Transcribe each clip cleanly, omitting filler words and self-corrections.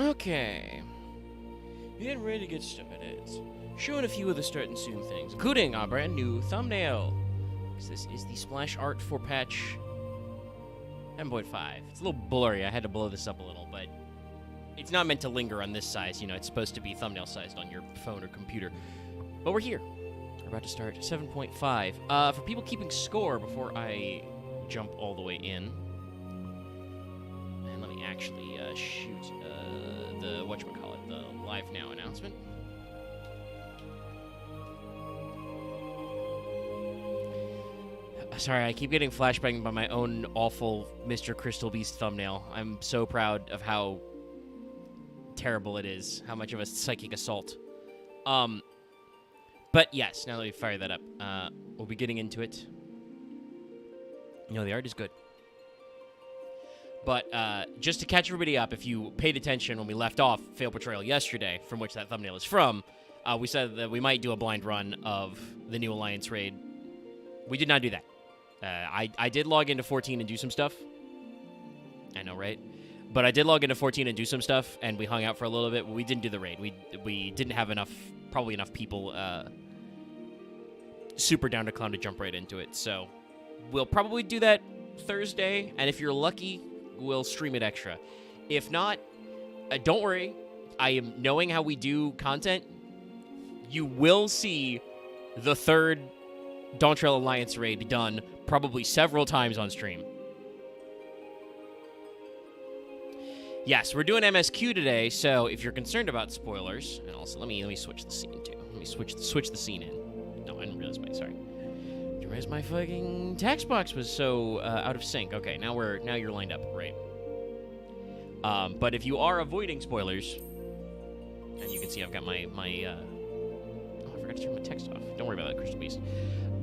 Okay. Getting ready to get started. Showing a few of the start and soon things, including our brand new thumbnail. This is the splash art for patch 10.5. It's a little blurry. I had to blow this up a little, but it's not meant to linger on this size. You know, it's supposed to be thumbnail sized on your phone or computer. But we're here. We're about to start 7.5. For people keeping score before I jump all the way in, and let me actually shoot the whatchamacallit, the live now announcement. Sorry, I keep getting flashbanged by my own awful Mr. Crystal Beast thumbnail. I'm so proud of how terrible it is, how much of a psychic assault. But yes, now that we fire that up, we'll be getting into it. You know, the art is good. But just to catch everybody up, if you paid attention when we left off Fail Portrayal yesterday, from which that thumbnail is from, we said that we might do a blind run of the new Alliance raid. We did not do that. I did log into 14 and do some stuff. I know, right? But I did log into 14 and do some stuff, and we hung out for a little bit. We didn't do the raid. We didn't have probably enough people super down to clown to jump right into it. So we'll probably do that Thursday, and if you're lucky, we'll stream it extra. If not, don't worry. I am knowing how we do content. You will see the third Dawntrail Alliance raid done probably several times on stream. Yes, we're doing MSQ today, so if you're concerned about spoilers, and also let me switch the scene too. Let me switch the scene in. No, I didn't realize didn't realize my fucking text box was so out of sync. Okay, now you're lined up, right? But if you are avoiding spoilers, and you can see I've got my oh, I forgot to turn my text off. Don't worry about that, Crystal Beast.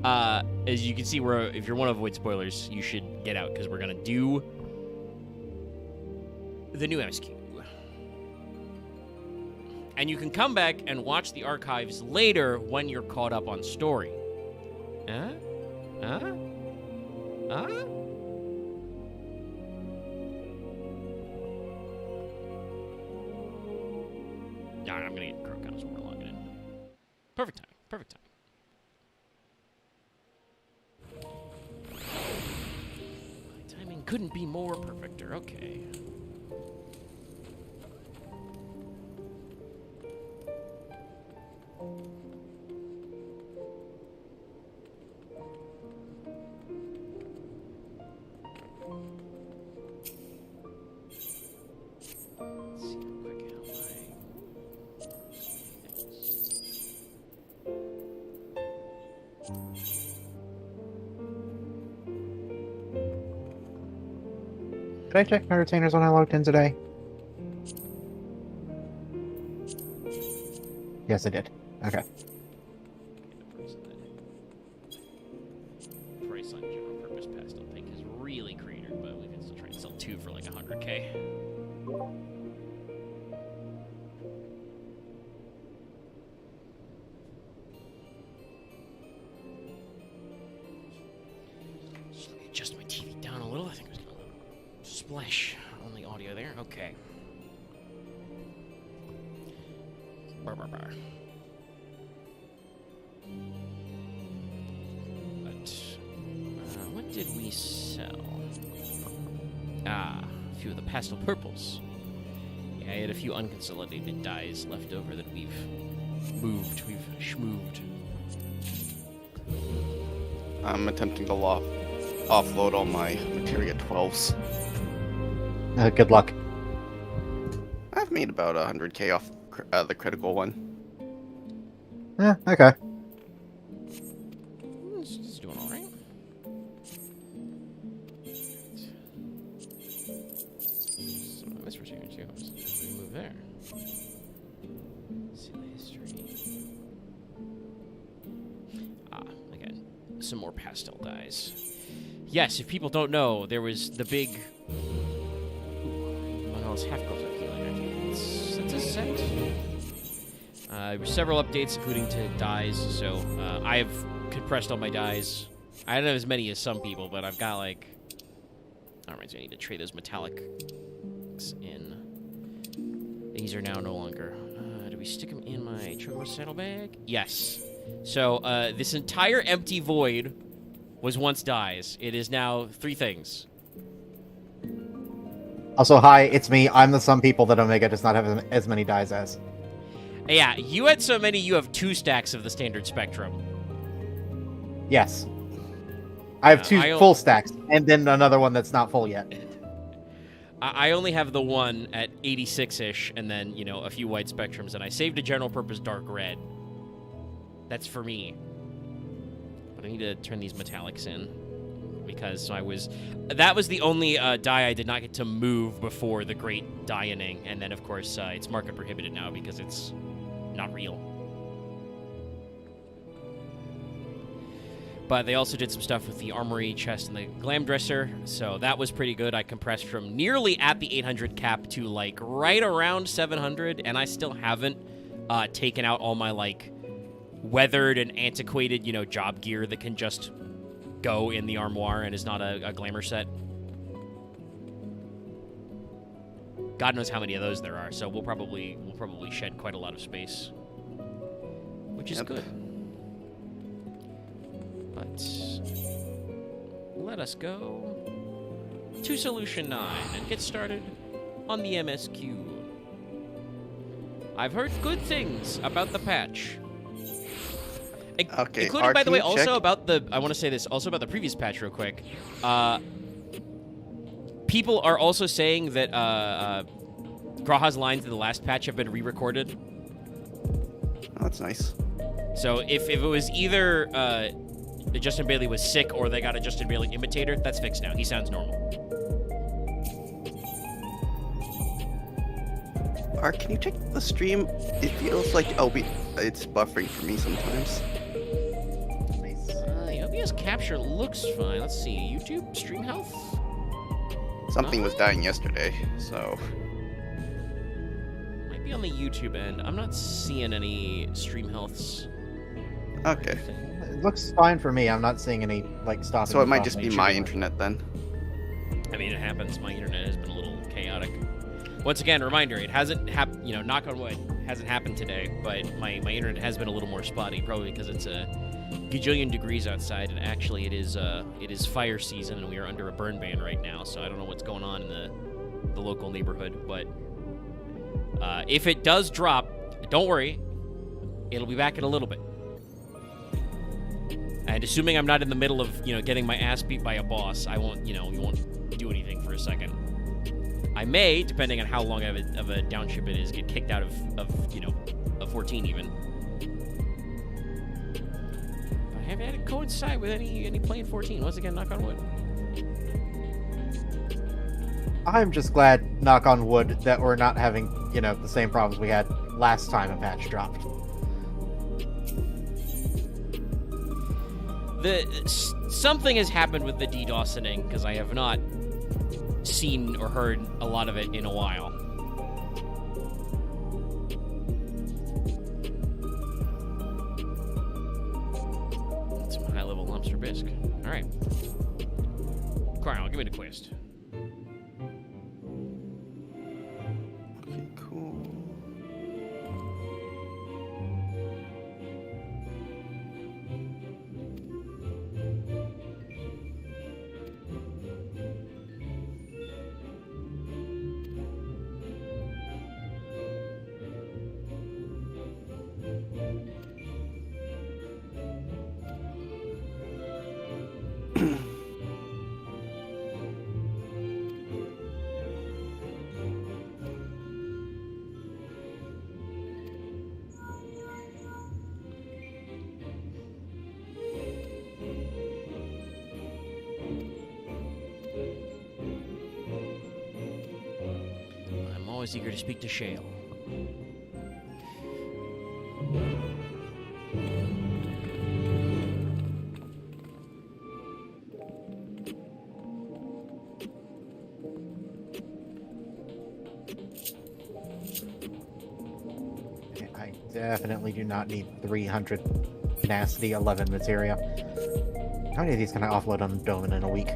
As you can see, if you want to avoid spoilers, you should get out, because we're going to do the new MSQ. And you can come back and watch the archives later when you're caught up on story. No, I'm going to get Crow Cows. We're logging in. Perfect time. Perfect time. Couldn't be more perfecter. Okay. Let's see real quick how Did I check my retainers when I logged in today? Yes, I did. Okay. Price on general purpose pastel pink is really cratered, but we can still try and sell 2 for like 100K. Adjust my TV down a little. I think it was gonna splash on the audio there. Okay. Bar. But what did we sell? A few of the pastel purples. Yeah, I had a few unconsolidated dyes left over that we've schmooved. I'm attempting to offload all my Materia 12s. Good luck. I've made about 100K off the critical one. Okay. It's doing all right. So this was here too. Let's remove there. See the history. Again, some more pastel dyes. Yes, if people don't know, there was the big. It's half close up healing. I think that's a set. There were several updates, including to dyes. So I have compressed all my dyes. I don't have as many as some people, but I've got like. All right, so I need to trade those metallics in. These are now no longer. Do we stick them in my chocobo saddlebag? Yes. So this entire empty void was once dyes. It is now 3 things. Also, hi, it's me. I'm the some people that Omega does not have as many dyes as. Yeah, you had so many, you have 2 stacks of the standard spectrum. Yes. I have 2 full stacks, and then another one that's not full yet. I only have the one at 86-ish, and then, you know, a few white spectrums, and I saved a general purpose dark red. That's for me. But I need to turn these metallics in, because that was the only dye I did not get to move before the Great Dyening, and then, of course, it's market prohibited now because it's not real. But they also did some stuff with the armory chest and the glam dresser, so that was pretty good. I compressed from nearly at the 800 cap to, like, right around 700, and I still haven't taken out all my, like, weathered and antiquated, you know, job gear that can just go in the armoire and is not a glamour set. God knows how many of those there are, so we'll probably shed quite a lot of space, which is good. But let us go to Solution 9 and get started on the MSQ. I've heard good things about the patch. Okay, including, by the way, also about the... I want to say this, also about the previous patch real quick. People are also saying that G'raha's lines in the last patch have been re-recorded. Oh, that's nice. So if it was either... Justin Bailey was sick, or they got a Justin Bailey imitator. That's fixed now. He sounds normal. Art, can you check the stream? It feels like it's buffering for me sometimes. The OBS capture looks fine. Let's see. YouTube stream health? Something was dying yesterday, so... Might be on the YouTube end. I'm not seeing any stream healths. Okay. It looks fine for me. I'm not seeing any, like, stopping. So it might just be my internet then. I mean, it happens. My internet has been a little chaotic. Once again, reminder, it hasn't happened, you know, knock on wood, hasn't happened today, but my internet has been a little more spotty, probably because it's a gajillion degrees outside, and actually it is fire season, and we are under a burn ban right now, so I don't know what's going on in the local neighborhood, but if it does drop, don't worry, it'll be back in a little bit. And assuming I'm not in the middle of, you know, getting my ass beat by a boss, I won't, you know, we won't do anything for a second. I may, depending on how long of a downship it is, get kicked out of you know, a 14 even. I haven't had it coincide with any playing 14. Once again, knock on wood. I'm just glad, knock on wood, that we're not having, you know, the same problems we had last time a patch dropped. Something has happened with the DDoSing, because I have not seen or heard a lot of it in a while. Some high-level Lumster Bisque. All right. Carl, give me the quest. Okay, cool. I'm always eager to speak to Shale. I definitely do not need 300 tenacity 11 materia. How many of these can I offload on Doman in a week?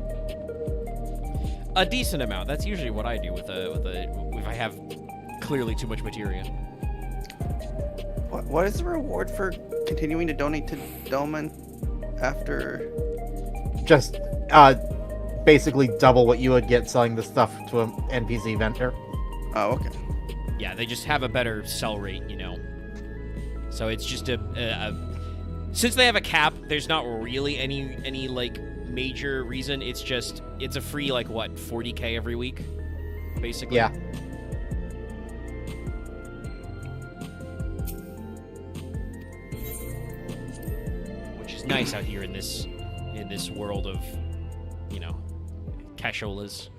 A decent amount. That's usually what I do with if I have clearly too much materia. What is the reward for continuing to donate to Dolmen after? Just basically double what you would get selling the stuff to an NPC vendor. Oh, okay. Yeah, they just have a better sell rate, you know. So it's just since they have a cap, there's not really any like major reason. It's a free like what 40k every week, basically. Yeah. Which is nice out here in this world of, you know, casholas.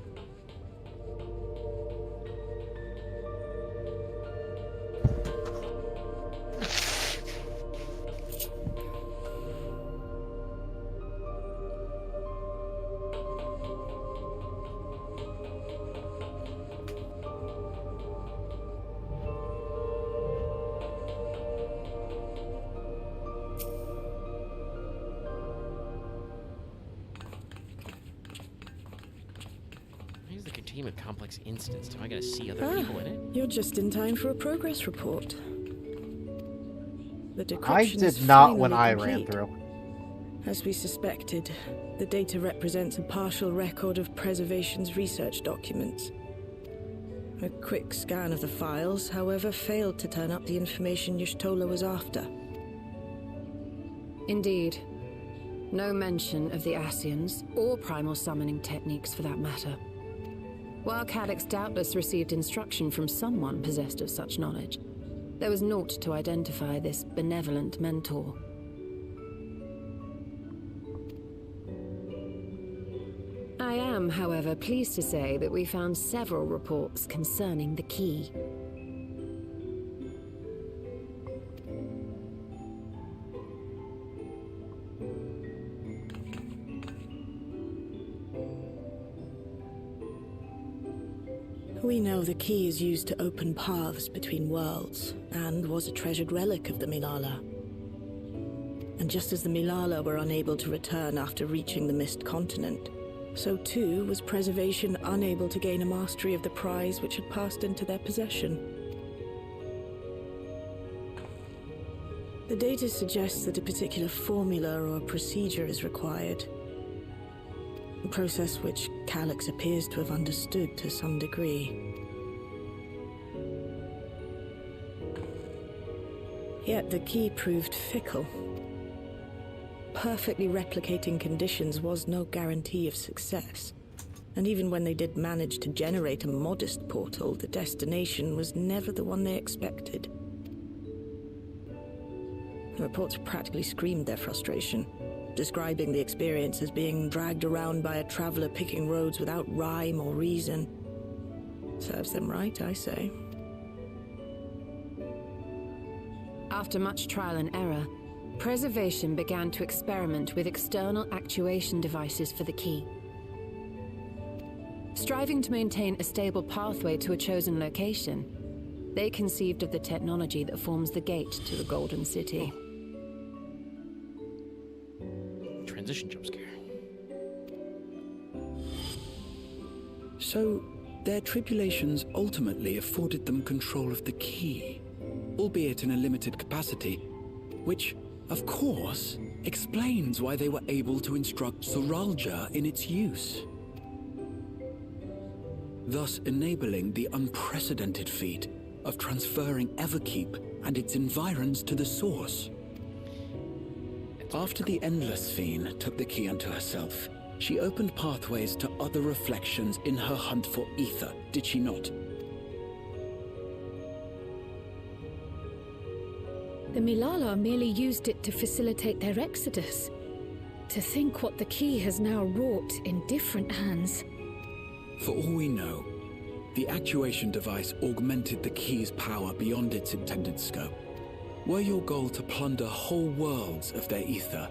A complex instance. Do I gotta see other people in it? You're just in time for a progress report. The decryption I is did not when finally I ran complete. through. As we suspected, the data represents a partial record of Preservation's research documents. A quick scan of the files, however, failed to turn up the information Y'shtola was after. Indeed. No mention of the Ascians, or primal summoning techniques for that matter. While Calyx doubtless received instruction from someone possessed of such knowledge, there was naught to identify this benevolent mentor. I am, however, pleased to say that we found several reports concerning the key. We know the key is used to open paths between worlds, and was a treasured relic of the Milala. And just as the Milala were unable to return after reaching the Mist Continent, so too was Preservation unable to gain a mastery of the prize which had passed into their possession. The data suggests that a particular formula or procedure is required. A process which Calyx appears to have understood to some degree. Yet the key proved fickle. Perfectly replicating conditions was no guarantee of success. And even when they did manage to generate a modest portal, the destination was never the one they expected. The reports practically screamed their frustration, describing the experience as being dragged around by a traveler picking roads without rhyme or reason. Serves them right, I say. After much trial and error, Preservation began to experiment with external actuation devices for the key. Striving to maintain a stable pathway to a chosen location, they conceived of the technology that forms the gate to the Golden City. Transition jump scare. So, their tribulations ultimately afforded them control of the key, albeit in a limited capacity, which, of course, explains why they were able to instruct Zoralja in its use, thus enabling the unprecedented feat of transferring Everkeep and its environs to the Source. After the Endless Fiend took the key unto herself, she opened pathways to other reflections in her hunt for ether, did she not? The Milala merely used it to facilitate their exodus. To think what the key has now wrought in different hands. For all we know, the actuation device augmented the key's power beyond its intended scope. Were your goal to plunder whole worlds of their ether,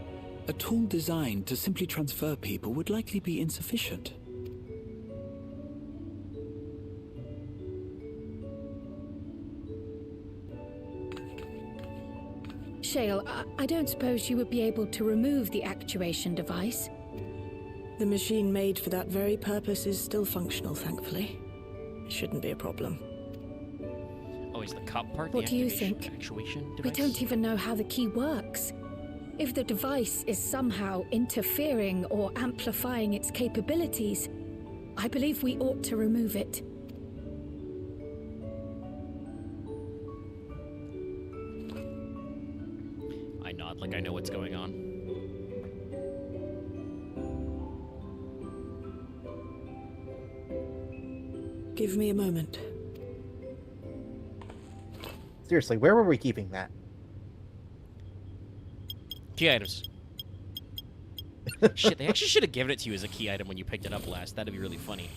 a tool designed to simply transfer people would likely be insufficient. Shale, I don't suppose you would be able to remove the actuation device? The machine made for that very purpose is still functional, thankfully. It shouldn't be a problem. always the cup part. What the do you activation- think? Actuation We device? don't even know how the key works. If the device is somehow interfering or amplifying its capabilities, I believe we ought to remove it. I nod like I know what's going on. Give me a moment. Seriously, where were we keeping that? Key items. Shit, they actually should have given it to you as a key item when you picked it up last. That'd be really funny.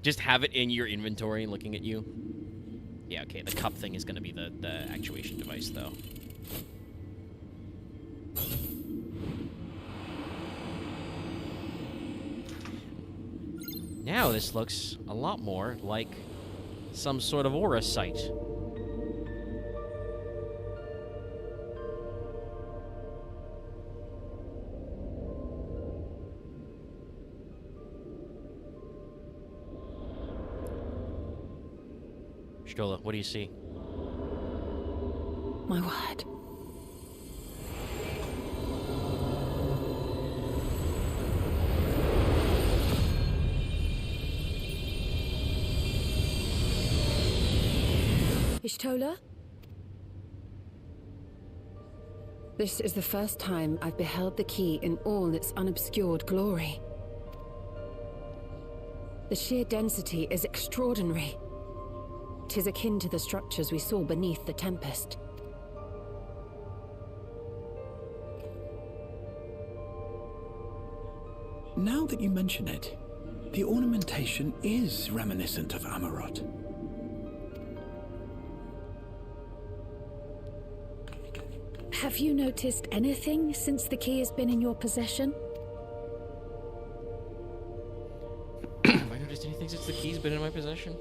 Just have it in your inventory looking at you. Yeah, okay, the cup thing is going to be the actuation device, though. Now this looks a lot more like some sort of aura site. Stola, what do you see? My word. Y'shtola? This is the first time I've beheld the key in all its unobscured glory. The sheer density is extraordinary. 'Tis akin to the structures we saw beneath the Tempest. Now that you mention it, the ornamentation is reminiscent of Amarot. Have you noticed anything since the key has been in your possession? Have I noticed anything since the key's been in my possession?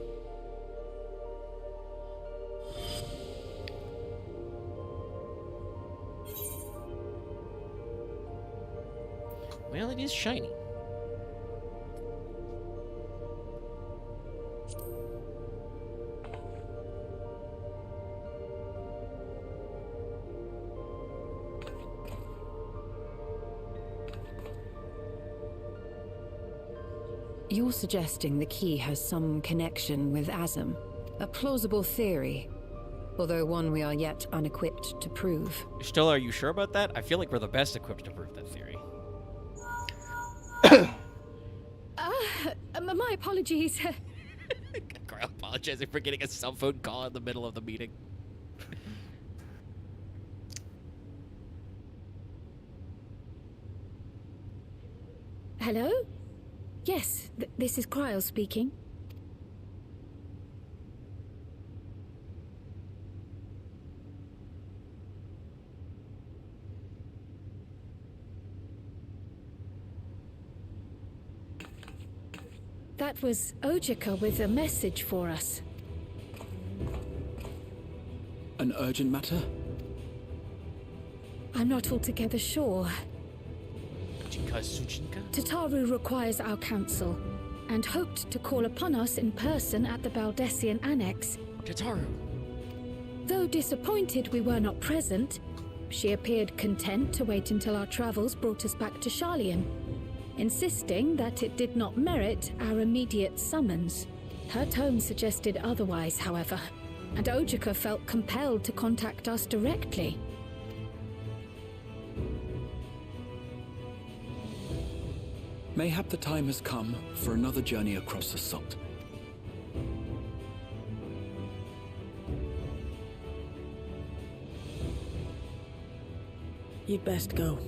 Well, it is shiny. You're suggesting the key has some connection with Azem. A plausible theory, although one we are yet unequipped to prove. Stola, are you sure about that? I feel like we're the best equipped to prove that theory. My apologies. Carl apologizing for getting a cell phone call in the middle of the meeting. Hello? Yes, this is Cryle speaking. That was Ojika with a message for us. An urgent matter? I'm not altogether sure. Sujinka? Tataru requires our counsel, and hoped to call upon us in person at the Baldessian Annex. Tataru. Though disappointed we were not present, she appeared content to wait until our travels brought us back to Sharlayan, insisting that it did not merit our immediate summons. Her tone suggested otherwise, however, and Ojika felt compelled to contact us directly. Mayhap the time has come for another journey across the Salt. You'd best go.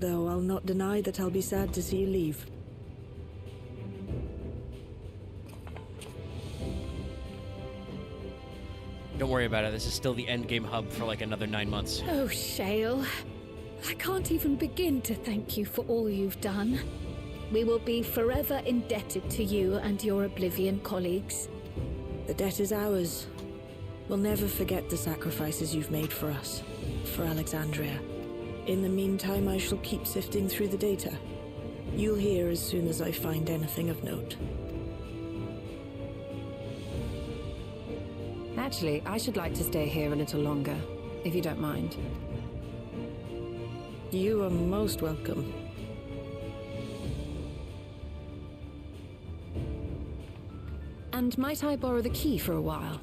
Though I'll not deny that I'll be sad to see you leave. Don't worry about it. This is still the endgame hub for like another 9 months. Oh, Shale. I can't even begin to thank you for all you've done. We will be forever indebted to you and your Oblivion colleagues. The debt is ours. We'll never forget the sacrifices you've made for us, for Alexandria. In the meantime, I shall keep sifting through the data. You'll hear as soon as I find anything of note. Actually, I should like to stay here a little longer, if you don't mind. You are most welcome. And might I borrow the key for a while?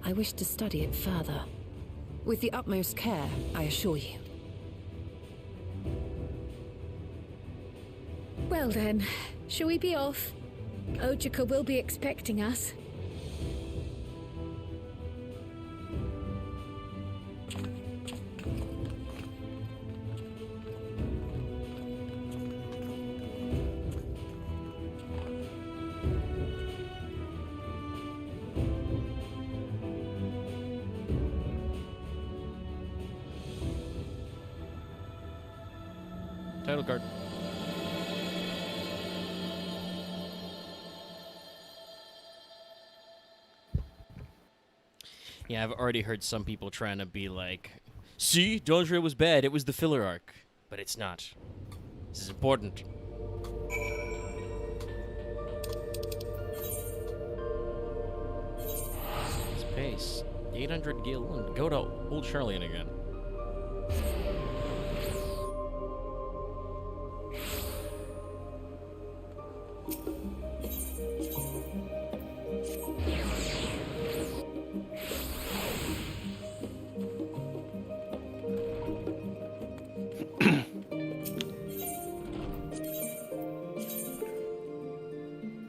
I wish to study it further. With the utmost care, I assure you. Well then, shall we be off? Ojika will be expecting us. Title card. Yeah, I've already heard some people trying to be like, see, Dondre was bad, it was the filler arc. But it's not. This is important. Space. 800 gil and go to Old Charlian again.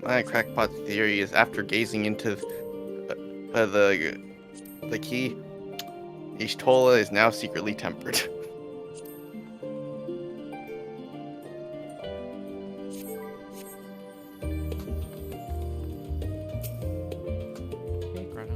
My crackpot theory is after gazing into the key, Y'shtola is now secretly tempered. Okay, Greta.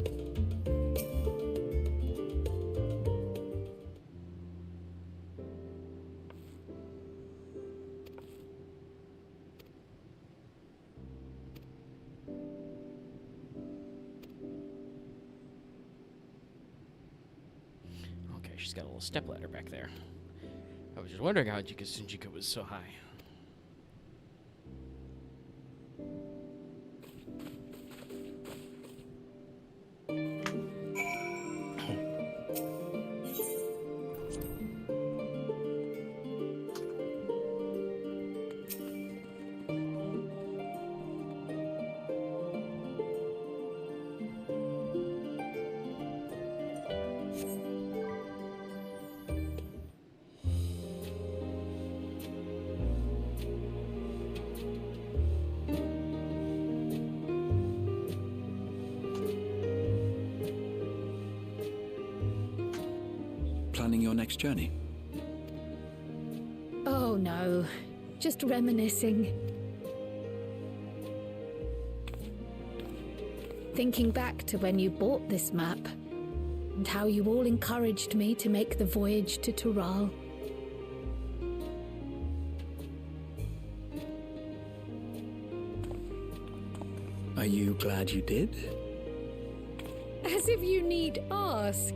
Okay, she's got a little stepladder back there. I was just wondering how Sinjika was so high. Planning your next journey? Oh no, just reminiscing. Thinking back to when you bought this map, and how you all encouraged me to make the voyage to Tural. Are you glad you did? As if you need ask.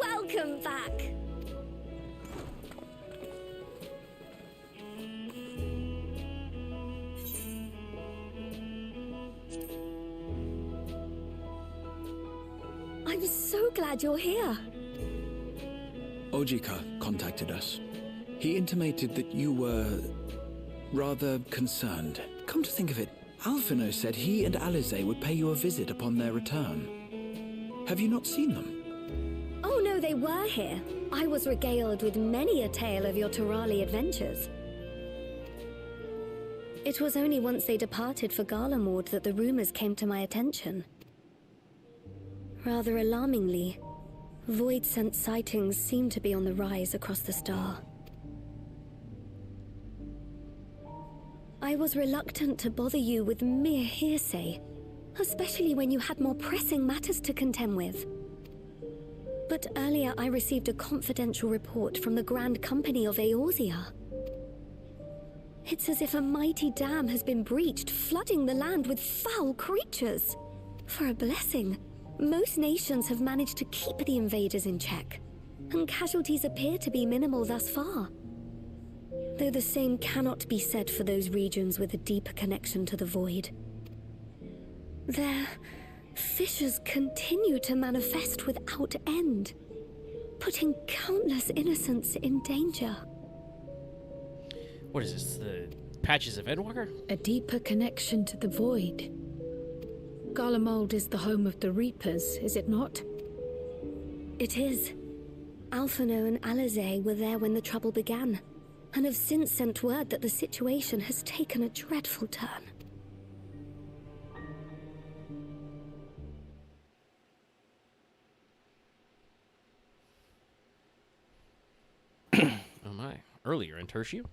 Welcome back. I'm so glad you're here. Ojika contacted us. He intimated that you were rather concerned. Come to think of it, Alphino said he and Alize would pay you a visit upon their return. Have you not seen them? Oh no, they were here. I was regaled with many a tale of your Turali adventures. It was only once they departed for Garlemord that the rumors came to my attention. Rather alarmingly, void-sent sightings seem to be on the rise across the star. I was reluctant to bother you with mere hearsay, especially when you had more pressing matters to contend with. But earlier I received a confidential report from the Grand Company of Eorzea. It's as if a mighty dam has been breached, flooding the land with foul creatures. For a blessing, most nations have managed to keep the invaders in check, and casualties appear to be minimal thus far. though the same cannot be said for those regions with a deeper connection to the void. Their fissures continue to manifest without end, putting countless innocents in danger. What is this? The Patches of Endwalker? A deeper connection to the void. Garlemald is the home of the Reapers, is it not? It is. Alphino and Alizé were there when the trouble began, and have since sent word that the situation has taken a dreadful turn. Oh my. Earlier in Tertiu?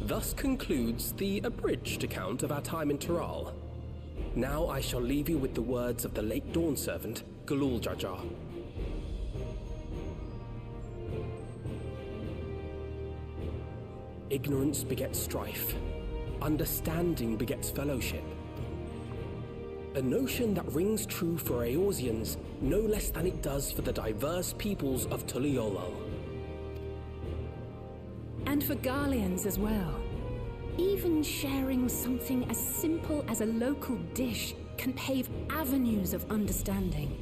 Thus concludes the abridged account of our time in Tural. Now I shall leave you with the words of the late Dawn Servant, Galul Jar. Ignorance begets strife. Understanding begets fellowship. A notion that rings true for Eorzeans no less than it does for the diverse peoples of Tuliolol. And for Garleans as well. Even sharing something as simple as a local dish can pave avenues of understanding.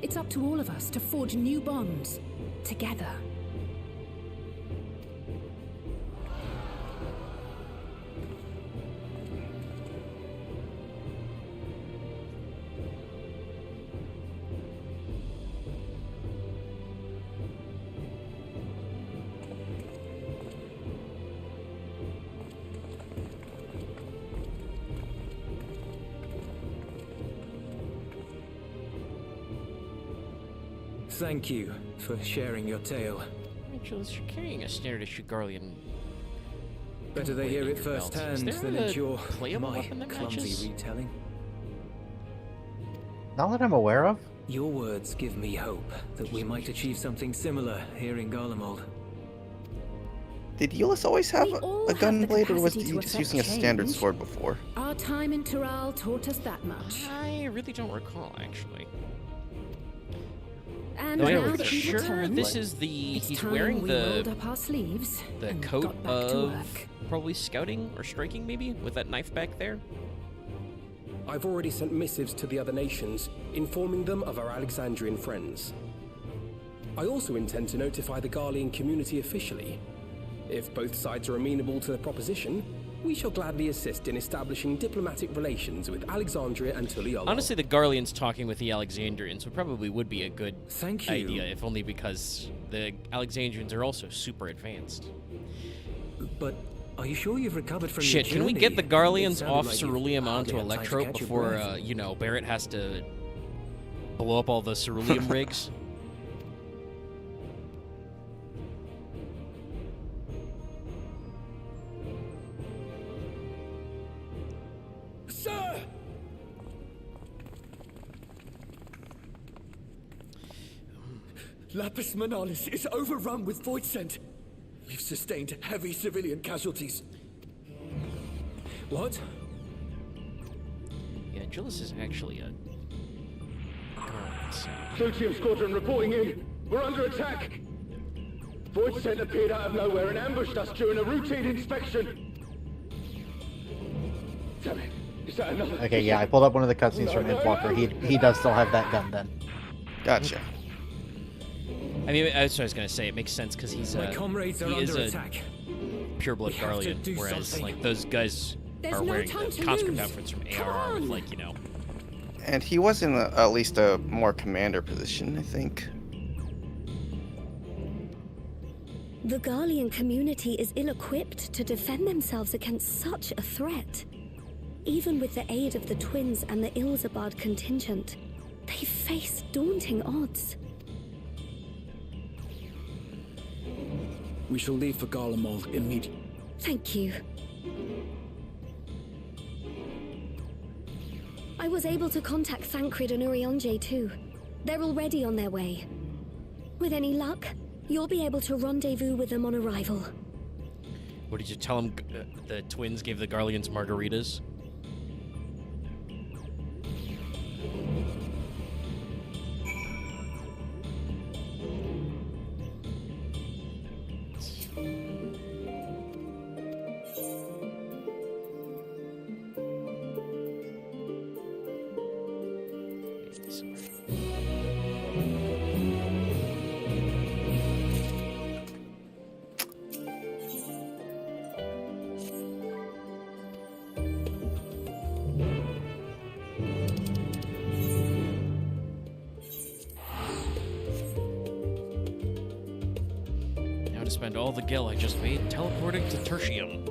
It's up to all of us to forge new bonds, together. Thank you for sharing your tale. Julius, you're carrying a standard issue Garlean. Better they hear it firsthand than endure my weapon that matches? clumsy retelling. Not that I'm aware of. Your words give me hope that we might achieve something similar here in Garlemald. Did Euless always have We all a have gun the blade, or was capacity he to just affect using a standard change. sword before? Our time in Tural taught us that much. I really don't recall, actually. And No, now I'm that we've sure returned, this is the... it's He's time wearing we rolled up our sleeves the and coat got back to of work. probably scouting or striking, maybe, with that knife back there. I've already sent missives to the other nations, informing them of our Alexandrian friends. I also intend to notify the Garlean community officially. If both sides are amenable to the proposition, we shall gladly assist in establishing diplomatic relations with Alexandria and Tuliolol. Honestly, the Garleans talking with the Alexandrians would be a good Thank you. idea, if only because the Alexandrians are also super advanced. But are you sure you've recovered from Shit, your can we journey? get the Garleans It sounded off like you've Ceruleum hardly onto had time to Electro catch your before, breath. Barrett has to blow up all the Ceruleum rigs? Sir! Lapis Manalis is overrun with void scent. We've sustained heavy civilian casualties. What? Yeah, Julius is actually a... Sotium Squadron reporting in. We're under attack. Void scent appeared out of nowhere and ambushed us during a routine inspection. Damn it. Is that another? Okay, yeah, I pulled up one of the cutscenes from Endwalker. He does still have that gun then. Gotcha. I mean, that's what I was gonna say. It makes sense because he's My comrades are he is under a attack. pureblood We have to Garlean, do whereas something. like those guys There's are no wearing time the to conscript lose. outfits from Come ARR with on. like And he was in at least a more commander position, I think. The Garlean community is ill-equipped to defend themselves against such a threat. Even with the aid of the twins and the Ilzabard contingent, they face daunting odds. We shall leave for Garlemald immediately. Thank you. I was able to contact Thancred and Urianger too. They're already on their way. With any luck, you'll be able to rendezvous with them on arrival. What did you tell them? The twins gave the Garleans margaritas. Spend all the gil I just made teleporting to Tertium.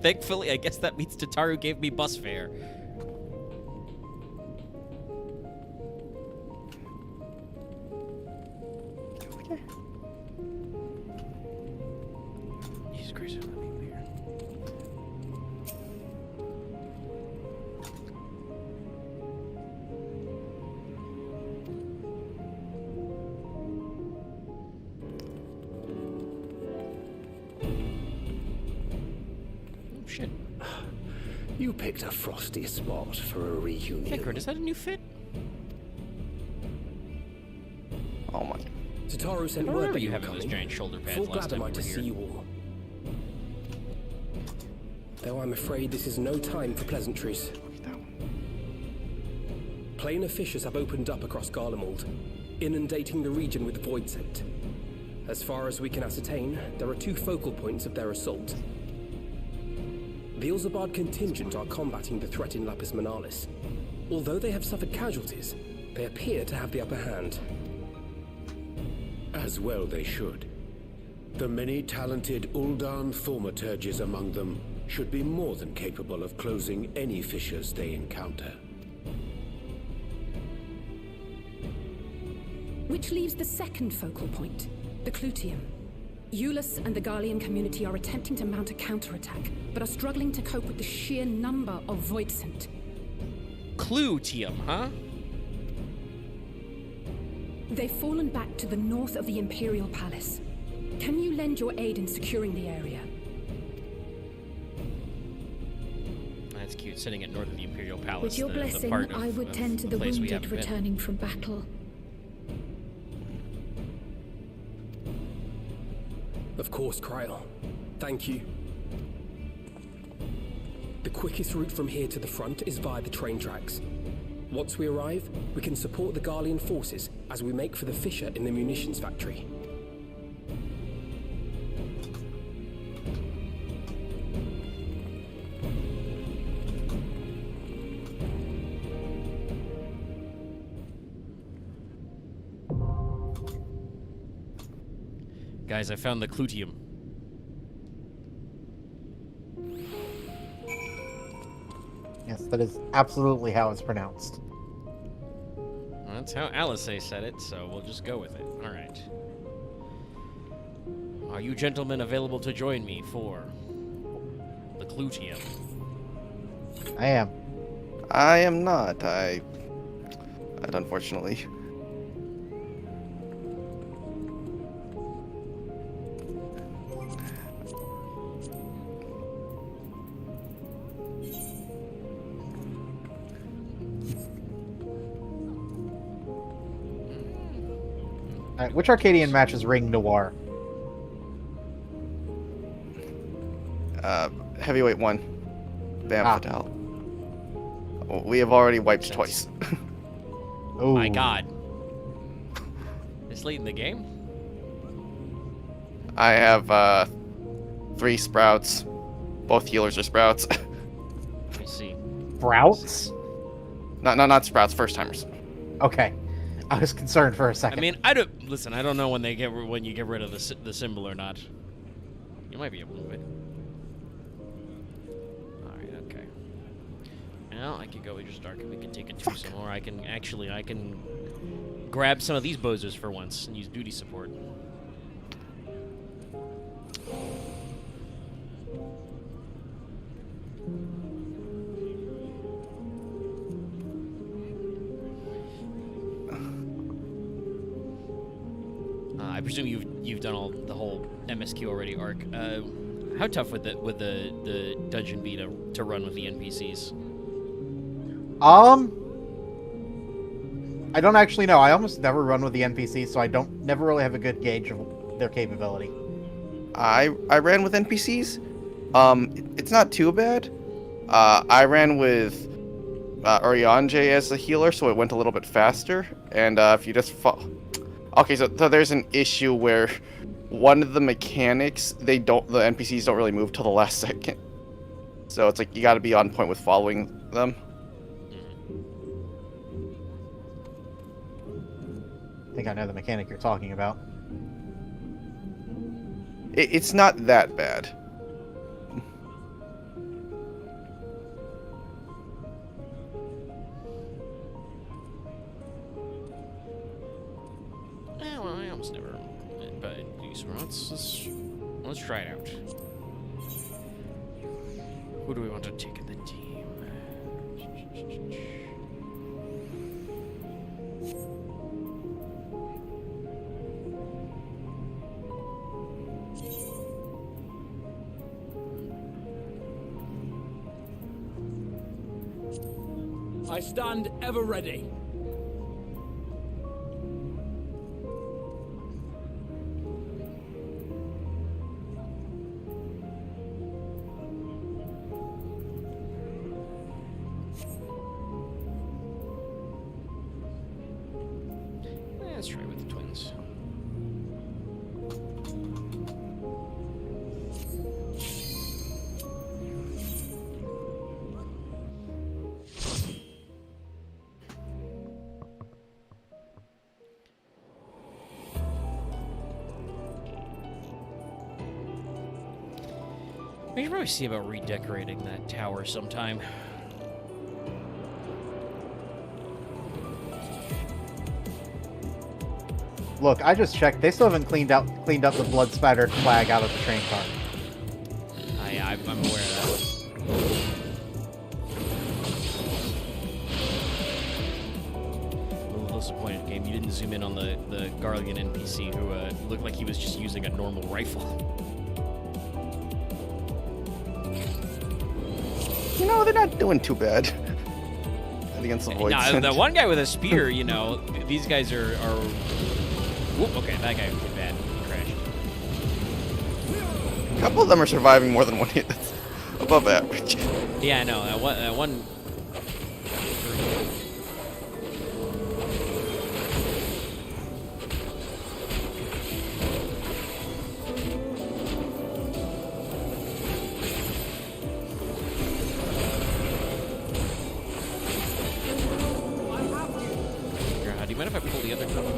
Thankfully, I guess that means Tataru gave me bus fare. Jesus Christ, let me weird. Shit. You picked a frosty spot for a reunion. Finkert, is that a new fit? Oh my. Tataru sent I word remember that you you were having those coming. giant shoulder pads Full last glad am time I we to were see here. you all. Though I'm afraid this is no time for pleasantries. Planar fissures have opened up across Garlemald, inundating the region with void scent. As far as we can ascertain, there are 2 focal points of their assault. The Ilzabard contingent are combating the threat in Lapis Manalis. Although they have suffered casualties, they appear to have the upper hand. As well they should. The many talented Uldan thaumaturges among them should be more than capable of closing any fissures they encounter. Which leaves the second focal point, the Clutium. Eulus and the Garlean community are attempting to mount a counterattack, but are struggling to cope with the sheer number of Voidsent. Clutium, huh? They've fallen back to the north of the Imperial Palace. Can you lend your aid in securing the area? That's cute, sitting at north of the Imperial Palace. With your the blessing, part of, I would tend to the place we wounded haven't been. returning from battle. Of course, Kryl. Thank you. The quickest route from here to the front is via the train tracks. Once we arrive, we can support the Garlean forces as we make for the fissure in the munitions factory. Guys, I found the Clutium. Yes, that is absolutely how it's pronounced. Well, that's how Alice said it, so we'll just go with it. All right. Are you gentlemen available to join me for the Clutium? I am. I am not. Unfortunately. Alright, which Arcadian match is Ring Noir? Heavyweight 1. Bam Fatal. Oh, we have already wiped twice. Oh my god. This late in the game? I have 3 sprouts. Both healers are sprouts. I see. Sprouts? Not sprouts, first timers. Okay. I was concerned for a second. I mean, I don't know when you get rid of the symbol or not. You might be able to move it. All right, okay. Now I can go with just dark, and we can take a twosome, or I can grab some of these bozos for once and use duty support. presume you've done the whole MSQ already, Ark. How tough would the dungeon be to run with the NPCs? I don't actually know. I almost never run with the NPCs, so I never really have a good gauge of their capability. I ran with NPCs. It's not too bad. I ran with Urianger as the healer, so it went a little bit faster. And if you just okay, so there's an issue where one of the mechanics, the NPCs don't really move till the last second. So it's like you got to be on point with following them. I think I know the mechanic you're talking about. It's not that bad. Well, I almost never. But let's try it out. Who do we want to take in the team? I stand ever ready. Let's try with the twins. We should probably see about redecorating that tower sometime. Look, I just checked. They still haven't cleaned up the blood spattered flag out of the train car. I'm aware of that. A little disappointed, game. You didn't zoom in on the Garlean NPC who looked like he was just using a normal rifle. You know, they're not doing too bad against the Void No, Center. the one guy with a spear, you know, these guys are. Whoop, okay, that guy was bad. He crashed. A couple of them are surviving more than one hit. That's above average. Yeah, I know. That one. Do you mind if I pull the other couple?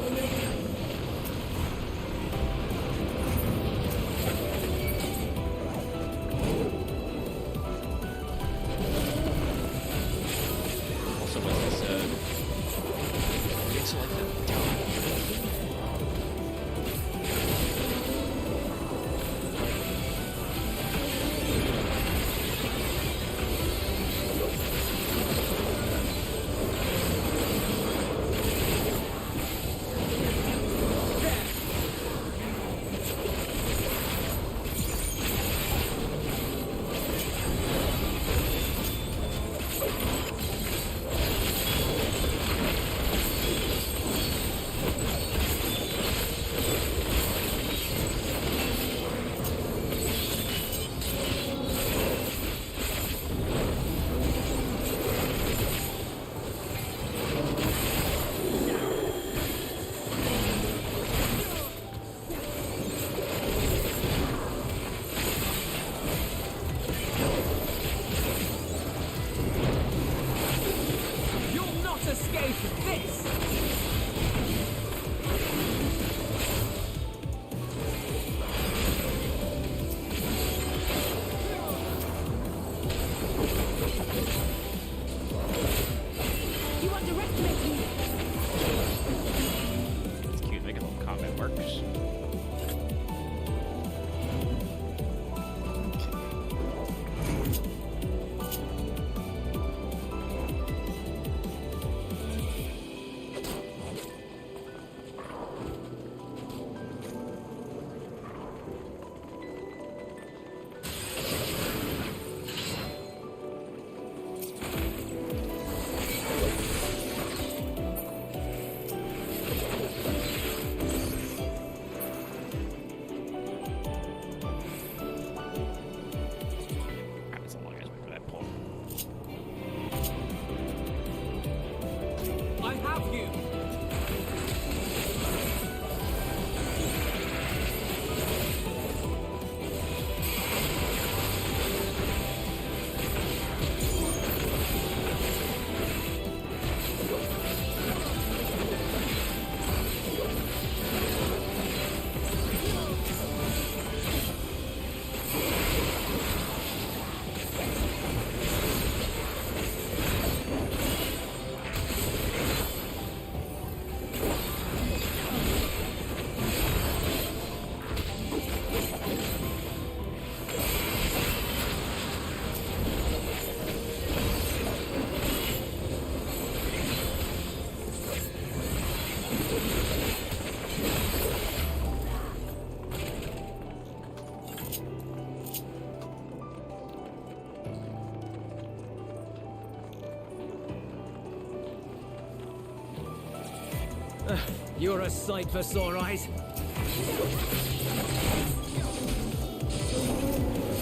You're a sight for sore eyes.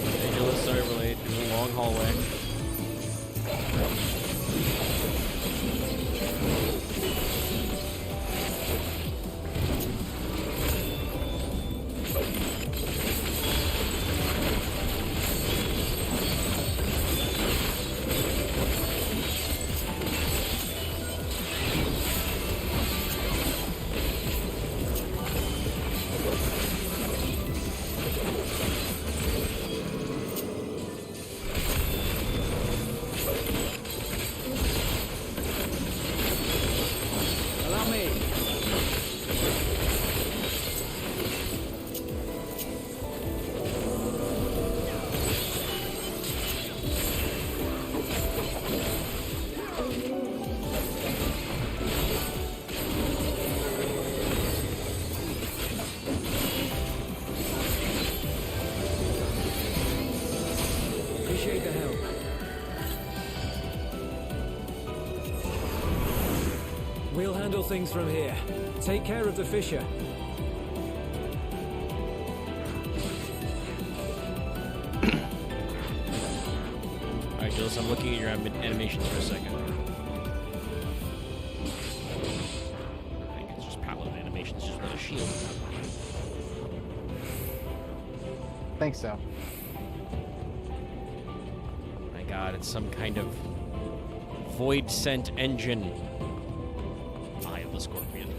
Ridiculous overlay through the long hallway. Allow me. Appreciate the help. We'll handle things from here. Take care of the Fisher. Alright, Jules, I'm looking at your animations for a second. I think it's just paladin animations, just with a shield. Think so. My god, it's some kind of void scent engine. Eye of the Scorpion.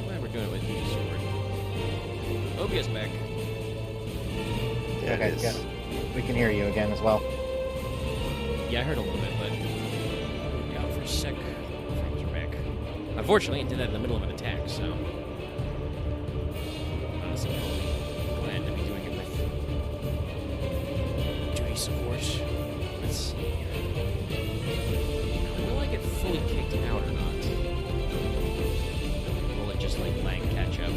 Glad we're doing it with you, Sword. Obia's back. Yeah, Okay, it is. good. We can hear you again as well. Yeah, I heard a little bit, but we out for a sec. Frames are back. Unfortunately, it did that in the middle of an attack, so honestly, I'm glad to be doing it with Jace, of course. Let's see here. Will I get fully kicked out or not? Will it just like lag catch up?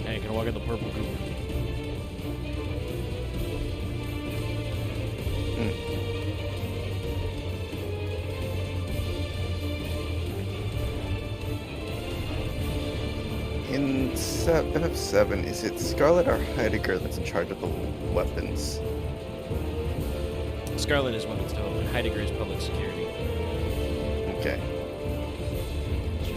Hey, can I walk in the purple group? In FF7, is it Scarlet or Heidegger that's in charge of the weapons? Scarlet is weapons development. Heidegger is public security. Okay.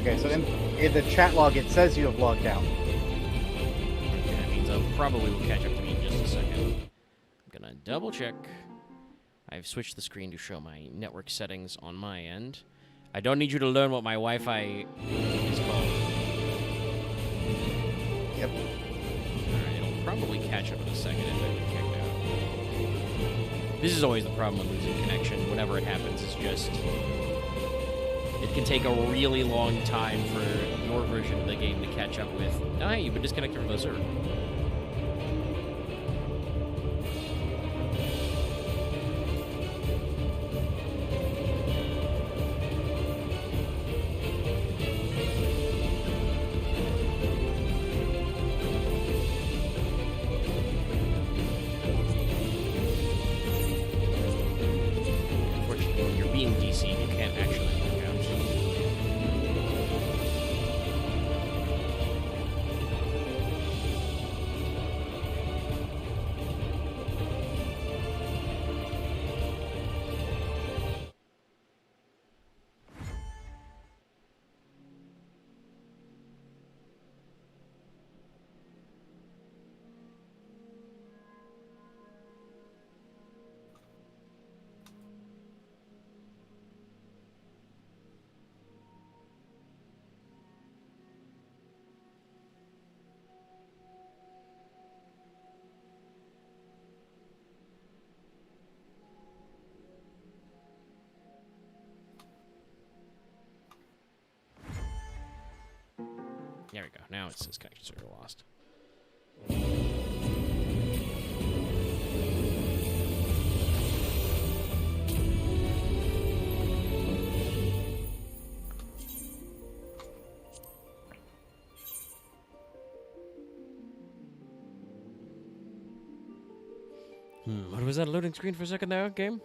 Okay, so in the chat log, it says you have logged out. Okay, that means I'll probably will catch up to me in just a second. I'm gonna double check. I've switched the screen to show my network settings on my end. I don't need you to learn what my Wi-Fi is called. Yep. Alright, it'll probably catch up in a second if I get kicked out. This is always the problem with losing connection. Whenever it happens, it's just... It can take a really long time for your version of the game to catch up with. Oh, hey, you've been disconnected from the server. Unfortunately, when you're being DC'd, you can't actually look out. There we go. Now it says connection server lost. What was that loading screen for a second there, game?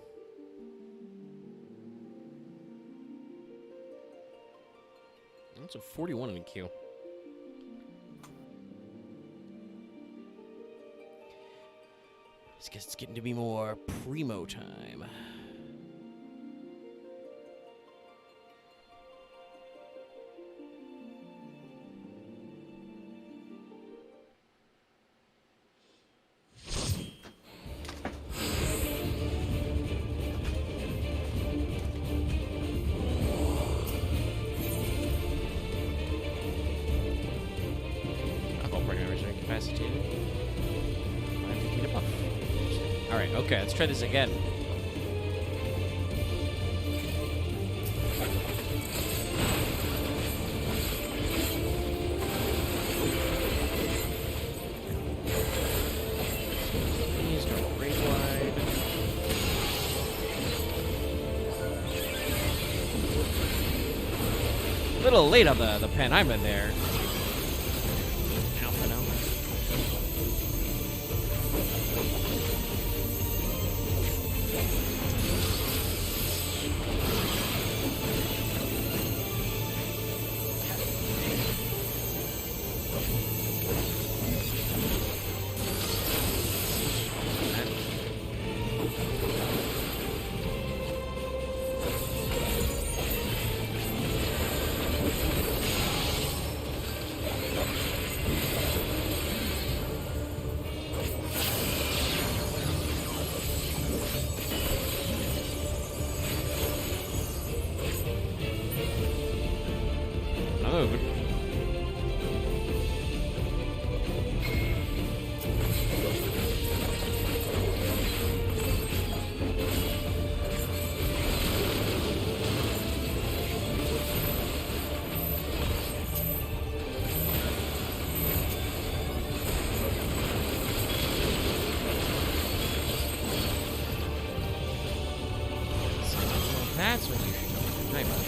That's a 41 in the queue. I guess it's getting to be more primo time. Alright, okay, let's try this again. Please don't range wide. A little late on the pen I'm in there. That's what you should do. Night mode.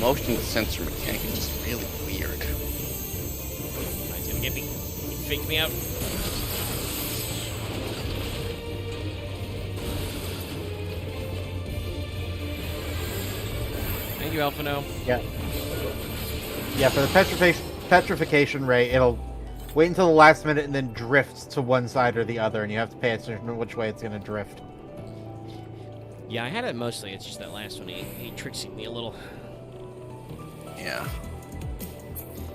Motion sensor mechanic is just really weird. He's gonna get me. He faked me out. Thank you, Alphino. Yeah. Yeah, for the petrification rate, it'll Wait until the last minute and then drifts to one side or the other, and you have to pay attention to which way it's going to drift. Yeah, I had it mostly. It's just that last one. He tricks me a little. Yeah.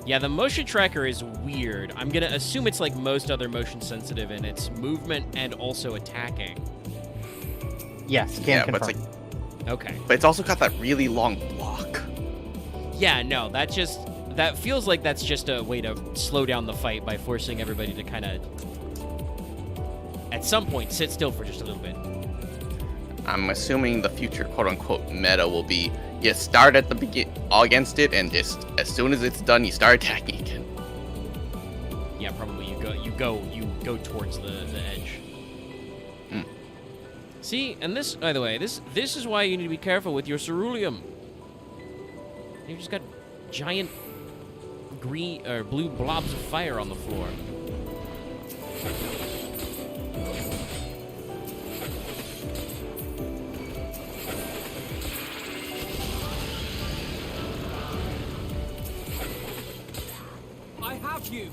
Yeah, the motion tracker is weird. I'm going to assume it's like most other motion sensitive in its movement and also attacking. Yes, Yeah, can but confirm. it's like, Okay. but it's also got that really long block. Yeah, no, that feels like that's just a way to slow down the fight by forcing everybody to kind of, at some point, sit still for just a little bit. I'm assuming the future quote-unquote meta will be you start at the against it, and just as soon as it's done, you start attacking again. Yeah, probably you go towards the edge. See, and this, by the way, this is why you need to be careful with your ceruleum. You just got giant green or blue blobs of fire on the floor. I have you.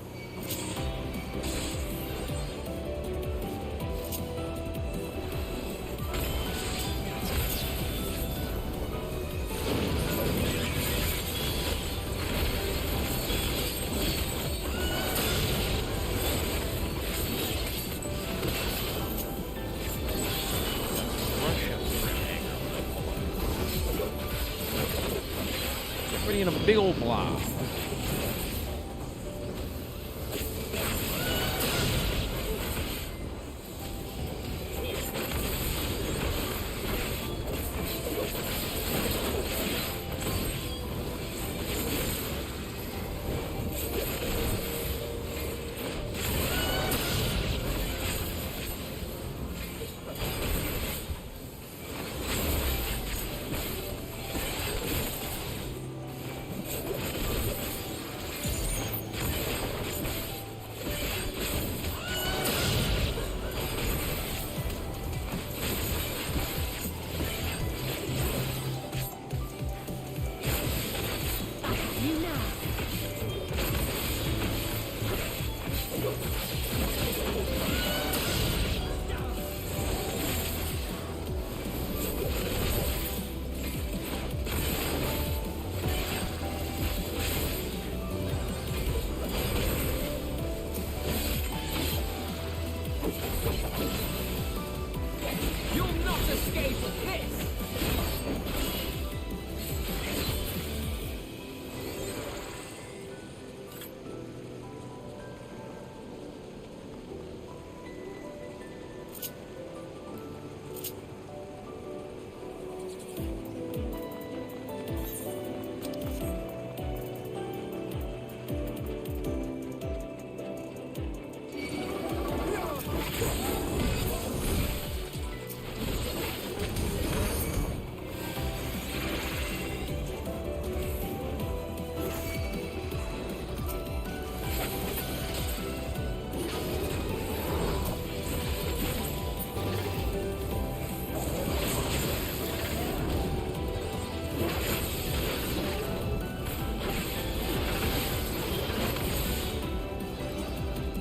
Everybody in a big old blob. You'll not escape this!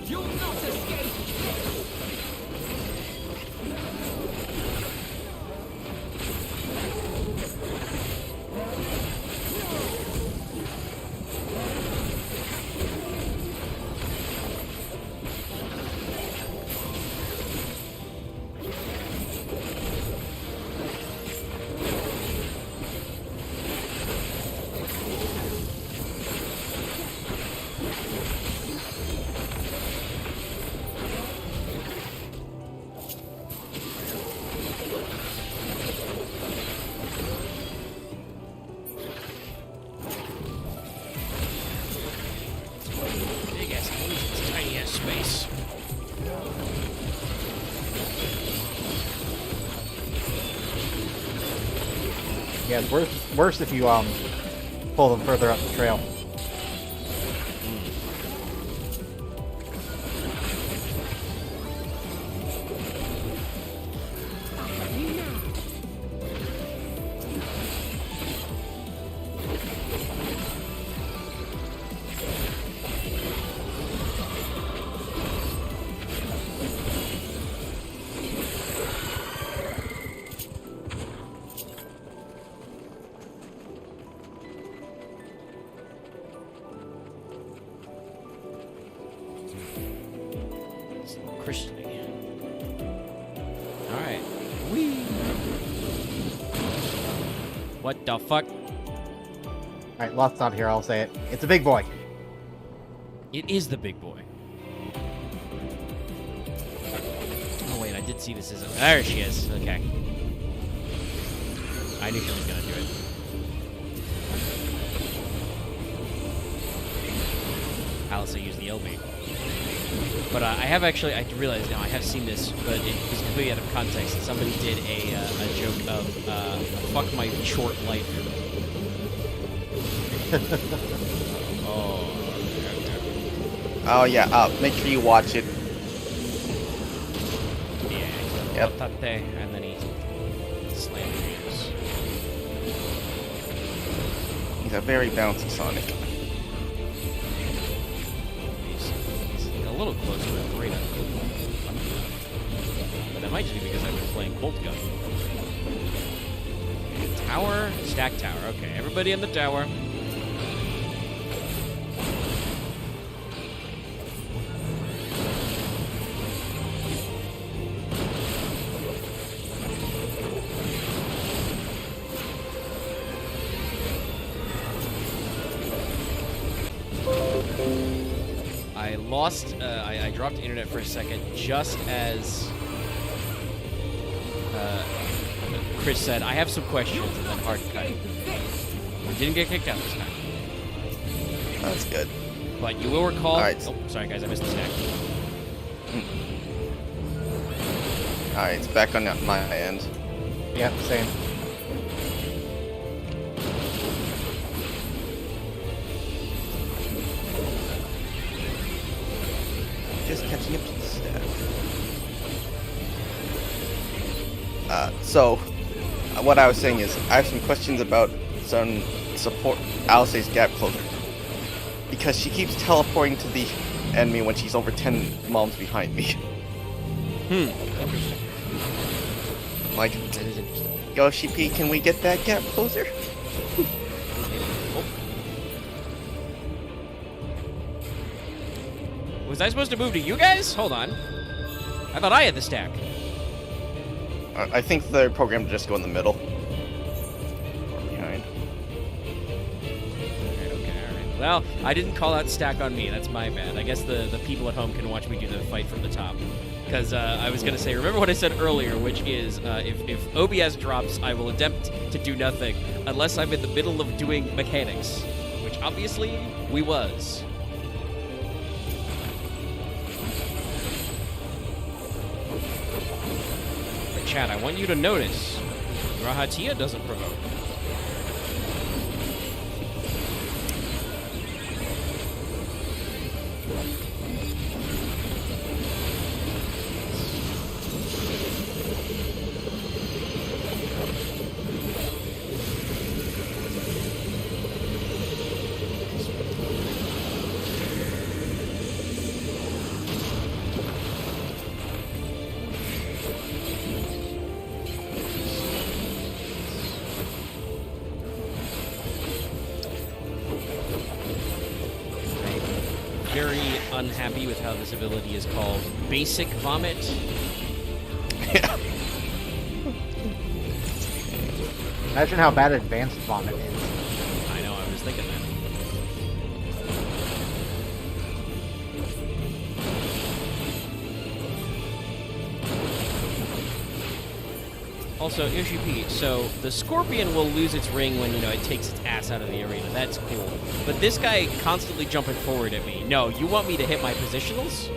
You'll not escape this! Big ass it's tiny ass space. Yeah, it's worse if you pull them further up the trail. christening. Alright. Whee! What the fuck? Alright, Loth's not here, I'll say it. It's a big boy. It is the big boy. Oh wait, I did see this as there she is. Okay. I knew she was gonna do it. Alice, I used the LB. But I have actually, I realize now, I have seen this, but it was completely out of context. Somebody did a joke of, fuck my short life. Oh yeah, make sure you watch it. Yeah. Yep. And then he slammed his. He's a very bouncy Sonic. He's a little closer to the radar. But that might just be because I've been playing Bolt Gun. Tower, stack tower. Okay, everybody in the tower. I lost, I dropped the internet for a second just as Chris said, I have some questions, and then hard cut. We didn't get kicked out this time. That's good. But you will recall... All right. Oh, sorry guys, I missed the stack. Alright, it's back on my end. Yep, same. Just catching up to the stack. So, what I was saying is, I have some questions about some support Alice's gap closer. Because she keeps teleporting to the enemy when she's over 10 moms behind me. Like, That is interesting. Yoshi P, can we get that gap closer? Was I supposed to move to you guys? Hold on. I thought I had the stack. I think they're programmed to just go in the middle. Or behind. Alright. Well, I didn't call out stack on me. That's my bad. I guess the people at home can watch me do the fight from the top. Because I was going to say, remember what I said earlier, which is if OBS drops, I will attempt to do nothing unless I'm in the middle of doing mechanics. Which obviously we was. But chat, I want you to notice, Rahatia doesn't provoke. Very unhappy with how this ability is called Basic Vomit. Imagine how bad Advanced Vomit is. I know, I was thinking that. Also, Yoshi P, so the Scorpion will lose its ring when, it takes its ass out of the arena. That's cool. But this guy constantly jumping forward at me. No, you want me to hit my positionals?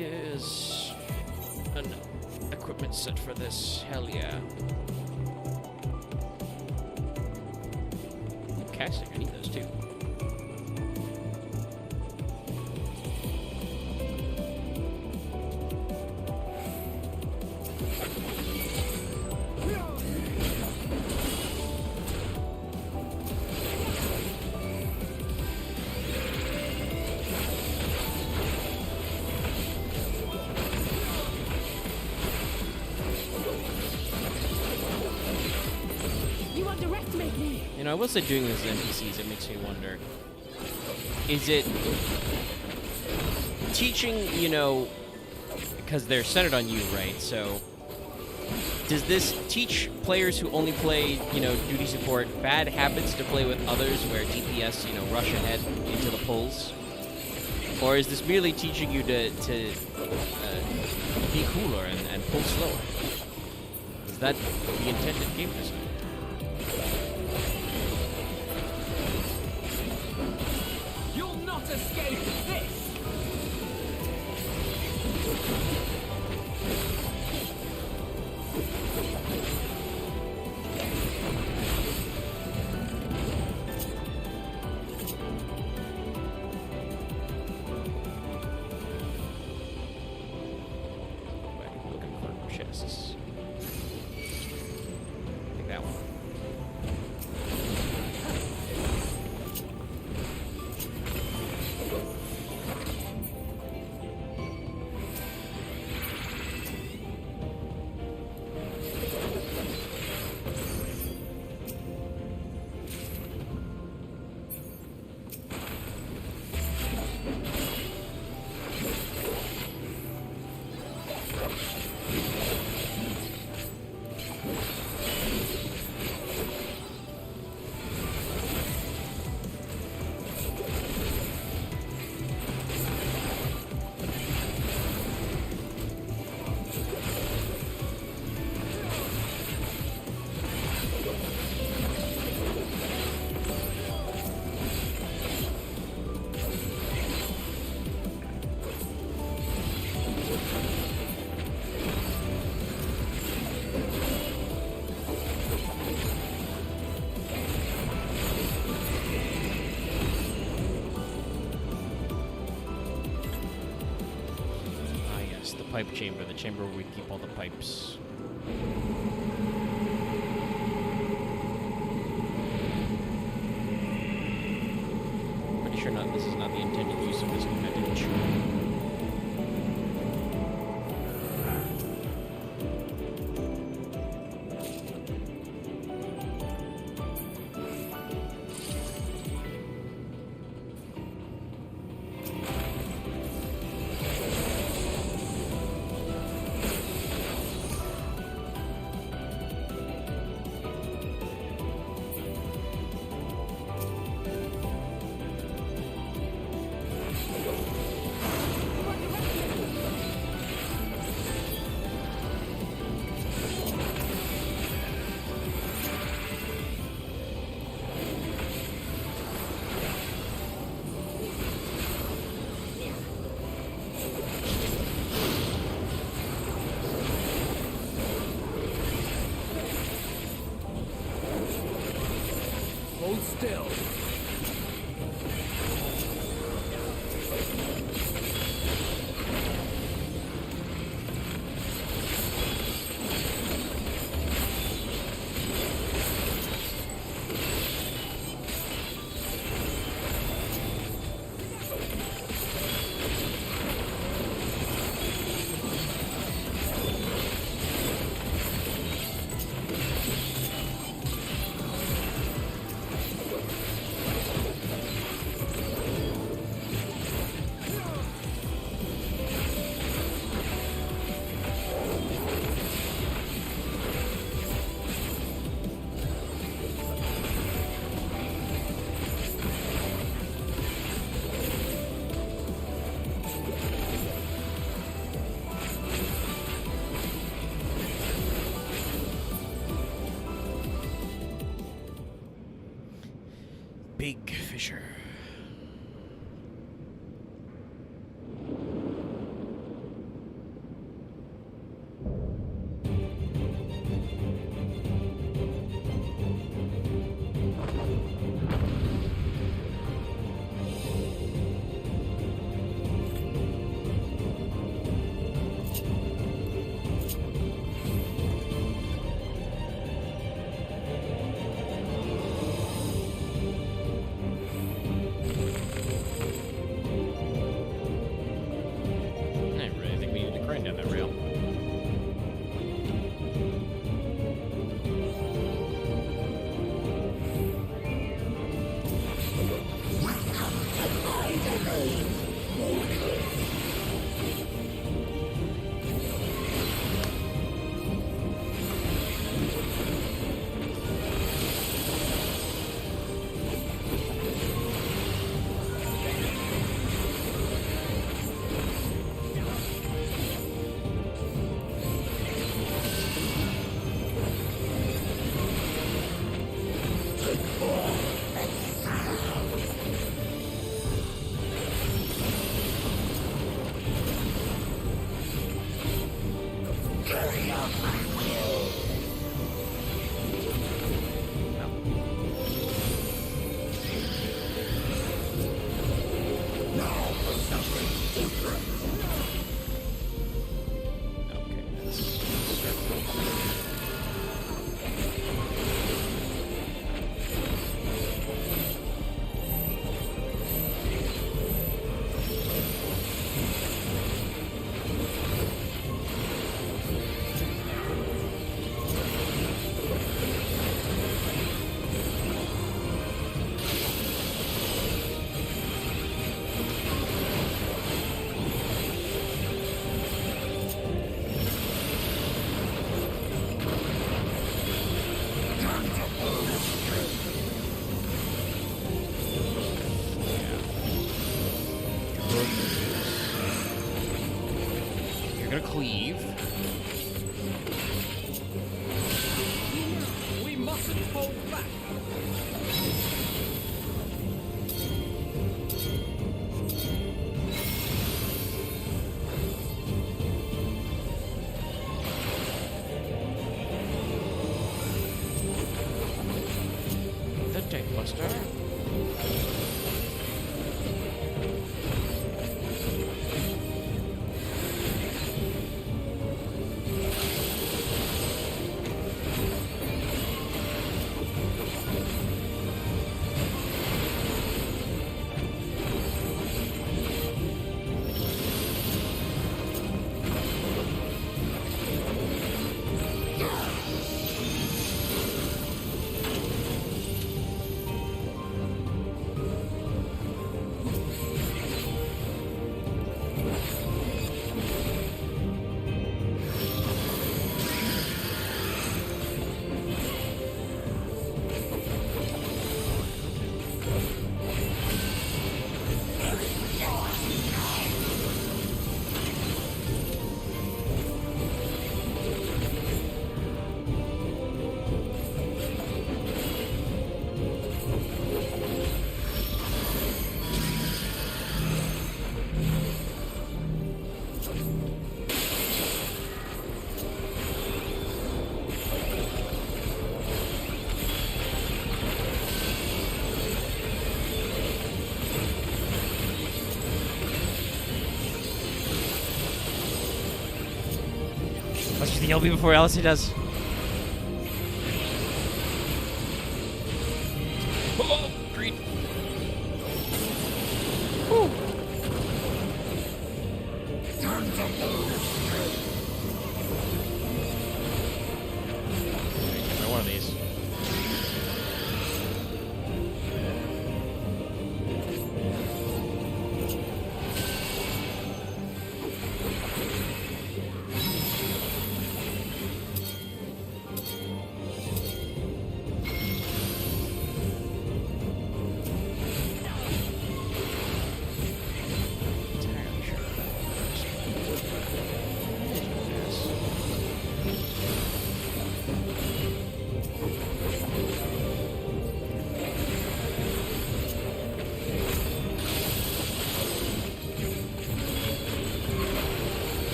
is an equipment set for this. Hell yeah. Casting, I need those too. You underestimate me. You know, I will say doing this with NPCs, it makes me wonder, is it teaching, you know, because they're centered on you, right? So does this teach players who only play, you know, duty support bad habits to play with others where DPS, you know, rush ahead into the pulls? Or is this merely teaching you to be cooler and pull slower? Is that the intended game design? You'll not escape this! Looking for chests. Take that one. Pipe chamber, the chamber where we keep all the pipes. Pretty sure this is not the intended use of this appendage. Hold still. Big Fisher. gonna cleave. We mustn't hold back. The Tankbuster. Let's do the LB before Alice does. Oh, green. Woo. Get one of these.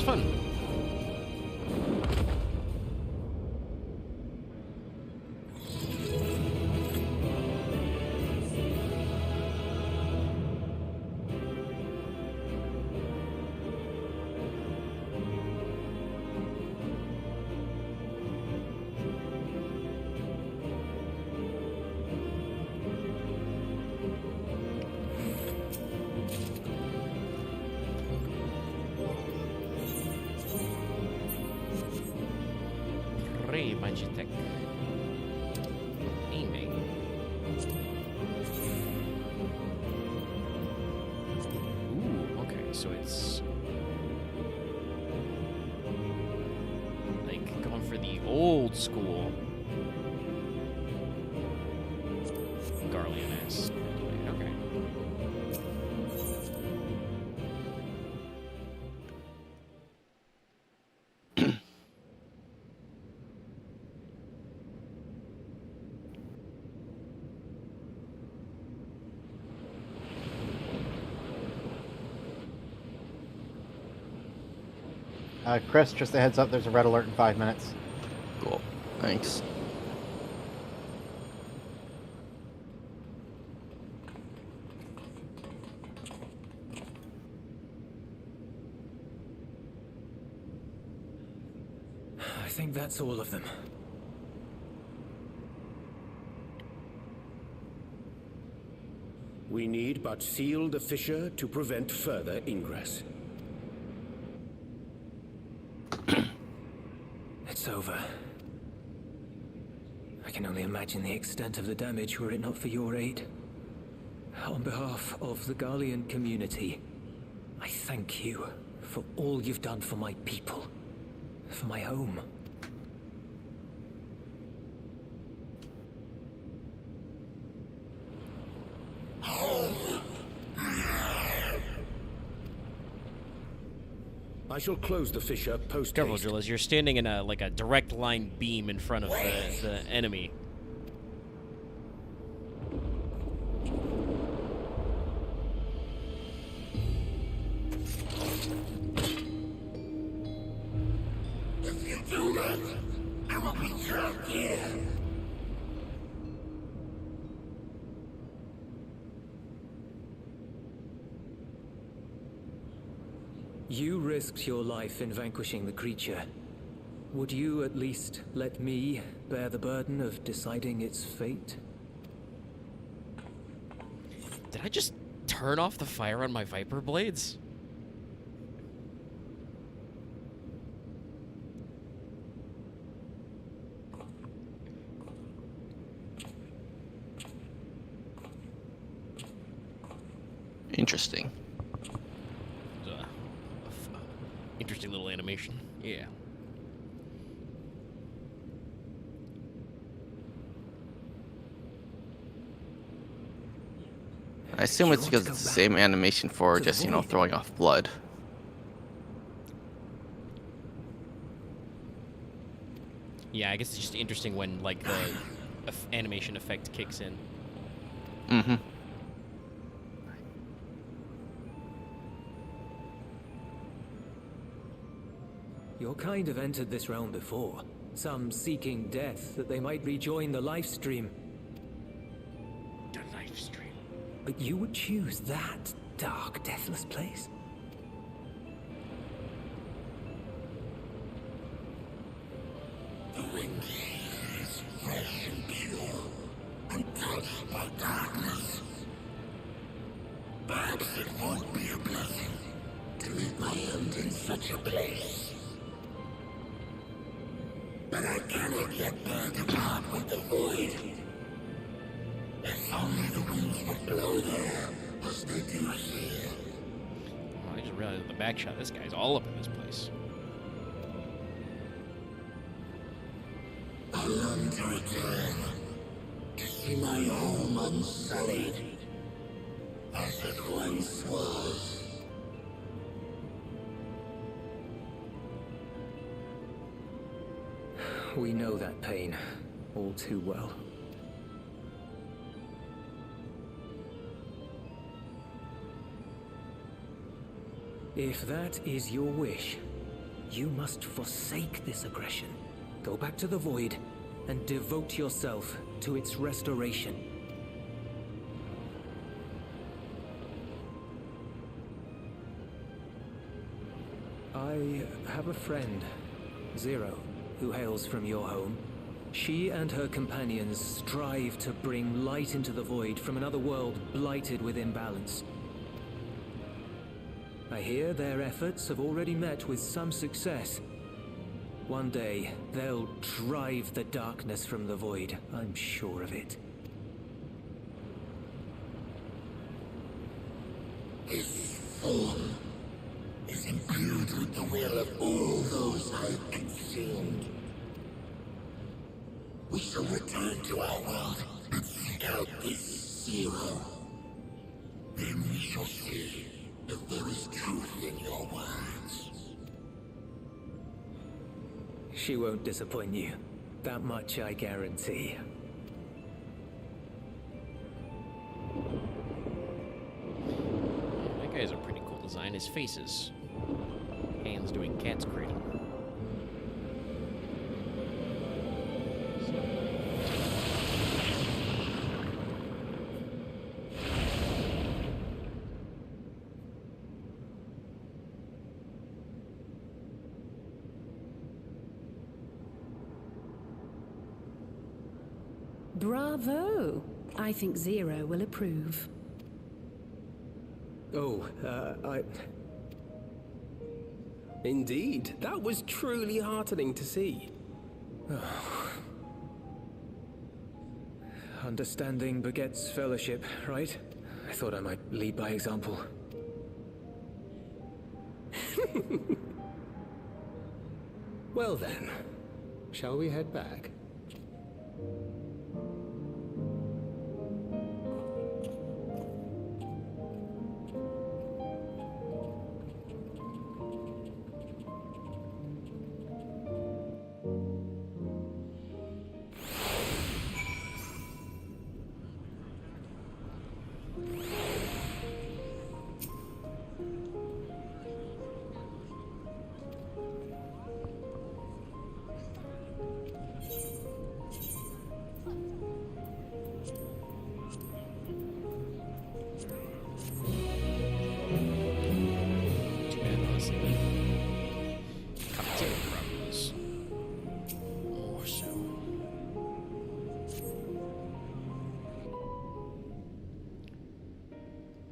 Fun. Magitech. Aiming. Ooh, okay, so it's like going for the old school Garlean-esque. Okay. Chris, just a heads up, there's a red alert in 5 minutes. Cool. Thanks. I think that's all of them. We need but seal the fissure to prevent further ingress. It's over. I can only imagine the extent of the damage were it not for your aid. On behalf of the Garlean community, I thank you for all you've done for my people. For my home. I shall close the fissure post Careful, haste. Drillis. You're standing in a direct line beam in front of the enemy. If you do that, I will be trapped here. You risked your life in vanquishing the creature. Would you at least let me bear the burden of deciding its fate? Did I just turn off the fire on my Viper blades? Interesting. Interesting little animation. Yeah. I assume it's because it's the same animation for just, throwing off blood. Yeah, I guess it's just interesting when, like, the animation effect kicks in. Mm-hmm. Your kind have entered this realm before. Some seeking death that they might rejoin the life stream. The life stream. But you would choose that dark, deathless place? The wind is fresh and pure, untouched by darkness. Perhaps it won't be a blessing to meet my end in such a place. But I cannot yet bear to part with the void. If only the winds would blow there as they do here. Oh, I just realized with the back shot, this guy's all up in this place. I long to return, to see my home unsullied, as it once was. We know that pain all too well. If that is your wish, you must forsake this aggression. Go back to the Void and devote yourself to its restoration. I have a friend, Zero, who hails from your home. She and her companions strive to bring light into the Void from another world blighted with imbalance. I hear their efforts have already met with some success. One day, they'll drive the darkness from the Void, I'm sure of it. His form is imbued with the will of all those I've consumed. We shall return to our world and seek out this Zero. Then we shall see if there is truth in your words. She won't disappoint you. That much I guarantee. That guy's a pretty cool design. His faces. Hands doing cat's cradle. Bravo! I think Zero will approve. Oh, Indeed, that was truly heartening to see. Understanding begets fellowship, right? I thought I might lead by example. Well then, shall we head back?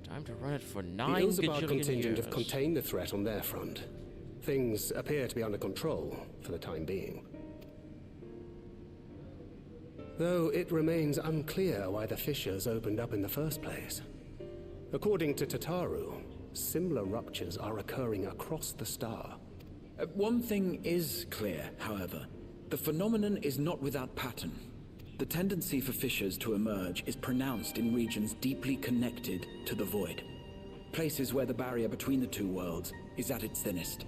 Time to run it for The 9 Ilzabar gajillion contingent years. have contained the threat on their front. Things appear to be under control for the time being. Though it remains unclear why the fissures opened up in the first place. According to Tataru, similar ruptures are occurring across the star. One thing is clear, however. The phenomenon is not without pattern. The tendency for fissures to emerge is pronounced in regions deeply connected to the void. Places where the barrier between the two worlds is at its thinnest.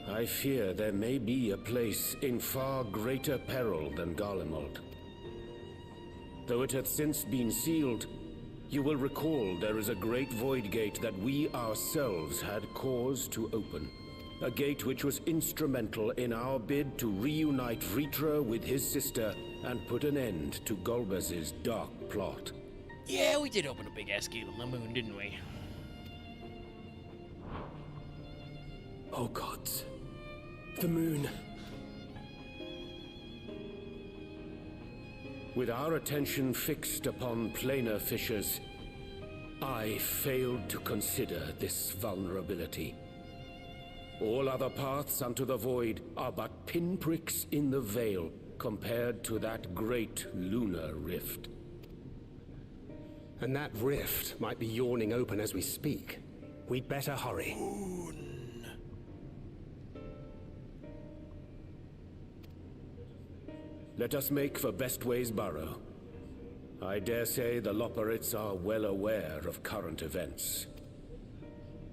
I fear there may be a place in far greater peril than Garlemald. Though it hath since been sealed, you will recall there is a great void gate that we ourselves had cause to open. A gate which was instrumental in our bid to reunite Vritra with his sister and put an end to Golbez's dark plot. Yeah, we did open a big-ass gate on the moon, didn't we? Oh gods. The moon. With our attention fixed upon planar fissures, I failed to consider this vulnerability. All other paths unto the void are but pinpricks in the veil compared to that great lunar rift. And that rift might be yawning open as we speak. We'd better hurry. Let us make for Bestways Burrow. I dare say the Loporrits are well aware of current events.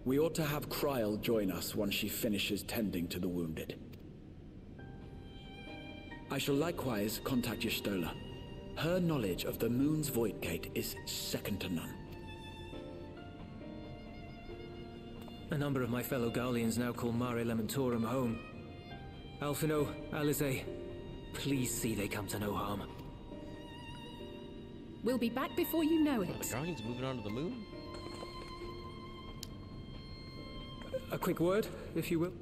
We ought to have Kryl join us once she finishes tending to the wounded. I shall likewise contact Y'shtola. Her knowledge of the moon's void gate is second to none. A number of my fellow Garleans now call Mare Lamentorum home. Alphino, Alisaie, please see they come to no harm. We'll be back before you know it. The Guardians moving on to the moon? A quick word, if you will.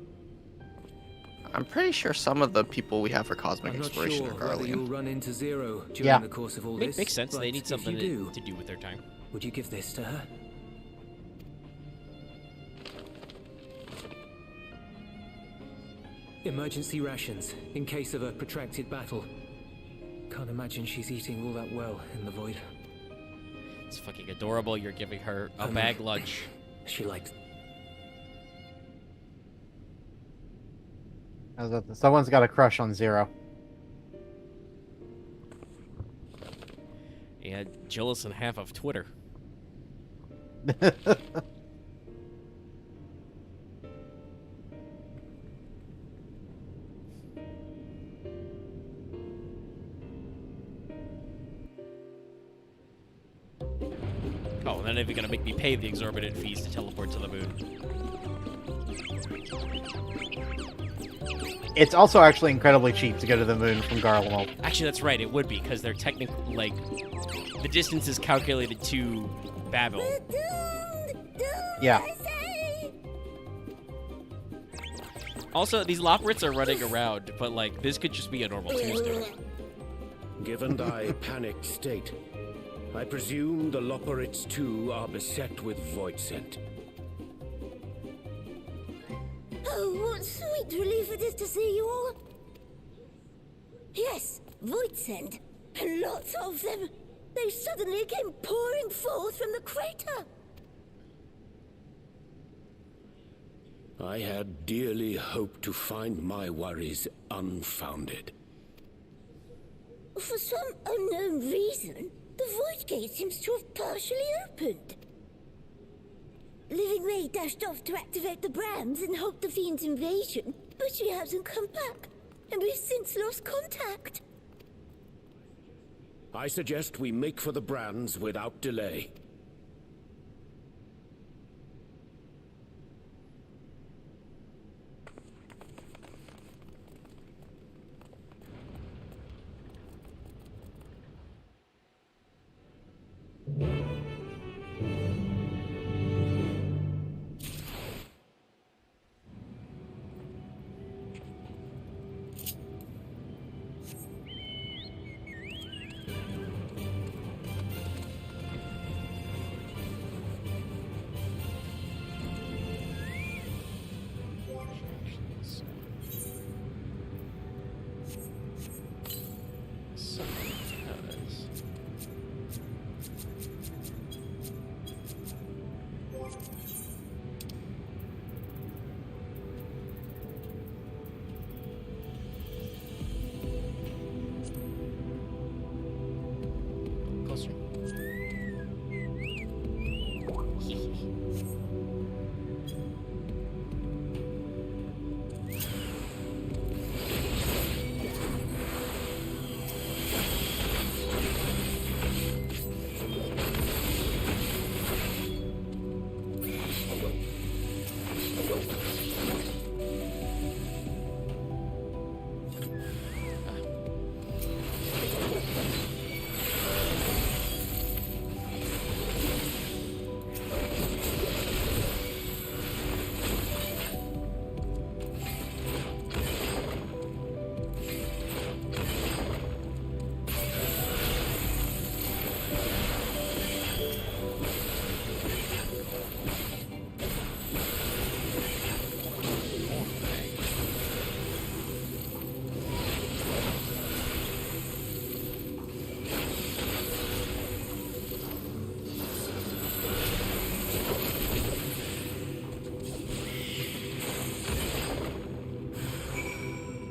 I'm pretty sure some of the people we have for Cosmic I'm not Exploration sure are whether you'll Garlean. run into Zero during Yeah. the course of all this. Makes sense. They but need something if you to do with their time. would you give this to her? Emergency rations, in case of a protracted battle. Can't imagine she's eating all that well in the void. It's fucking adorable. You're giving her a bag lunch. She likes... Someone's got a crush on Zero. Yeah, jealous and half of Twitter. Oh, and then they're gonna make me pay the exorbitant fees to teleport to the moon. It's also actually incredibly cheap to go to the moon from Garlemald. Actually, that's right. It would be because they're technically like the distance is calculated to Babel. Yeah. Also, these Loporrits are running around, but like this could just be a normal Tuesday. Given thy panicked state, I presume the Loporrits too are beset with void scent. Oh, what sweet relief it is to see you all. Yes, void scent. And lots of them. They suddenly came pouring forth from the crater. I had dearly hoped to find my worries unfounded. For some unknown reason, the Void Gate seems to have partially opened. Living Ray dashed off to activate the brands and halt the Fiend's invasion, but she hasn't come back, and we've since lost contact. I suggest we make for the brands without delay.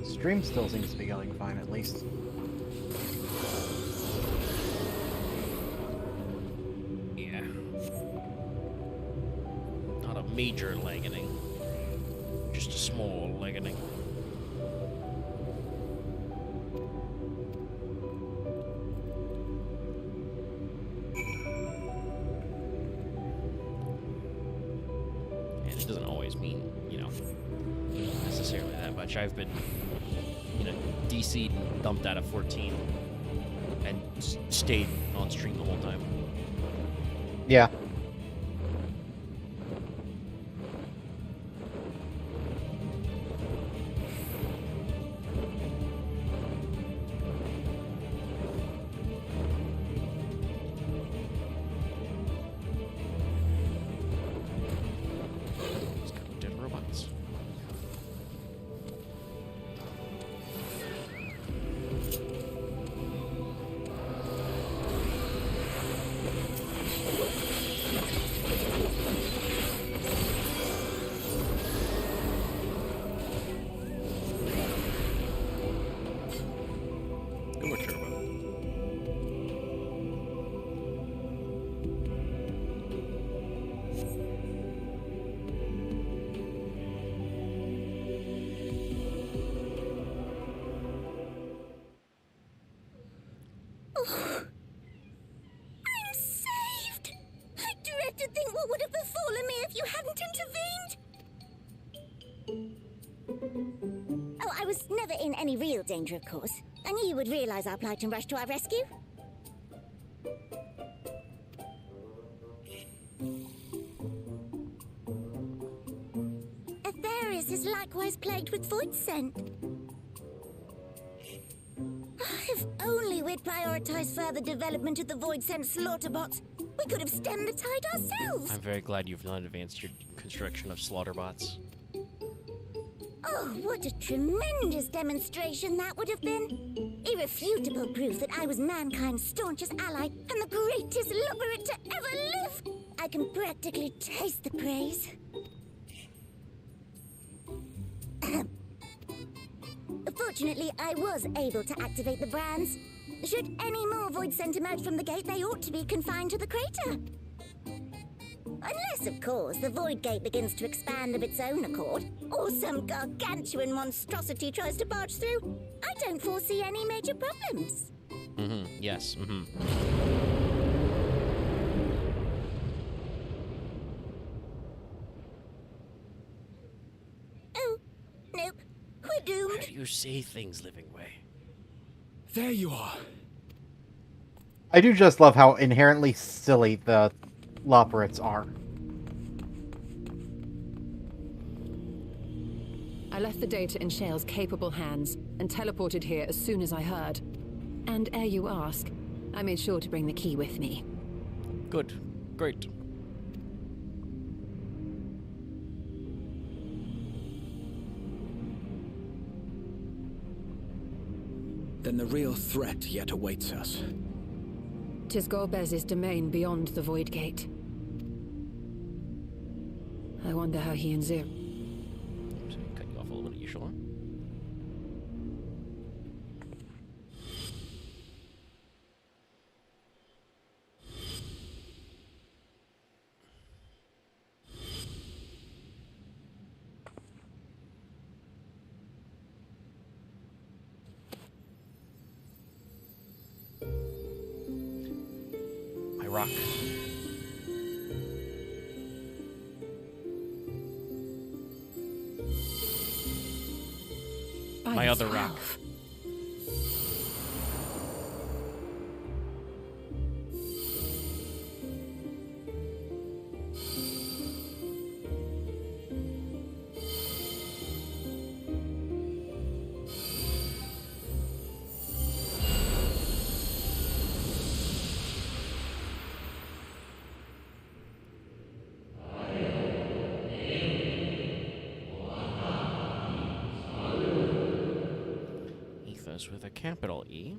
Stream still seems to be going fine, at least. Yeah. Not a major lagging. Just a small lagging. And it doesn't always mean, you know, necessarily that much. I've been, you know, DC'd and dumped out of 14 and stayed on stream the whole time. Yeah. Dead robots. Go with Turbo. I'm saved! I dread to think what would have befallen me if you hadn't intervened! Oh, I was never in any real danger, of course. I knew you would realize our plight and rush to our rescue. Aetherius is likewise plagued with void scent. If only we'd prioritized further development of the void scent slaughter bots, we could have stemmed the tide ourselves. I'm very glad you've not advanced your construction of slaughter bots. Oh, what a tremendous demonstration that would have been. Irrefutable proof that I was mankind's staunchest ally and the greatest lubberate to ever live. I can practically taste the praise. Fortunately, I was able to activate the brands. Should any more void scent emerge from the gate, they ought to be confined to the crater. Unless, of course, the void gate begins to expand of its own accord, or some gargantuan monstrosity tries to barge through. I don't foresee any major problems. Yes, Oh, nope. We're doomed. How do you say things, Living Way? There you are. I do just love how inherently silly the Loporrits are. I left the data in Shale's capable hands and teleported here as soon as I heard. And ere you ask, I made sure to bring the key with me. Good. Great. Then the real threat yet awaits us. 'Tis Golbez's domain beyond the Void Gate. I wonder how he and Zero... I'm just gonna cut you off a little bit, you sure? My rock. My other rock. Ethos with a capital E.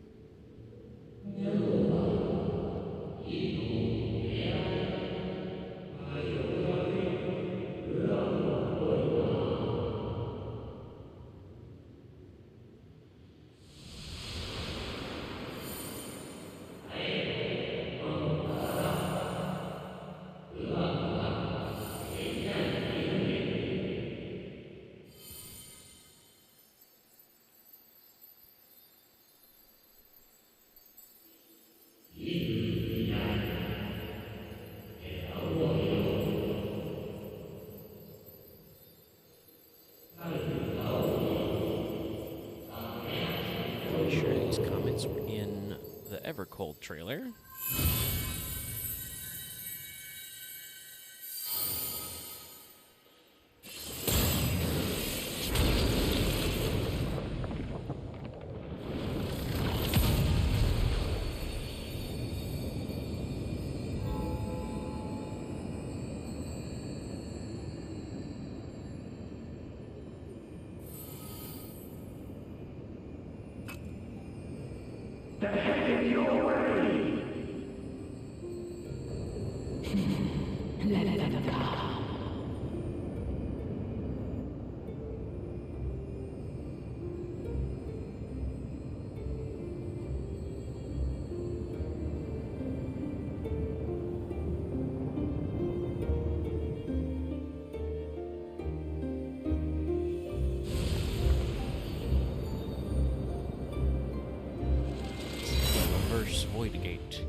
Pretty sure these comments were in the Evercold trailer. They're headed your way. Let them come. Reverse Void Gate.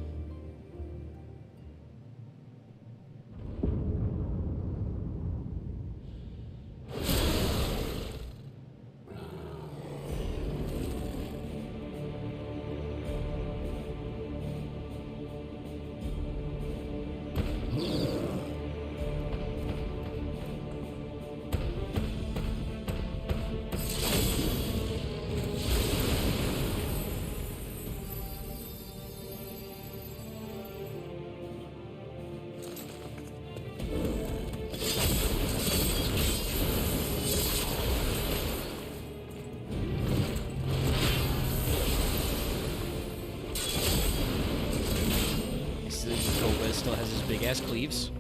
Golbez still has his big ass cleaves.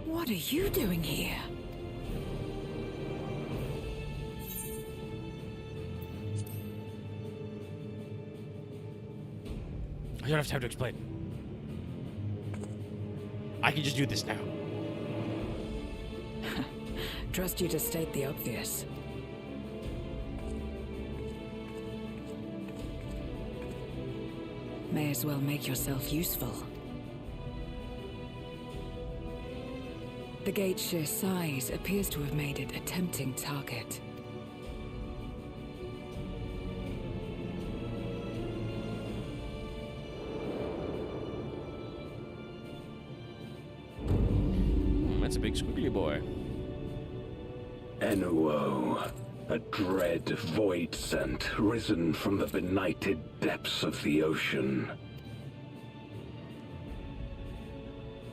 What are you doing here? don't have time to explain. I can just do this now. Trust you to state the obvious. May as well make yourself useful. The gate's sheer size appears to have made it a tempting target. That's a big squiggly boy. Enuo, a dread void scent risen from the benighted depths of the ocean.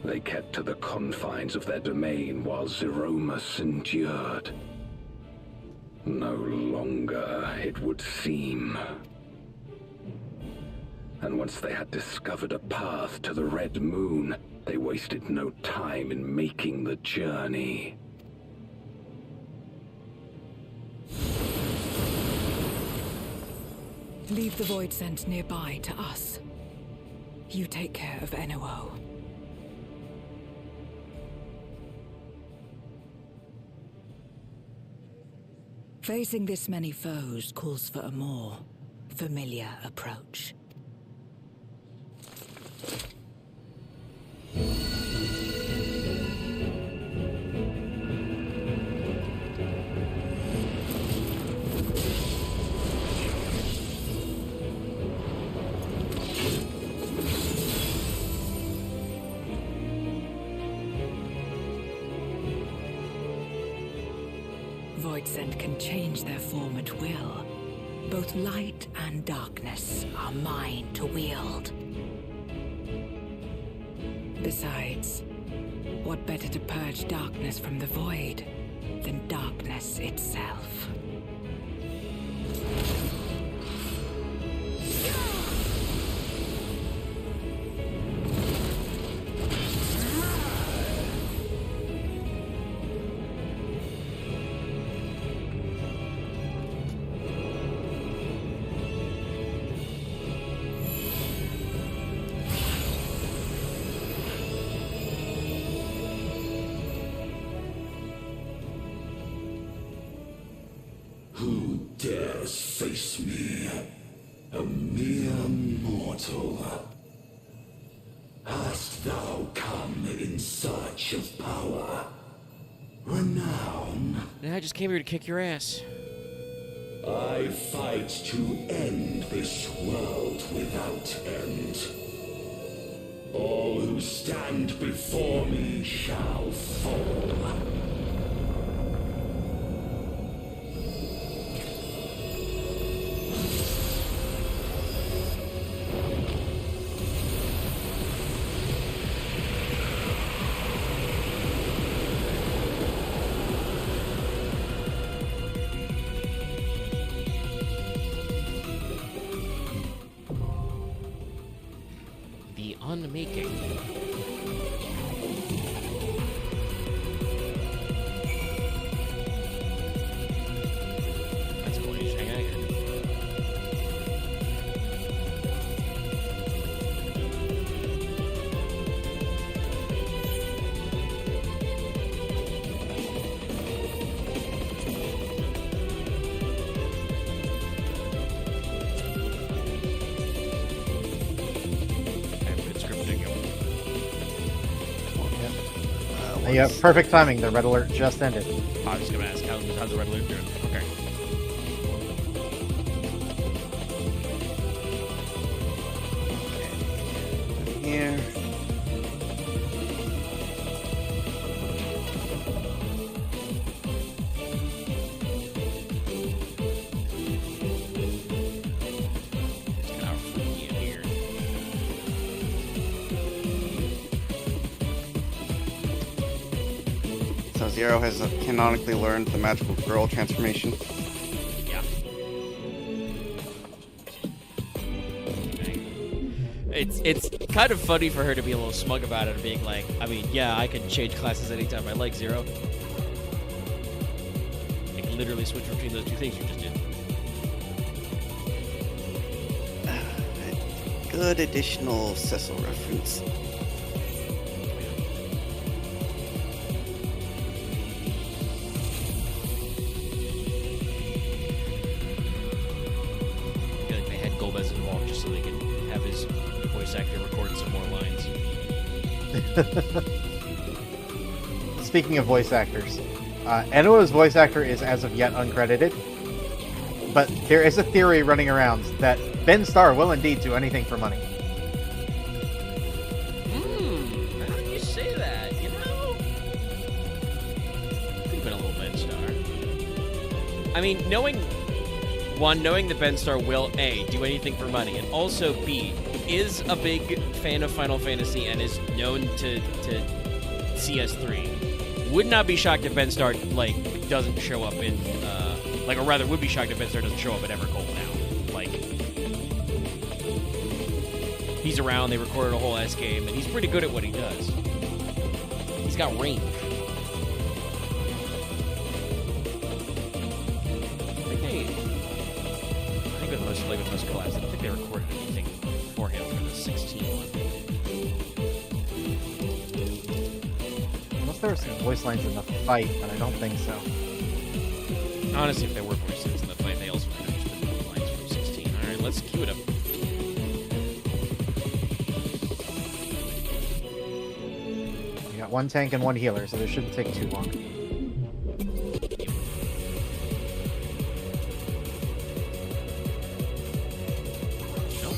They kept to the confines of their domain while Zeromus endured. No longer, it would seem. And once they had discovered a path to the Red Moon, they wasted no time in making the journey. Leave the void scent nearby to us. You take care of Enuo. Facing this many foes calls for a more familiar approach. Voidsent can change their form at will. Both light and darkness are mine to wield. Besides, what better to purge darkness from the void than darkness itself? Who dares face me? A mere mortal. Hast thou come in search of power? Renown? I just came here to kick your ass. I fight to end this world without end. All who stand before me shall fall. The unmaking. That's cool. You just hang out here. Yeah, perfect timing. The red alert just ended. I was just gonna ask how's the red alert doing? Okay. Here. It's kind of freaky in here. So Zero has canonically learned the magical girl transformation. Yeah. It's kind of funny for her to be a little smug about it and being like, I mean, yeah, I can change classes anytime I like, Zero. I can literally switch between those two things you just did. good additional Cecil reference. I feel like they had Golbez involved just so they could have his voice actor record some more lines. Speaking of voice actors, Enoa's voice actor is as of yet uncredited, but there is a theory running around that Ben Starr will indeed do anything for money. Now that you say that, you know? Could have been a little Ben Starr. I mean, knowing that Ben Starr will, A, do anything for money, and also, B, is a big fan of Final Fantasy and is known to CS3. Would not be shocked if Ben Starr, like, doesn't show up in, or rather, would be shocked if Ben Starr doesn't show up at Evercold now. Like, he's around, they recorded a whole S game, and he's pretty good at what he does. He's got range. I think with most collabs, I don't think they recorded anything for him for the 16 one. Unless there were some voice lines in the fight, but I don't think so. Honestly, if there were voice lines in the fight, they also might have just been lines from 16. Alright, let's queue it up. You got one tank and one healer, so this shouldn't take too long. Nope.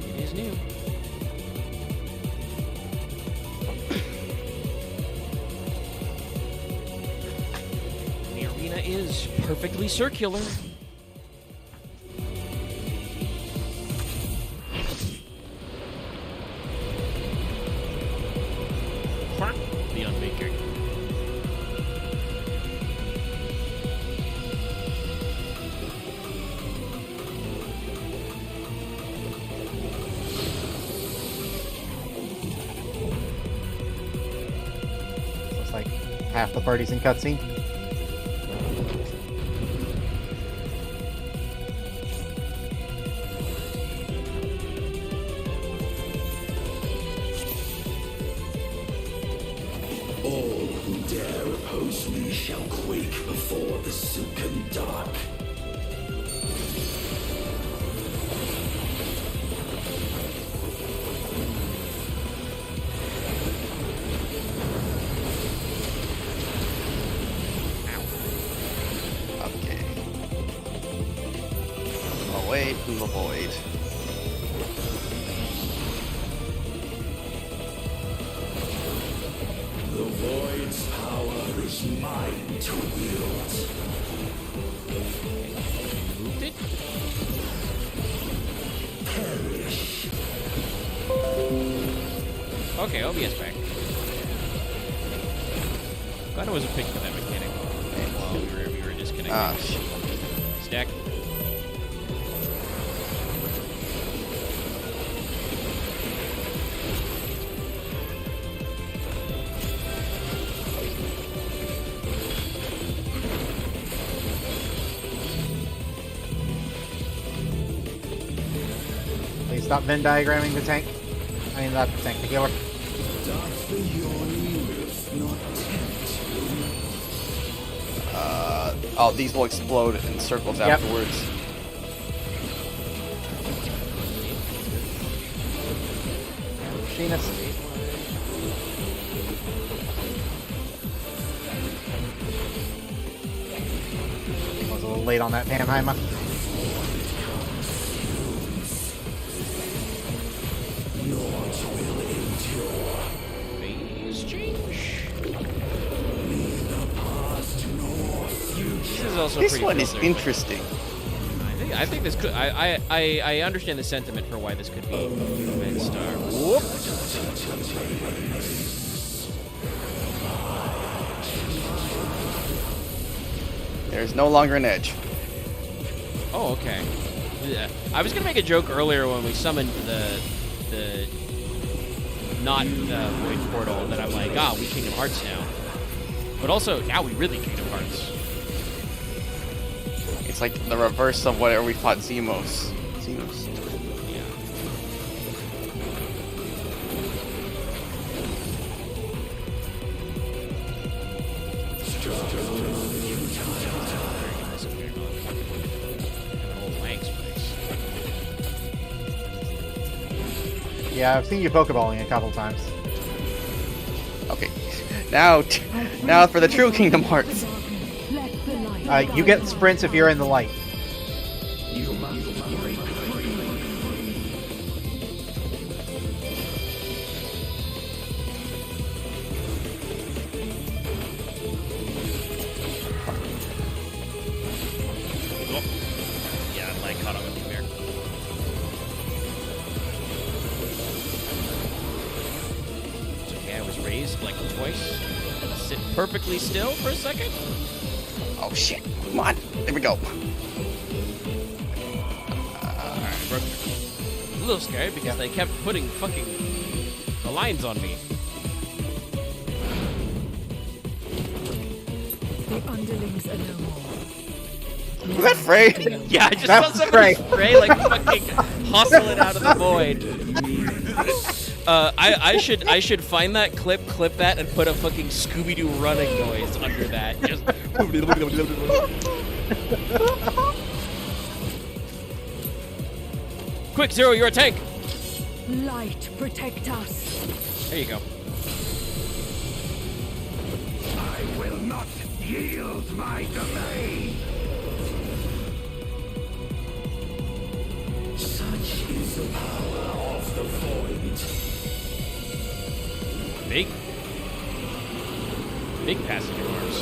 It is new. The arena is perfectly circular. The Unmaker. Looks like half the party's in cutscene. All who dare oppose me shall quake before the silken dark. Okay. Away from the void. The void's power is mine to wield. Moved it? Perish. Okay, OBS back. Glad I wasn't picking that mechanic while we were disconnected. Ah, shit. Stack. Please stop Venn diagramming the tank. I mean, not the tank, the healer. Doth the yawning earth not tempt you? Oh, these will explode in circles Yep. afterwards. Machinist. Was a little late on that Panheimer. Naught will endure. Phase change. Neither past nor future. This is also This pretty one cool, is though. interesting. I think this could. I understand the sentiment for why this could be Ben Starr. Whoop. There's no longer an edge. Oh, okay. Yeah. I was gonna make a joke earlier when we summoned the not the Void Portal that I'm like, we Kingdom Hearts now. But also, now we really Kingdom Hearts. It's like the reverse of whatever we fought Xemos. Xemos. Yeah. Yeah, I've seen you Pokeballing a couple times. Okay. Now for the true Kingdom Hearts. You get sprints if you're in the light. Yeah, I'm like caught up with you there. It's okay, I was raised like twice. Sit perfectly still for a second. Oh shit! Come on, there we go. Alright, broke it. A little scary because they kept putting fucking the lines on me. The underlings are no more. Was that Frey? Yeah, I just That saw was somebody Frey. spray like fucking hustling out of the void. I should find that clip that, and put a fucking Scooby-Doo running noise under that. Just. Quick, Zero, you're a tank. Light, protect us. There you go. I will not yield my domain. Such is the power of the void. Big passenger arms.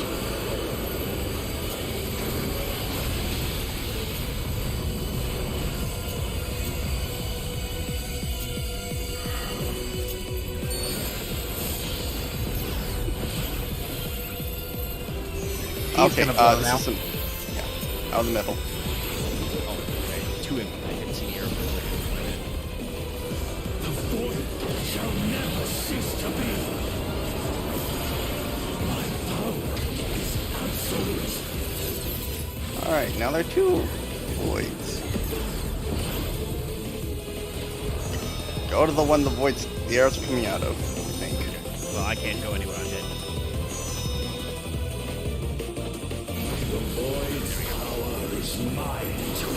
Okay, gonna blow this now. is some. Yeah, out of the middle. Oh, okay. Two in. I didn't see here. The void shall never cease to be. My power is absolute. All right, now there are two voids. Go to the one the voids, the arrows are coming out of. I think. Well, I can't go anywhere. I'm dead. The void's power is mine to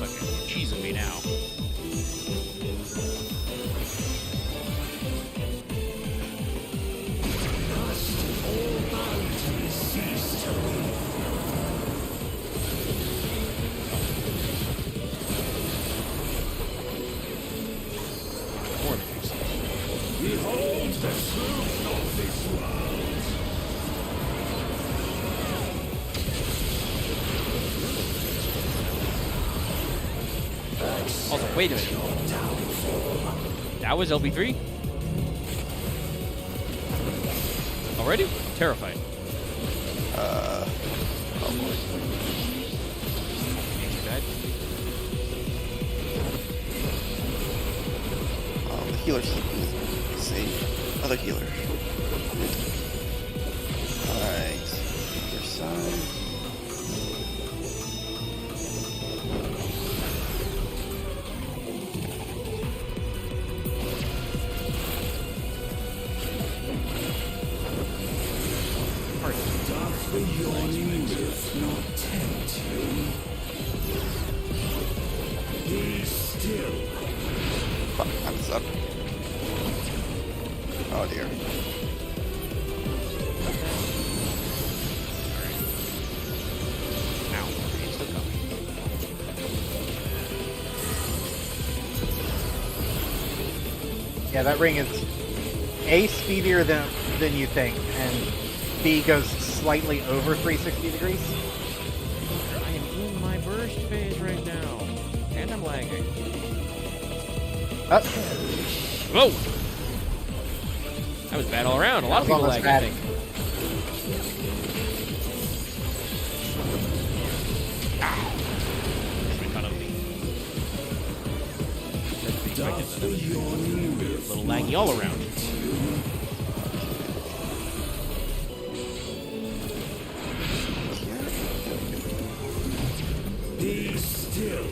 Okay, fucking cheesing me now. Must all bounties cease to be. Behold the truth of this world. Also, wait a minute. That was LB3? Already? Terrified. Oh boy. Ain't too bad. The healer's safe. Other healer. Alright. Other side. Doth the yawning earth not tempt you? Be still. Fuck, I'm stuck. Oh dear. Ow. He's still coming. Yeah, that ring is A, speedier than you think, and B, goes slightly over 360 degrees. I am in my burst phase right now. And I'm lagging. Whoa! That was bad all around. A lot of people lagged, I think. A little laggy all around. Be still.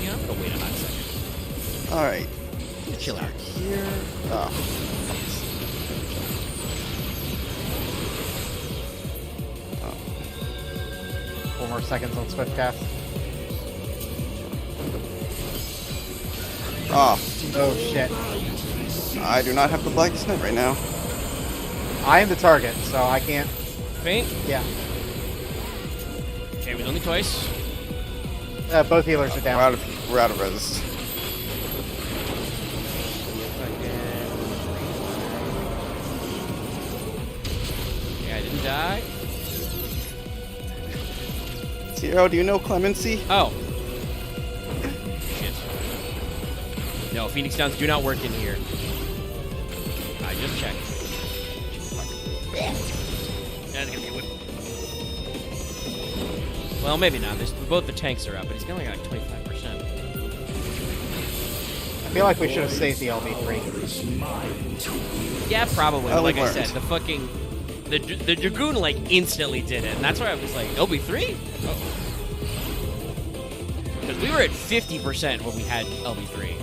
Yeah, I'm gonna wait a hot second. Alright. Chill out. Here. Oh. 4 more seconds on Swift Cast. Oh. Oh shit. I do not have the Blackest Night right now. I am the target, so I can't. Faint? Yeah. Okay, it was only twice. Both healers are down. We're out of res. Yeah, I didn't die. Zero, do you know Clemency? Oh. Shit. No, Phoenix Downs do not work in here. I just checked. That's gonna be a whip. Well, maybe not. Both the tanks are up, but he's only got like 25%. I feel like we should have saved the LB3. Yeah, probably. Oh, Like I learned. said, the fucking the Dragoon like instantly did it, and that's why I was like, LB3? Oh. Because we were at 50% when we had LB3.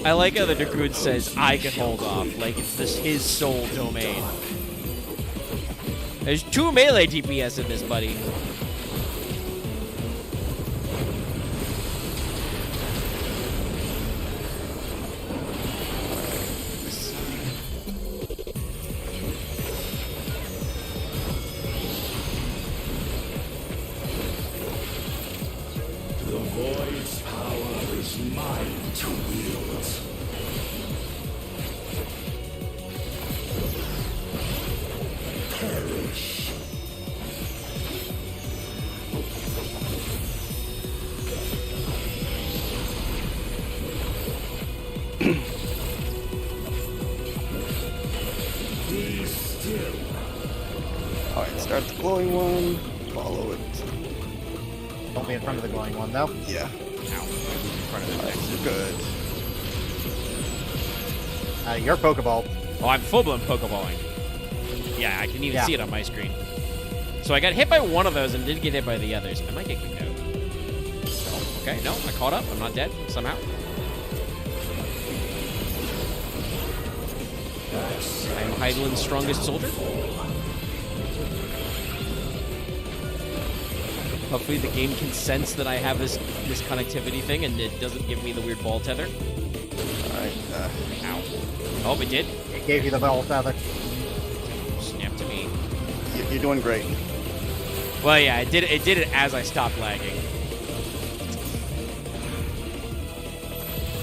I like how the Dragoon says, I can hold off, like it's his sole domain. There's 2 melee DPS in this, buddy. The Void's power is mine to wield. Perish. Be still. Alright, start the glowing one. Follow it. Don't be in front of the glowing one, though. Yeah. Alright, good. Your Pokeball. Oh, I'm full-blown Pokeballing. Yeah, I can even see it on my screen. So I got hit by one of those and didn't get hit by the others. I might get kicked out. Okay, no, I caught up. I'm not dead, somehow. I'm Heidelin's strongest soldier. Hopefully the game can sense that I have this connectivity thing and it doesn't give me the weird ball tether. Alright, Ow. Oh, it did. It gave you the ball feather. Snap to me. You're doing great. Well, yeah, it did it as I stopped lagging.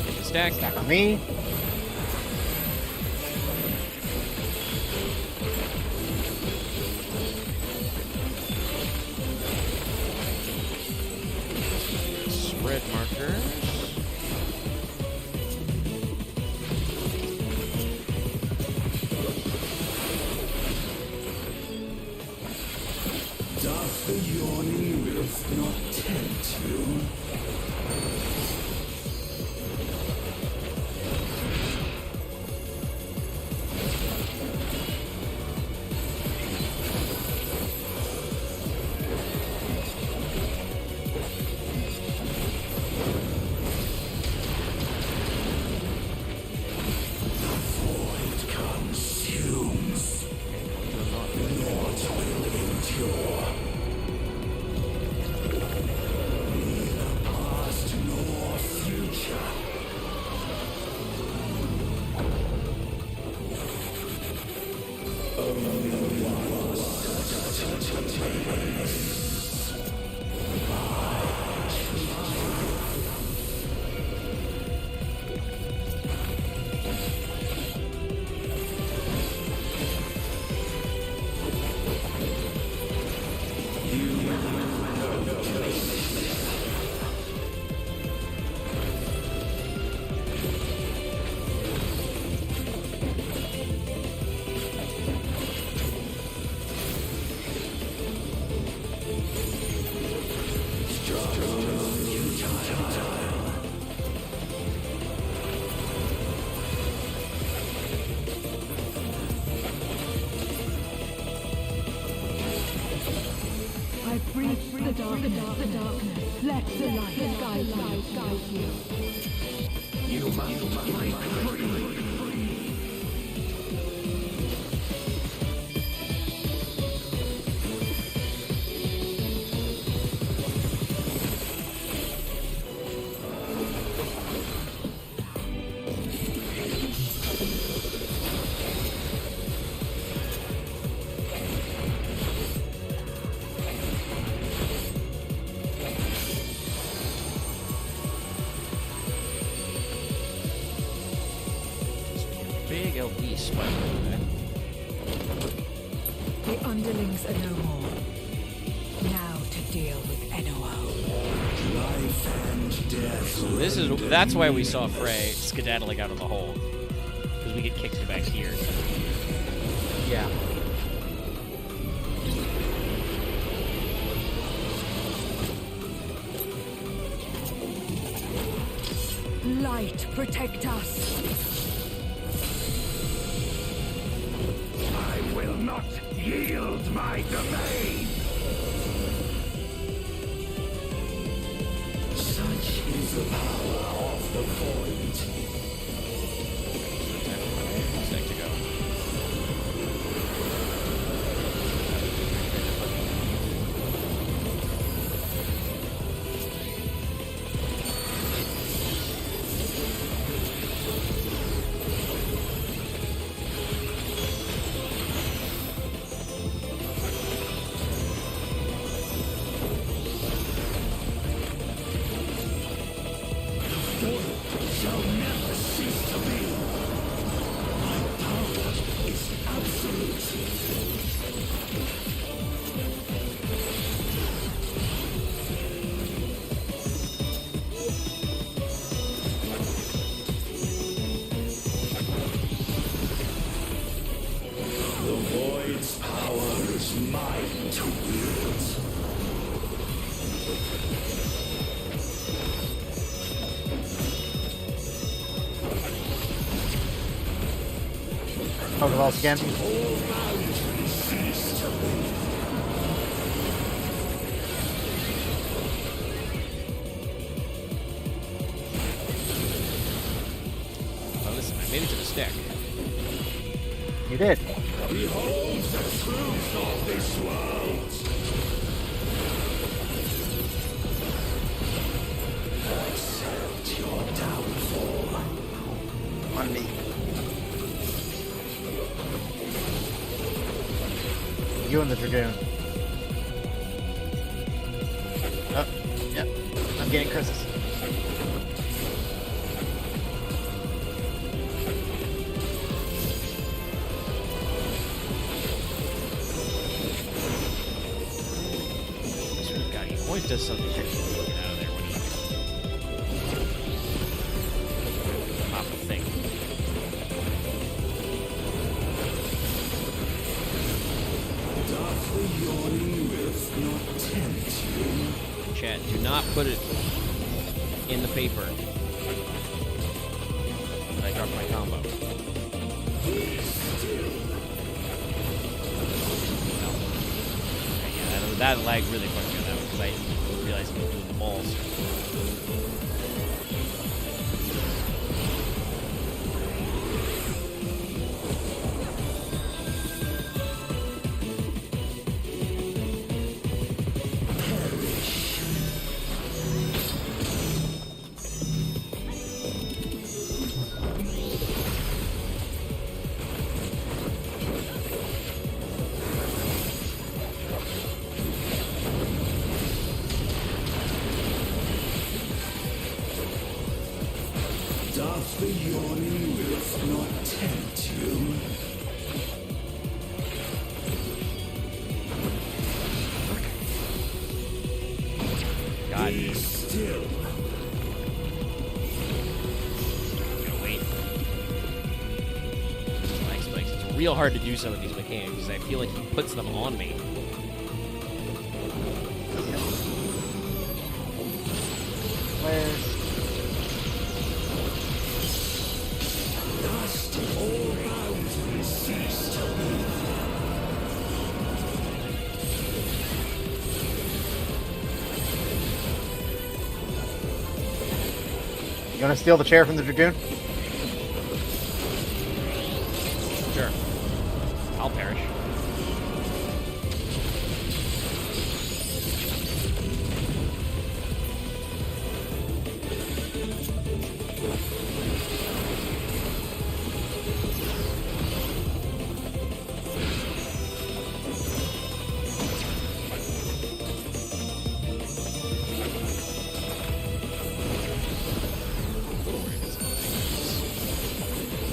Hit the stack. Stack on me. Spread markers. Doth the yawning rift not tempt you? The void consumes, naught will endure. Neither past nor future. Only one I breach the darkness. Let the light guide you. You must fight free. Big LP spider over there. The underlings are no more. Now to deal with NOL. Life and death. So that's why we saw Frey skedaddling out of the hole. Because we get kicked back here. Yeah. Light, protect us. I will not yield my domain! Such is the power of the void. Next to go. Shall never cease to be. My power is absolute. The void's power is mine to wield. Pokeballs again. Oh, listen, I made it to the stick. You did. Behold the truth of this world. Accept your downfall. On me. You and the Dragoon. Oh, yep. I'm getting Chris's. Sweet guy, he always does something to get out of there when he pop the thing. Doth the yawning rift not tempt you? Chat, do not put it in the paper. I dropped my combo. That lagged really quick on that one because I realized I was doing the balls. Doth the yawning rift not tempt you? God. Be still. Wait. Lag spikes. It's real hard to do some of these mechanics because I feel like he puts them on me. Where's... Dust all boundaries cease to be. You want to steal the chair from the Dragoon? Sure. I'll perish.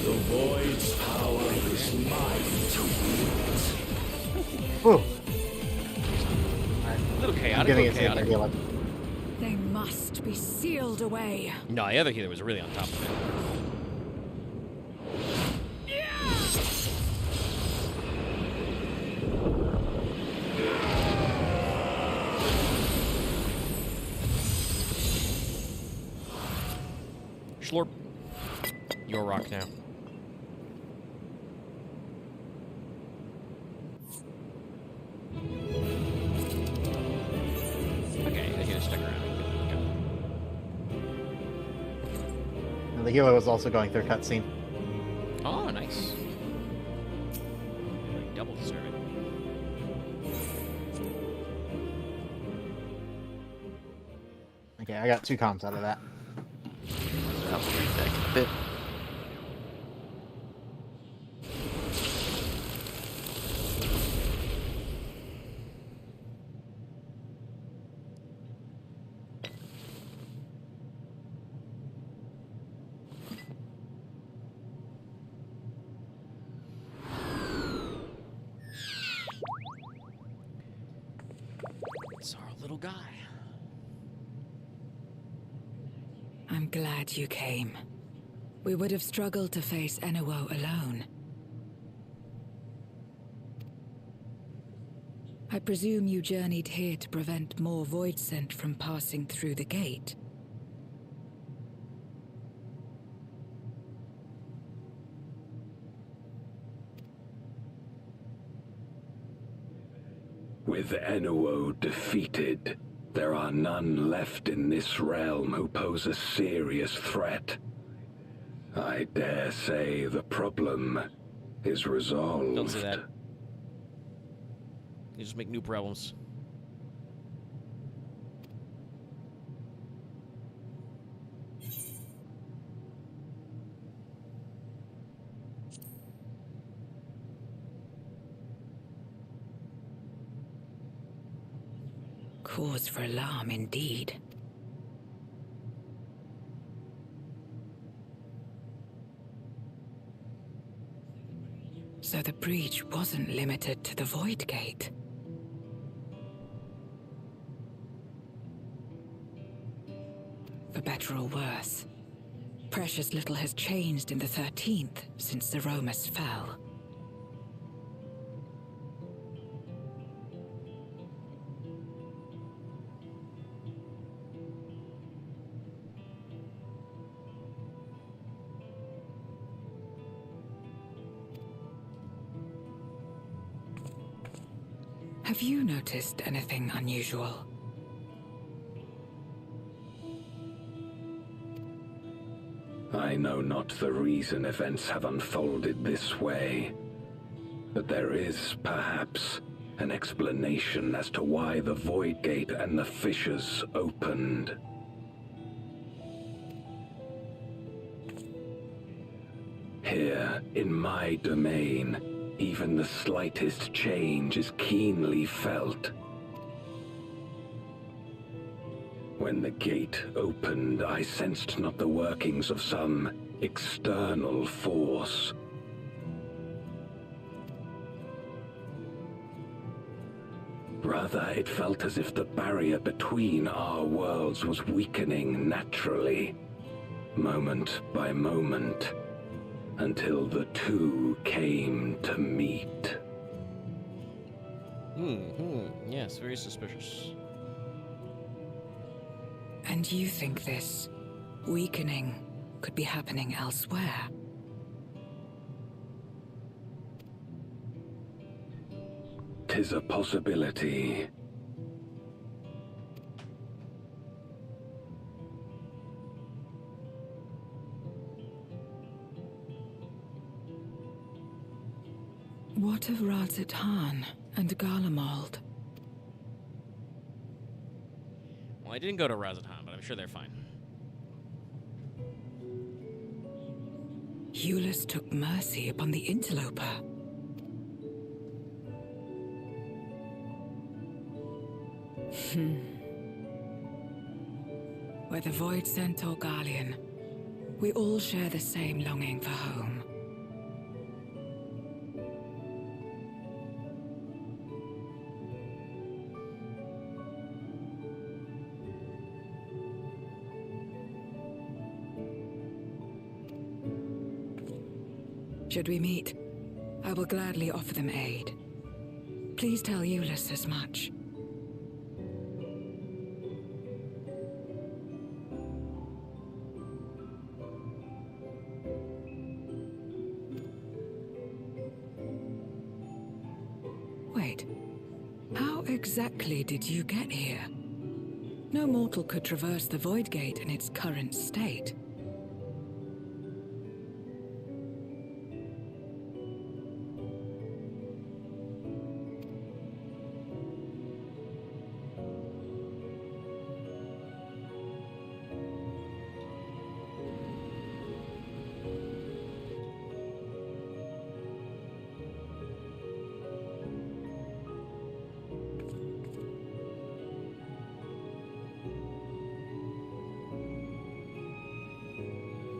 The void's Whew. A little I'm chaotic. giving A it little to chaotic. They must be sealed away. No, the other healer was really on top of it. Schlorp. Your rock now. Okay, they're gonna stick around. And the healer was also going through a cutscene. Oh, nice. Double deserve it. Okay, I got 2 comms out of that. I'll read that in a bit. It's our little guy. I'm glad you came. We would have struggled to face Enuo alone. I presume you journeyed here to prevent more Voidsent from passing through the gate. With Enuo defeated, there are none left in this realm who pose a serious threat. I dare say the problem is resolved. Don't say that. You just make new problems. Cause for alarm indeed. So the breach wasn't limited to the Void Gate. For better or worse, precious little has changed in the 13th since the Romus fell. Have you noticed anything unusual? I know not the reason events have unfolded this way, but there is, perhaps, an explanation as to why the Void Gate and the fissures opened. Here, in my domain, even the slightest change is keenly felt. When the gate opened, I sensed not the workings of some external force. Rather, it felt as if the barrier between our worlds was weakening naturally, moment by moment, until the two came to meet. Yes, very suspicious. And you think this weakening could be happening elsewhere? "'Tis a possibility. What of Radz-at-Han and Garlemald? Well, I didn't go to Radz-at-Han, but I'm sure they're fine. Eulus took mercy upon the interloper. Whether Voidsent or Garlean, we all share the same longing for home. Should we meet, I will gladly offer them aid. Please tell Euless as much. Wait, how exactly did you get here? No mortal could traverse the Void Gate in its current state.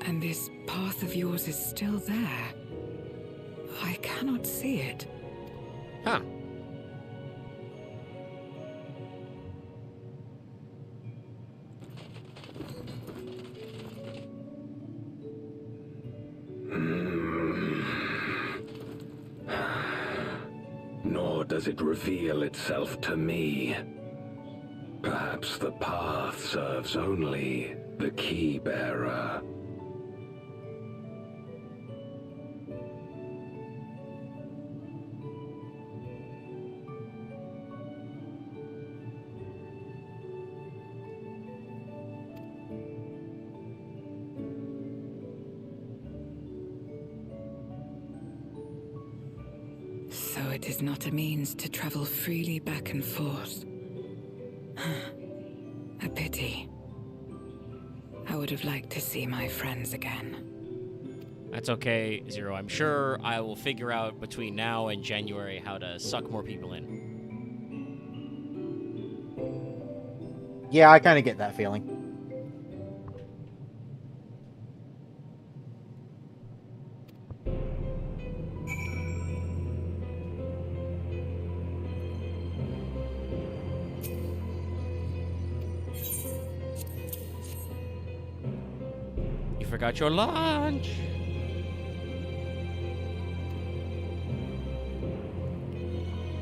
And this path of yours is still there. I cannot see it. Huh. Nor does it reveal itself to me. Perhaps the path serves only the key bearer. So it is not a means to travel freely back and forth. A pity. I would have liked to see my friends again. That's okay, Zero. I'm sure I will figure out between now and January how to suck more people in. Yeah, I kind of get that feeling. You forgot your lunch.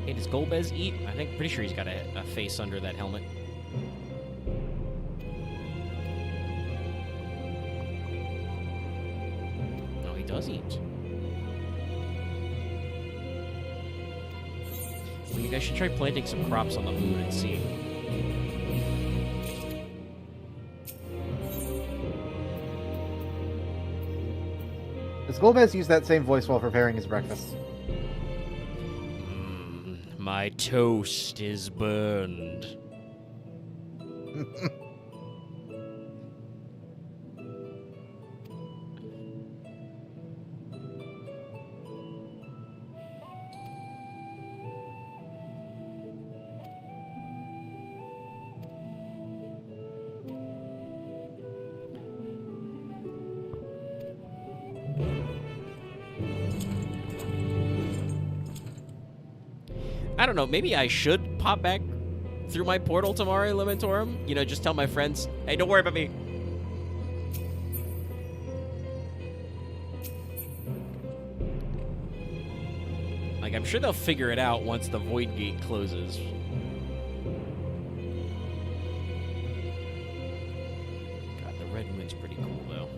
Hey, does Golbez eat? I think pretty sure he's got a face under that helmet. No, he does eat. Well, you guys should try planting some crops on the moon and see. Does Golbez use that same voice while preparing his breakfast? My toast is burned. I don't know, maybe I should pop back through my portal to Mare Elementorum. You know, just tell my friends, hey, don't worry about me. Like, I'm sure they'll figure it out once the Void Gate closes. God, the Red Moon's pretty cool, though.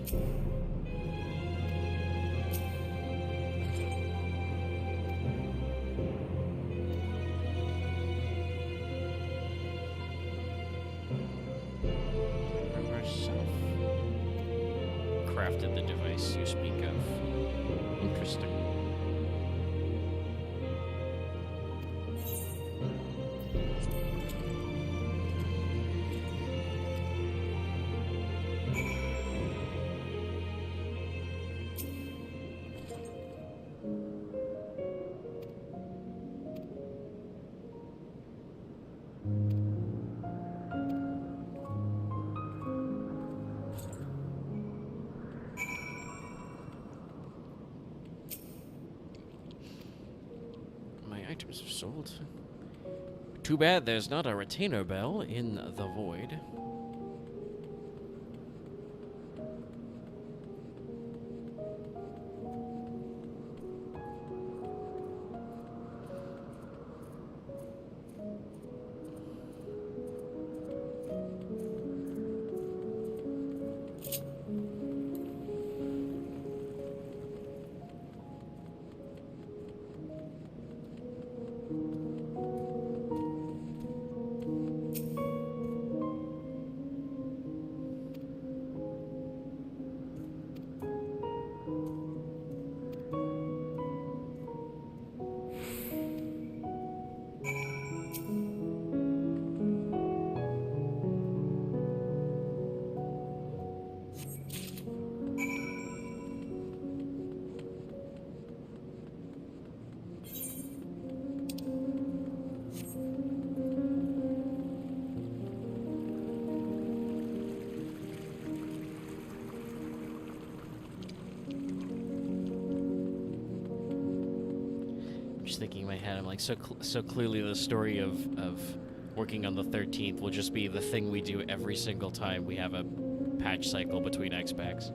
Crafted the device you speak of. Interesting. Items are sold. Too bad there's not a retainer bell in the void. I'm just thinking in my head, I'm like, so clearly the story of working on the 13th will just be the thing we do every single time we have a patch cycle between X-Packs.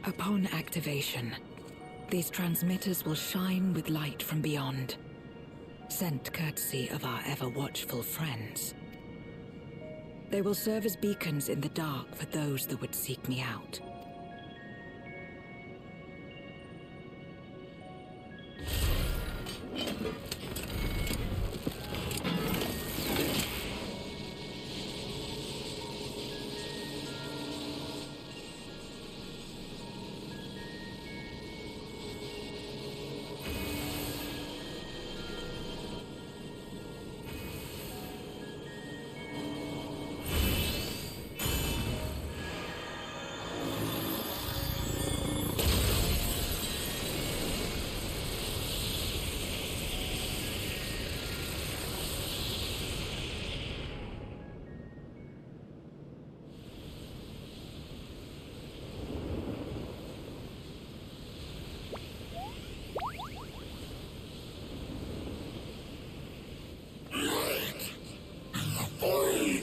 Upon activation, these transmitters will shine with light from beyond, sent courtesy of our ever-watchful friends. They will serve as beacons in the dark for those that would seek me out.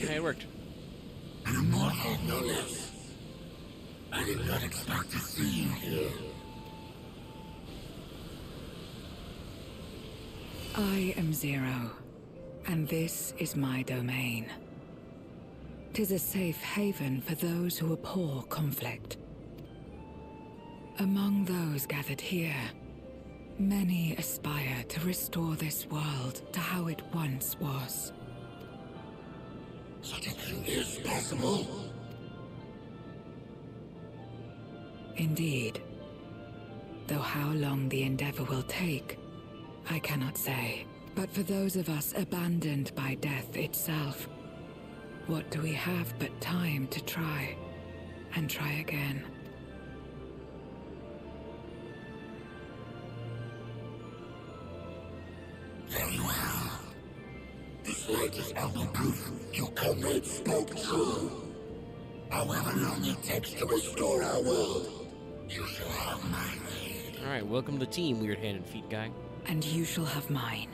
Okay, it worked. Immortal Nullis. I did not expect to see you here. I am Zero, and this is my domain. 'Tis a safe haven for those who abhor conflict. Among those gathered here, many aspire to restore this world to how it once was. Such a thing is possible. Indeed. Though how long the endeavor will take, I cannot say. But for those of us abandoned by death itself, what do we have but time to try, and try again? Very well. This latest ample proof you comrades spoke true. However long it takes to restore our world, you shall have my aid. Alright, welcome to the team, weird hand and feet guy. And you shall have mine.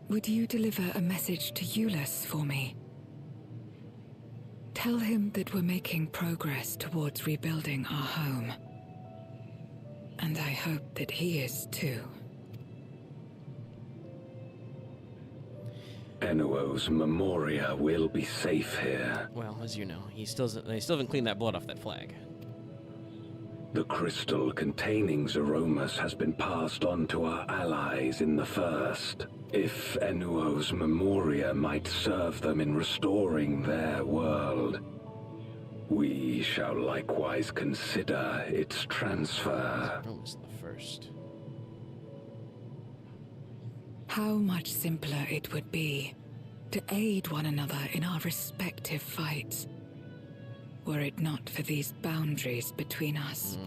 Would you deliver a message to Eulus for me? Tell him that we're making progress towards rebuilding our home. And I hope that he is too. Enuo's Memoria will be safe here. Well, as you know, they still haven't cleaned that blood off that flag. The crystal containing Zeromus has been passed on to our allies in the First. If Enuo's Memoria might serve them in restoring their world, we shall likewise consider its transfer. Zeromus the First. How much simpler it would be to aid one another in our respective fights, were it not for these boundaries between us.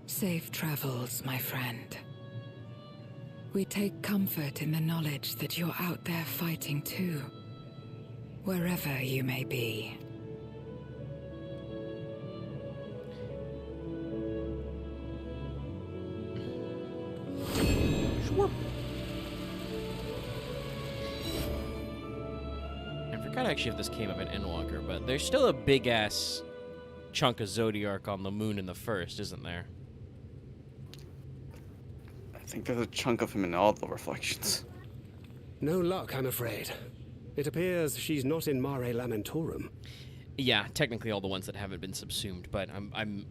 Safe travels, my friend. We take comfort in the knowledge that you're out there fighting too, wherever you may be. Sure. I forgot actually if this came up in Endwalker, but there's still a big-ass chunk of Zodiark on the moon in the First, isn't there? I think there's a chunk of him in all the reflections. No luck, I'm afraid. It appears she's not in Mare Lamentorum. Yeah, technically all the ones that haven't been subsumed, but I'm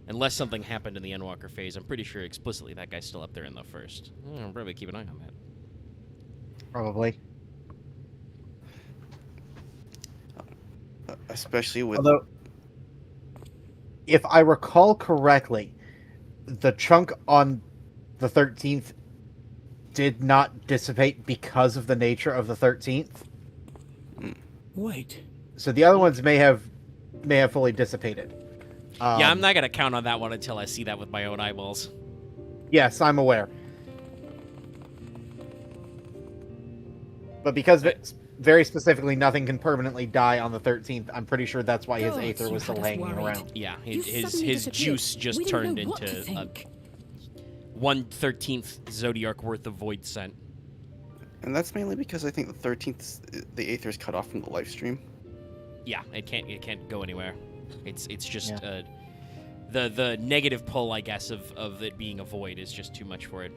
unless something happened in the Endwalker phase, I'm pretty sure explicitly that guy's still up there in the First. I'll probably keep an eye on that. Probably. especially with. Although, if I recall correctly, the chunk on the 13th did not dissipate because of the nature of the 13th. Wait. So the other ones may have fully dissipated. Yeah, I'm not gonna count on that one until I see that with my own eyeballs. Yes, I'm aware. But because very specifically nothing can permanently die on the 13th, I'm pretty sure that's why his God, Aether you was still had us hanging worried. around. Yeah, You his suddenly his disappeared. juice We just didn't turned know what to into think. 1/13th Zodiark worth of void scent. And that's mainly because I think the 13th, the Aether is cut off from the live stream. Yeah, it can't go anywhere. It's just the negative pull, I guess, of it being a void is just too much for it.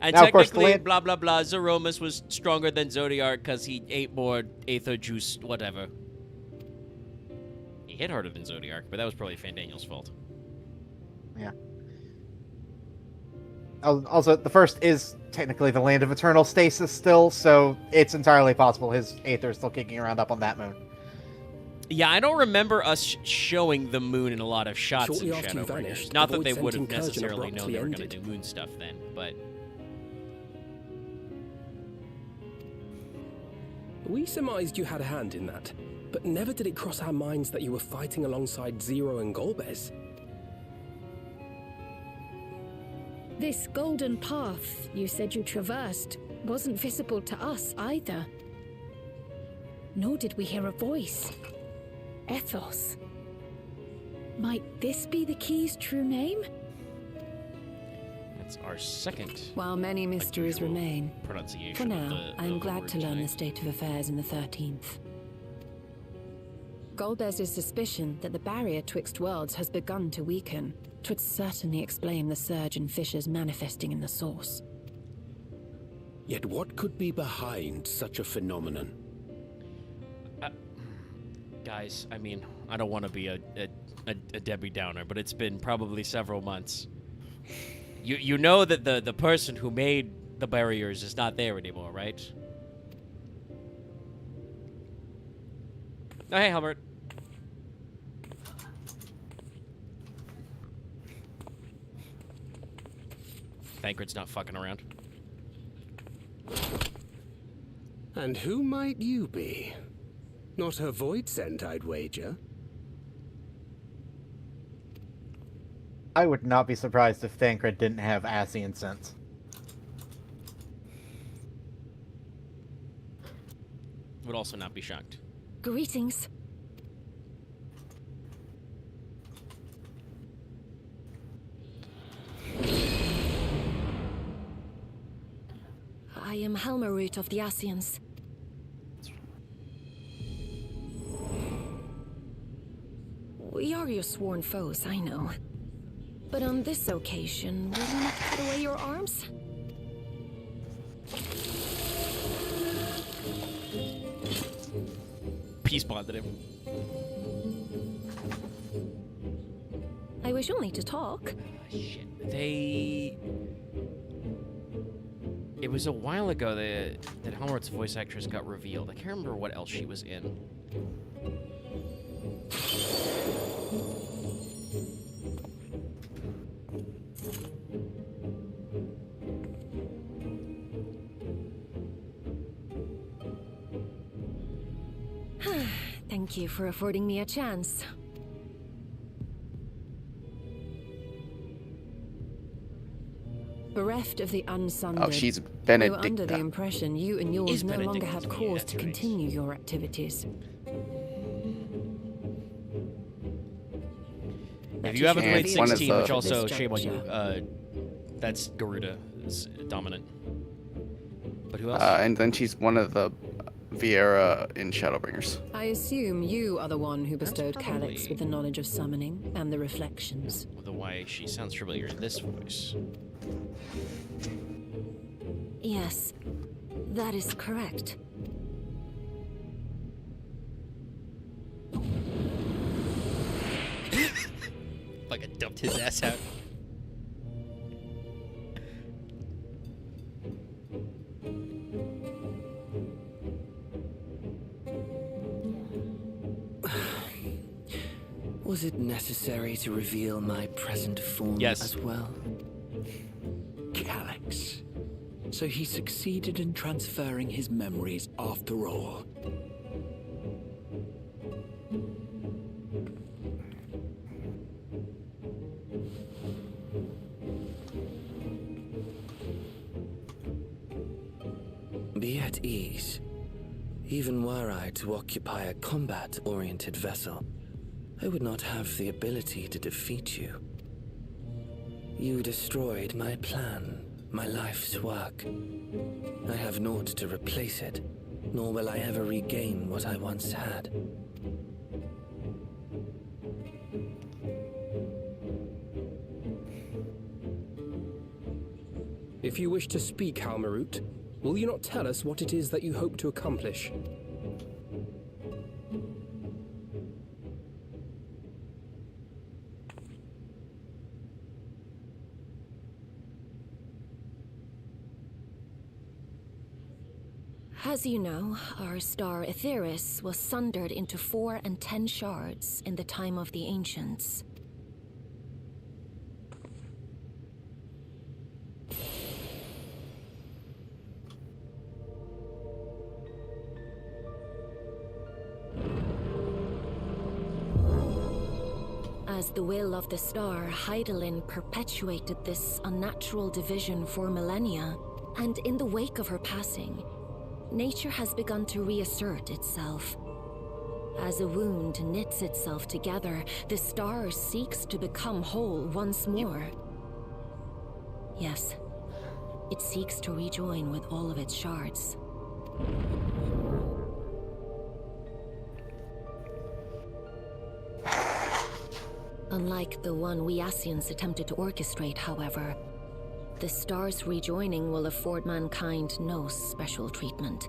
And Now, of course, technically, Land- blah blah blah, Zeromus was stronger than Zodiark because he ate more Aether juice, whatever. He hit harder than Zodiark, but that was probably Fandaniel's fault. Yeah. Also, the first is technically the land of eternal stasis still, so it's entirely possible his Aether is still kicking around up on that moon. Yeah, I don't remember us showing the moon in a lot of shots Shortly in after you Shadowbringers. vanished, Not the that they Void would have Sent incursion necessarily known abruptly they were going to ended. do moon stuff then, but... We surmised you had a hand in that, but never did it cross our minds that you were fighting alongside Zero and Golbez. This golden path you said you traversed wasn't visible to us either. Nor did we hear a voice. Ethos. Might this be the key's true name? That's our second While many mysteries remain, pronunciation. for of now, the- I of am the glad word to learn the tonight. state of affairs in the 13th. Golbez's suspicion that the barrier twixt worlds has begun to weaken twould certainly explain the surge in fissures manifesting in the source. Yet what could be behind such a phenomenon? Guys, I mean, I don't want to be a Debbie Downer, but it's been probably several months. You know that the person who made the barriers is not there anymore, right? Oh, hey, Albert. Thancred's not fucking around. And who might you be? Not a void scent, I'd wager. I would not be surprised if Thancred didn't have Ascian sense. Would also not be shocked. Greetings. I am Helmarut of the Ascians. We are your sworn foes, I know. But on this occasion, will you not cut away your arms? Peace bonded him. I wish only to talk. Shit. It was a while ago that Helmarut's voice actress got revealed. I can't remember what else she was in. Thank you for affording me a chance. Bereft of the unsundered, Oh, she's we were Benedicta. under the impression you and yours Is no longer Benedicta had to me, cause that's to right. continue your activities. If you haven't played And one of 16, the- which also, This shame on you, juncture. that's Garuda is dominant. But who else? And then she's one of the Viera in Shadowbringers. I assume you are the one who bestowed probably- Calyx with the knowledge of summoning and the reflections. The why she sounds familiar in this voice. Yes, that is correct. Like I dumped his ass out. Was it necessary to reveal my present form as well? Calyx. So he succeeded in transferring his memories after all. Be at ease. Even were I to occupy a combat-oriented vessel, I would not have the ability to defeat you. You destroyed my plan, my life's work. I have naught to replace it, nor will I ever regain what I once had. If you wish to speak, Halmarut, will you not tell us what it is that you hope to accomplish? As you know, our star Aetheris was sundered into 4 and 10 shards in the time of the Ancients. As the will of the star, Hydaelyn perpetuated this unnatural division for millennia, and in the wake of her passing, nature has begun to reassert itself. As a wound knits itself together, the star seeks to become whole once more. Yes, it seeks to rejoin with all of its shards. Unlike the one we Ascians attempted to orchestrate, however, the star's rejoining will afford mankind no special treatment.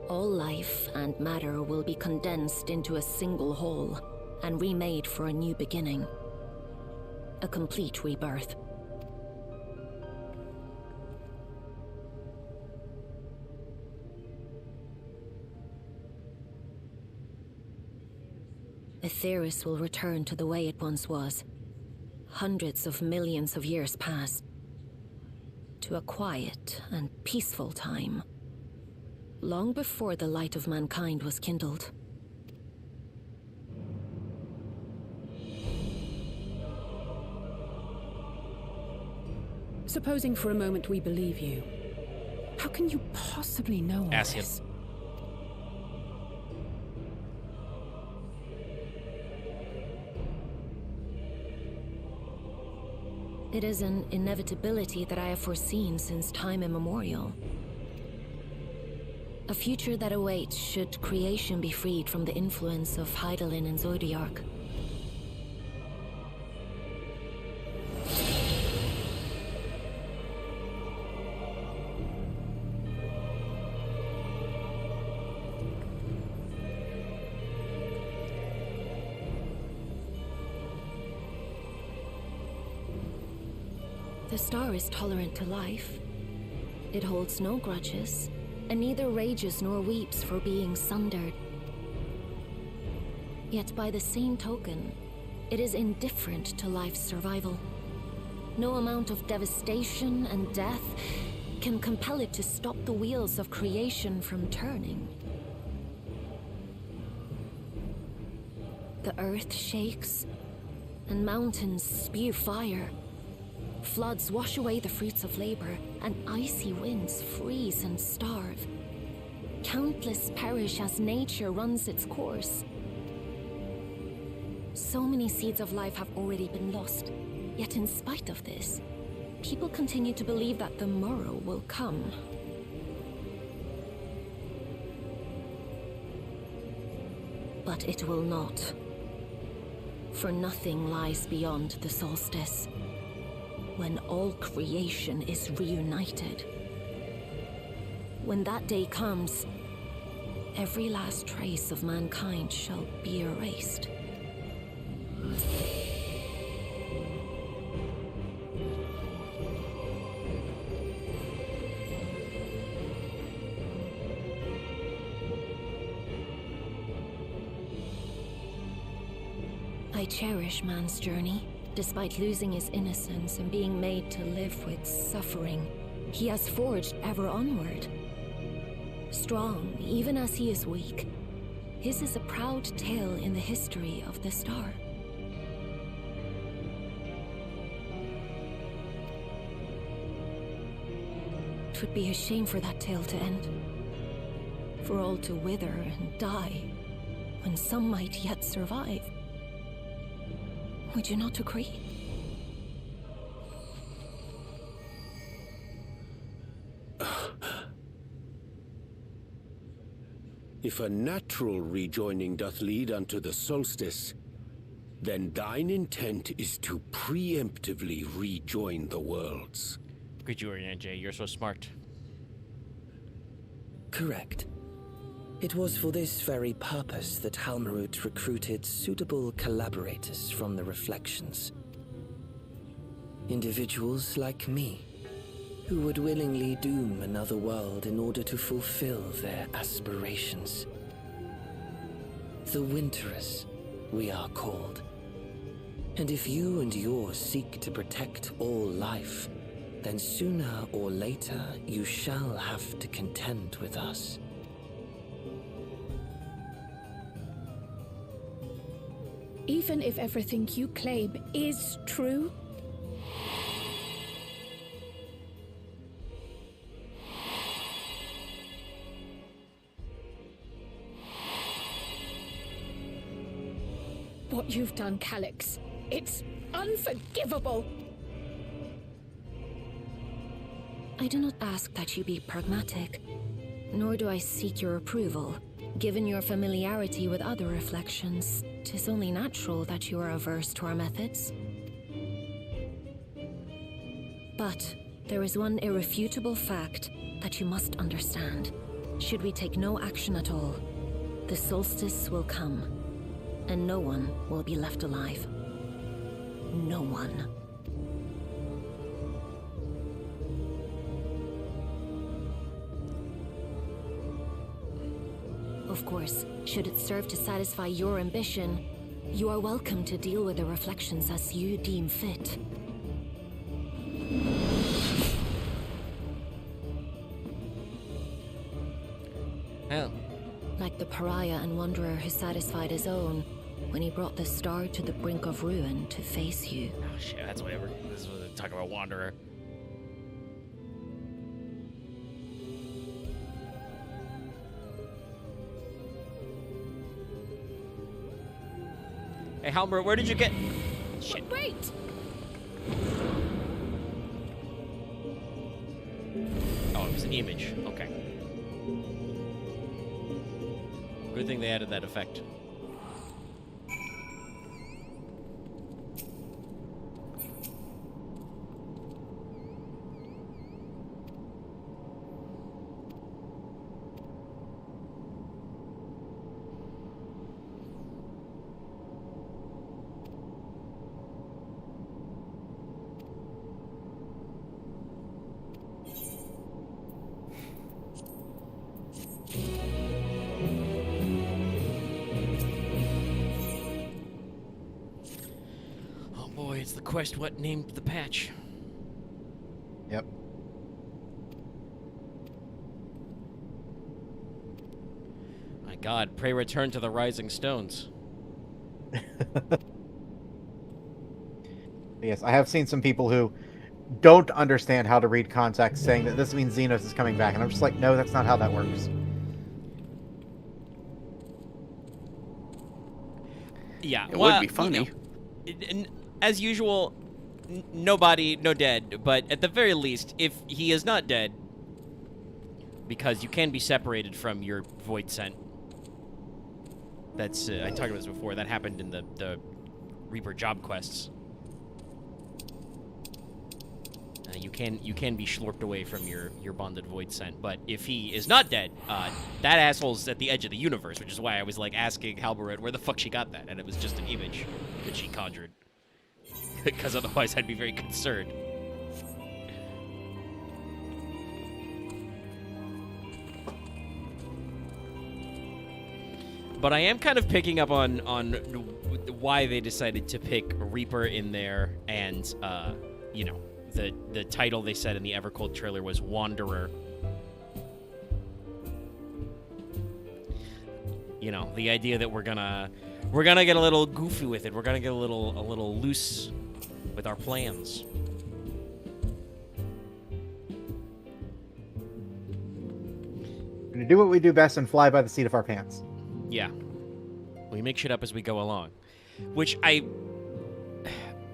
All life and matter will be condensed into a single whole and remade for a new beginning. A complete rebirth. Aetheris will return to the way it once was. Hundreds of millions of years past. To a quiet and peaceful time. Long before the light of mankind was kindled. Supposing for a moment we believe you, how can you possibly know all Ask him. this? It is an inevitability that I have foreseen since time immemorial. A future that awaits should creation be freed from the influence of Hydaelyn and Zodiark. The star is tolerant to life. It holds no grudges, and neither rages nor weeps for being sundered. Yet by the same token, it is indifferent to life's survival. No amount of devastation and death can compel it to stop the wheels of creation from turning. The earth shakes, and mountains spew fire. Floods wash away the fruits of labor, and icy winds freeze and starve. Countless perish as nature runs its course. So many seeds of life have already been lost, yet in spite of this, people continue to believe that the morrow will come. But it will not. For nothing lies beyond the solstice. When all creation is reunited. When that day comes, every last trace of mankind shall be erased. cherish man's journey. Despite losing his innocence and being made to live with suffering, he has forged ever onward. Strong, even as he is weak, his is a proud tale in the history of the star. It would be a shame for that tale to end. For all to wither and die, when some might yet survive. Would you not agree? If a natural rejoining doth lead unto the solstice, then thine intent is to preemptively rejoin the worlds. Look at you, Urianger. You're so smart. Correct. It was for this very purpose that Halmarut recruited suitable collaborators from the Reflections. Individuals like me, who would willingly doom another world in order to fulfill their aspirations. The Winterers, we are called. And if you and yours seek to protect all life, then sooner or later you shall have to contend with us. Even if everything you claim is true, what you've done, Calix, it's unforgivable. I do not ask that you be pragmatic, nor do I seek your approval. Given your familiarity with other reflections, 'tis only natural that you are averse to our methods. But there is one irrefutable fact that you must understand. Should we take no action at all, the solstice will come, and no one will be left alive. No one. Of course, should it serve to satisfy your ambition, you are welcome to deal with the reflections as you deem fit. Oh. Like the pariah and wanderer who satisfied his own when he brought the star to the brink of ruin to face you. Oh shit, that's whatever. This is what they talk about Wanderer. Hey, Halmer, where did you get... Shit. Wait! Oh, it was an image. Okay. Good thing they added that effect. It's the quest what named the patch. Yep. My god, pray return to the Rising Stones. Yes, I have seen some people who don't understand how to read context saying that this means Xenos is coming back, and I'm just like, no, that's not how that works. Yeah, it would be funny. You know, as usual, no body, no dead. But at the very least, if he is not dead, because you can be separated from your void scent. That's I talked about this before. That happened in the Reaper job quests. You can be slurped away from your bonded void scent. But if he is not dead, that asshole's at the edge of the universe, which is why I was like asking Halbered where the fuck she got that, and it was just an image that she conjured. Because otherwise I'd be very concerned. But I am kind of picking up on why they decided to pick Reaper in there, and you know, the title they said in the Evercold trailer was Wanderer. You know, the idea that we're gonna get a little goofy with it. We're gonna get a little loose with our plans. We're gonna do what we do best and fly by the seat of our pants. Yeah. We make shit up as we go along. Which I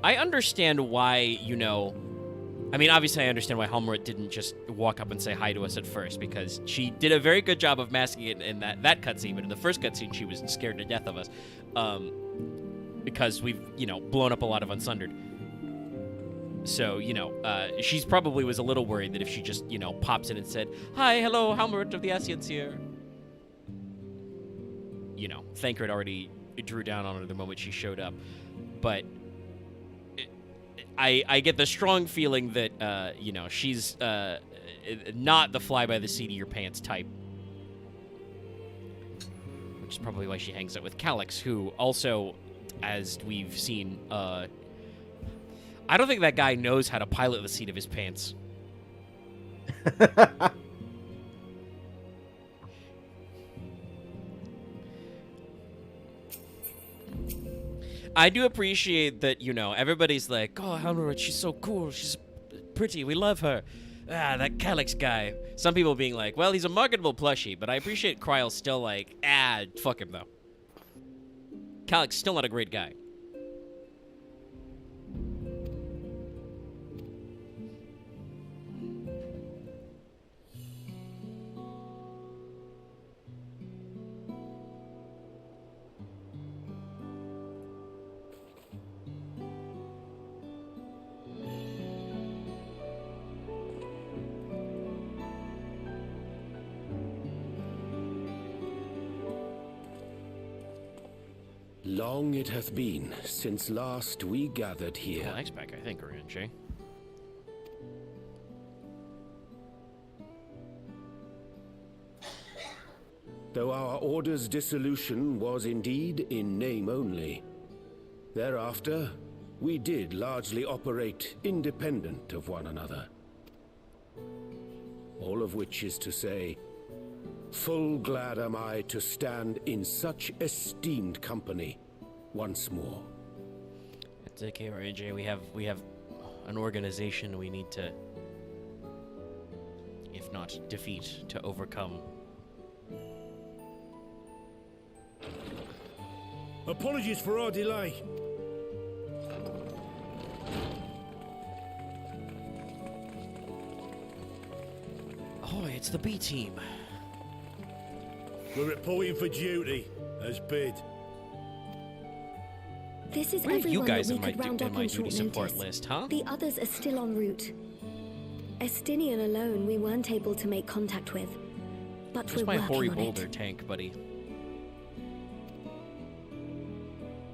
understand why, you know... I mean, obviously I understand why Halmrit didn't just walk up and say hi to us at first, because she did a very good job of masking it in that cutscene, but in the first cutscene she was scared to death of us. Because we've, you know, blown up a lot of Unsundered. So, you know, she's probably was a little worried that if she just, you know, pops in and said, "Hi, hello, Halmrit of the Ascians here," you know, Thancred already drew down on her the moment she showed up. But I get the strong feeling that, you know, she's not the fly-by-the-seat-of-your-pants type. Which is probably why she hangs out with Calyx, who also, as we've seen, I don't think that guy knows how to pilot the seat of his pants. I do appreciate that, you know, everybody's like, "Oh, Halmrit, she's so cool, she's pretty, we love her. Ah, that Calyx guy." Some people being like, "Well, he's a marketable plushie," but I appreciate Kryl still like, fuck him, though. Calyx still not a great guy. Long it hath been since last we gathered here. Well, back, I think, Orianjay. Though our order's dissolution was indeed in name only. Thereafter, we did largely operate independent of one another. All of which is to say, full glad am I to stand in such esteemed company once more. It's okay, Orianjay. We have an organization we need to, if not defeat, to overcome. Apologies for our delay. Oh, it's the B team. We're reporting for duty, as bid. This is Where are you everyone guys that in we could round up my on duty short support notice. list, huh? The others are still en route. Estinian alone we weren't able to make contact with, but Where's we're my working Hori on Boulder it. tank, buddy?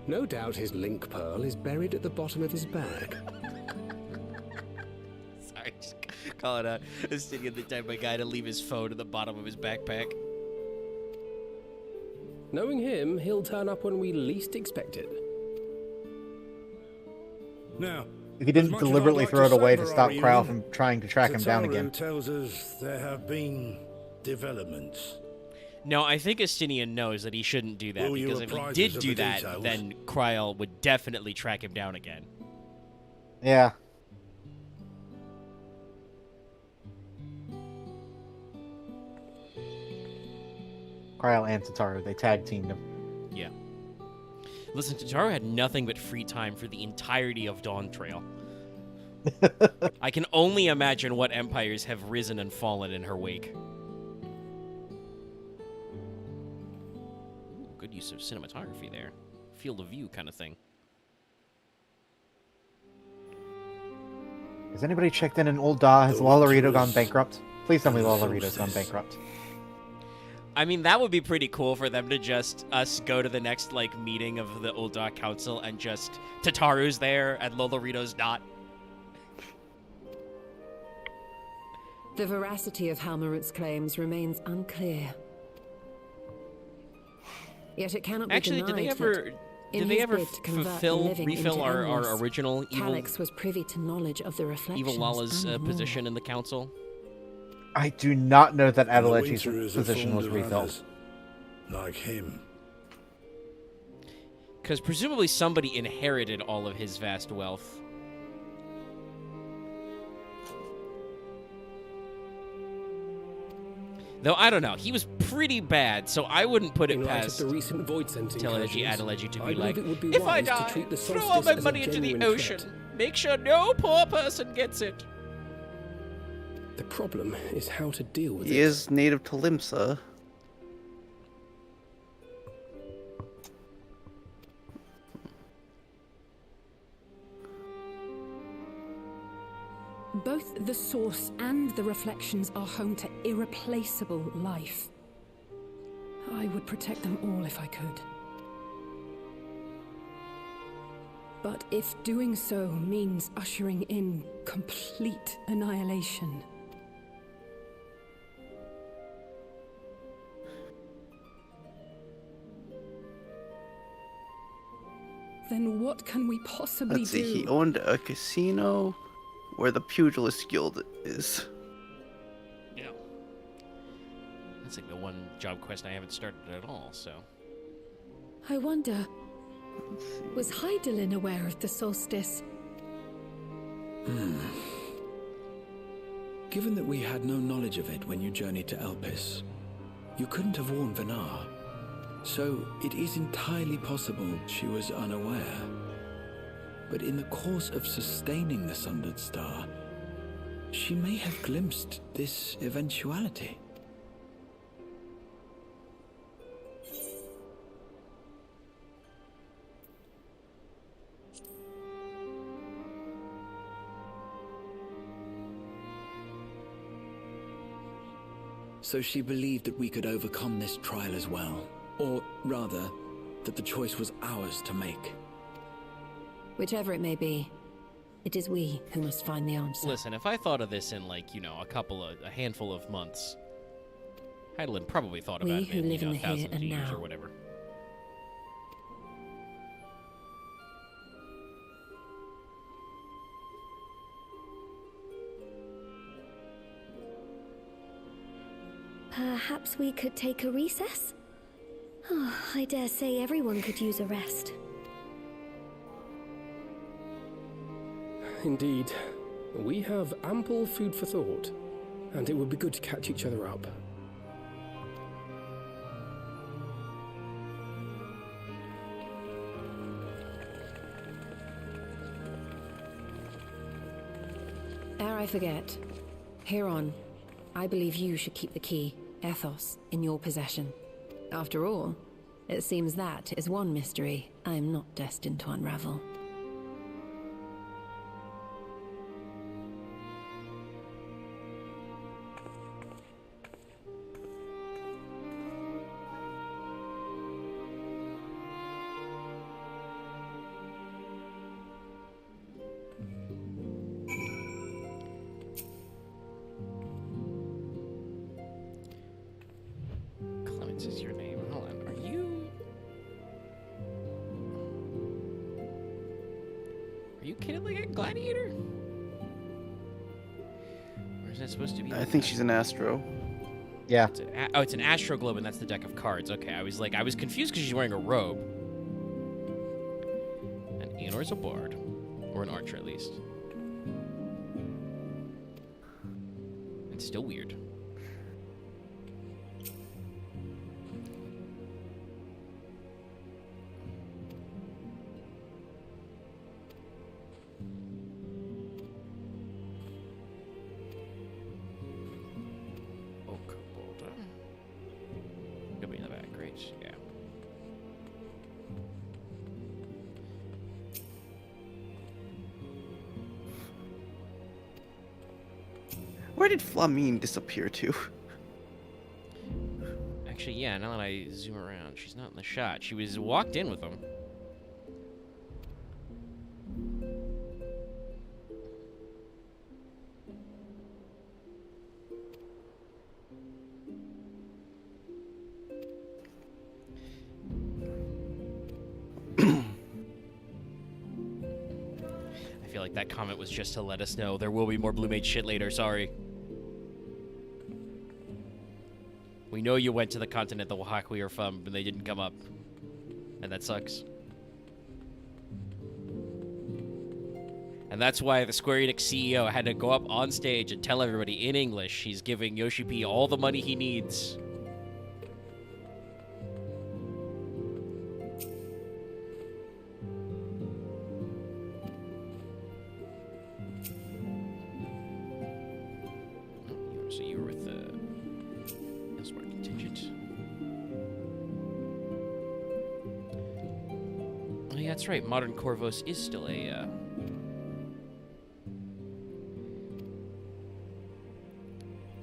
No doubt his link pearl is buried at the bottom of his bag. Sorry, just calling out Estinian the type of guy to leave his phone at the bottom of his backpack. Knowing him, he'll turn up when we least expect it. Now, If he didn't deliberately throw it away to stop Kryl from trying to track him down Tataru again. tells us there have been developments. No, I think Estinian knows that he shouldn't do that, Will you because if he apprise did us of do the that, details? then Kryl would definitely track him down again. Yeah. Kryl and Tataru, they tag teamed him. Yeah. Listen, Tataru had nothing but free time for the entirety of Dawn Trail. I can only imagine what empires have risen and fallen in her wake. Ooh, good use of cinematography there. Field of view kind of thing. Has anybody checked in Old Da? Has Lolorito gone bankrupt? Please tell me Lolorito's gone bankrupt. I mean, that would be pretty cool for them to just us go to the next like meeting of the Old Dark Council and just Tataru's there and Lolorito's not. The veracity of Halmarit's claims remains unclear. Yet it cannot be Actually, denied did they that ever in did they his ever bid to convert the refill living into our emeralds, original evil Calyx was privy to knowledge of the reflections evil Lala's and more. position in the council? I do not know that The Adelechi's Winter is a position was fond of refilled. others, like him. Because presumably somebody inherited all of his vast wealth. Though I don't know, he was pretty bad, so I wouldn't put it In light of past the recent Void Center Telegy incursions, Adelechi to I be believe like, it would be if I wise to die, treat the throw all solstice my as a money into the genuine ocean. threat. Make sure no poor person gets it. The problem is how to deal with it. He is native to Limsa. Both the source and the reflections are home to irreplaceable life. I would protect them all if I could. But if doing so means ushering in complete annihilation, then what can we possibly Let's see, do? he owned a casino where the Pugilist Guild is. Yeah. That's like the one job quest I haven't started at all, so. I wonder, was Hydaelyn aware of the solstice? Given that we had no knowledge of it when you journeyed to Elpis, you couldn't have warned Venar. So it is entirely possible she was unaware. But in the course of sustaining the Sundered Star, she may have glimpsed this eventuality. So she believed that we could overcome this trial as well. Or rather, that the choice was ours to make. Whichever it may be, it is we who must find the answer. Listen, if I thought of this in, like, you know, a handful of months, Hydaelyn probably thought about We it who in, live you know, in the here thousands of and years now. or whatever. Perhaps we could take a recess? Oh, I dare say everyone could use a rest. Indeed. We have ample food for thought, and it would be good to catch each other up. Ere I forget, Heron, I believe you should keep the key, Ethos, in your possession. After all, it seems that is one mystery I am not destined to unravel. Clemens is your name. Hold on. Are you... Are you kidding like a gladiator? Or is that supposed to be... I think she's an Astro. Yeah. It's an Astro Globe, and that's the deck of cards. Okay, I was confused because she's wearing a robe. And Eonor's a bard. Or an archer, at least. It's still weird. Oak boulder. You'll be in the back, great. Yeah. Where did Flamine disappear to? Actually, yeah, now that I zoom around, she's not in the shot. She was walked in with him. Like, that comment was just to let us know there will be more Blue Mage shit later, sorry. We know you went to the continent the Wahakwi are from, but they didn't come up. And that sucks. And that's why the Square Enix CEO had to go up on stage and tell everybody in English he's giving Yoshi P all the money he needs. So you were with the Hillspark contingent. Oh, yeah, that's right. Modern Corvos is still a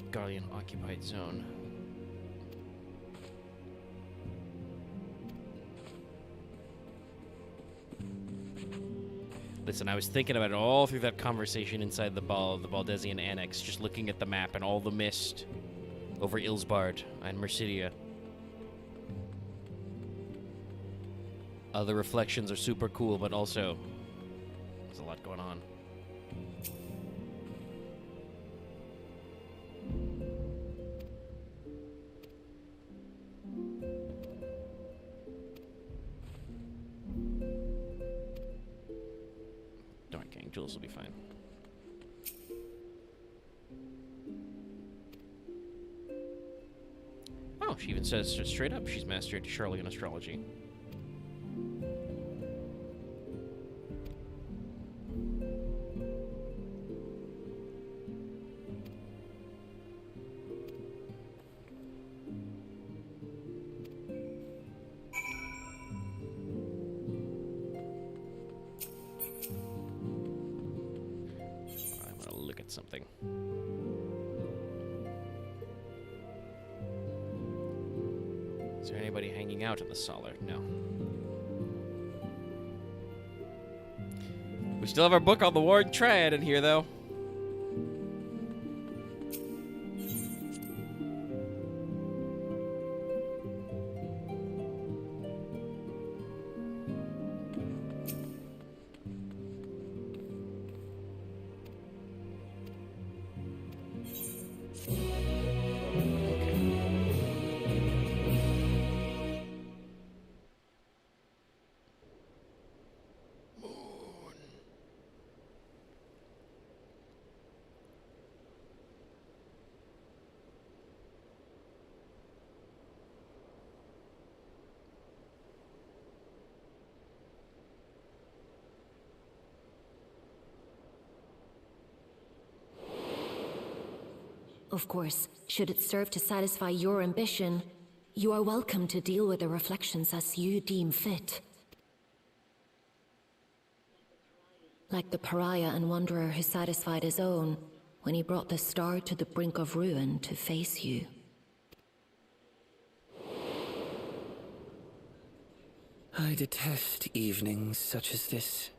Garlean occupied zone. Listen, I was thinking about it all through that conversation inside the Baldesion Annex, just looking at the map and all the mist over Ilsbard and Mercidia. The reflections are super cool, but also there's a lot going on. Darn King, Jules will be fine. Oh, she even says straight up she's mastered Charlian astrology. Something. Is there anybody hanging out in the Solar? No. We still have our book on the Warring Triad in here, though. Of course, should it serve to satisfy your ambition, you are welcome to deal with the reflections as you deem fit. Like the pariah and wanderer who satisfied his own when he brought the star to the brink of ruin to face you. I detest evenings such as this.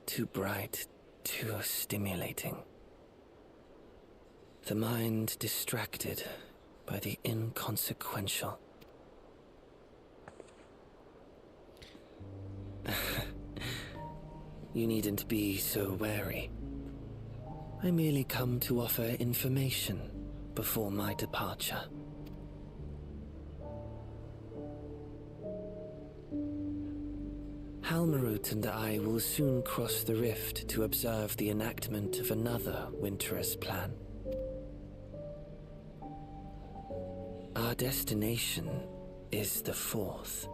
Too bright, too stimulating. The mind distracted by the inconsequential. You needn't be so wary. I merely come to offer information before my departure. Halmarut and I will soon cross the rift to observe the enactment of another Winter's plan. Our destination is the Fourth.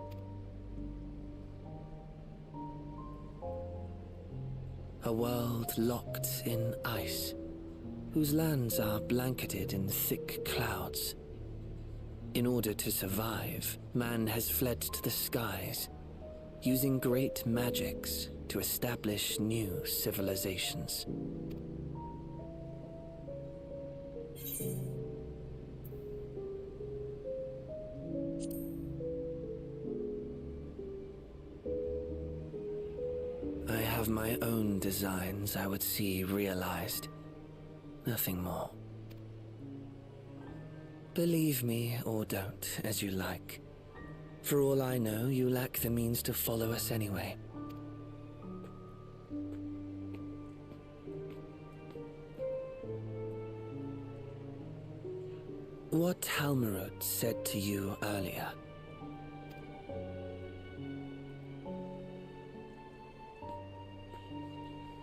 A world locked in ice, whose lands are blanketed in thick clouds. In order to survive, man has fled to the skies, using great magics to establish new civilizations. I have my own designs I would see realized. Nothing more. Believe me or don't, as you like. For all I know, you lack the means to follow us anyway. what Halmarut said to you earlier.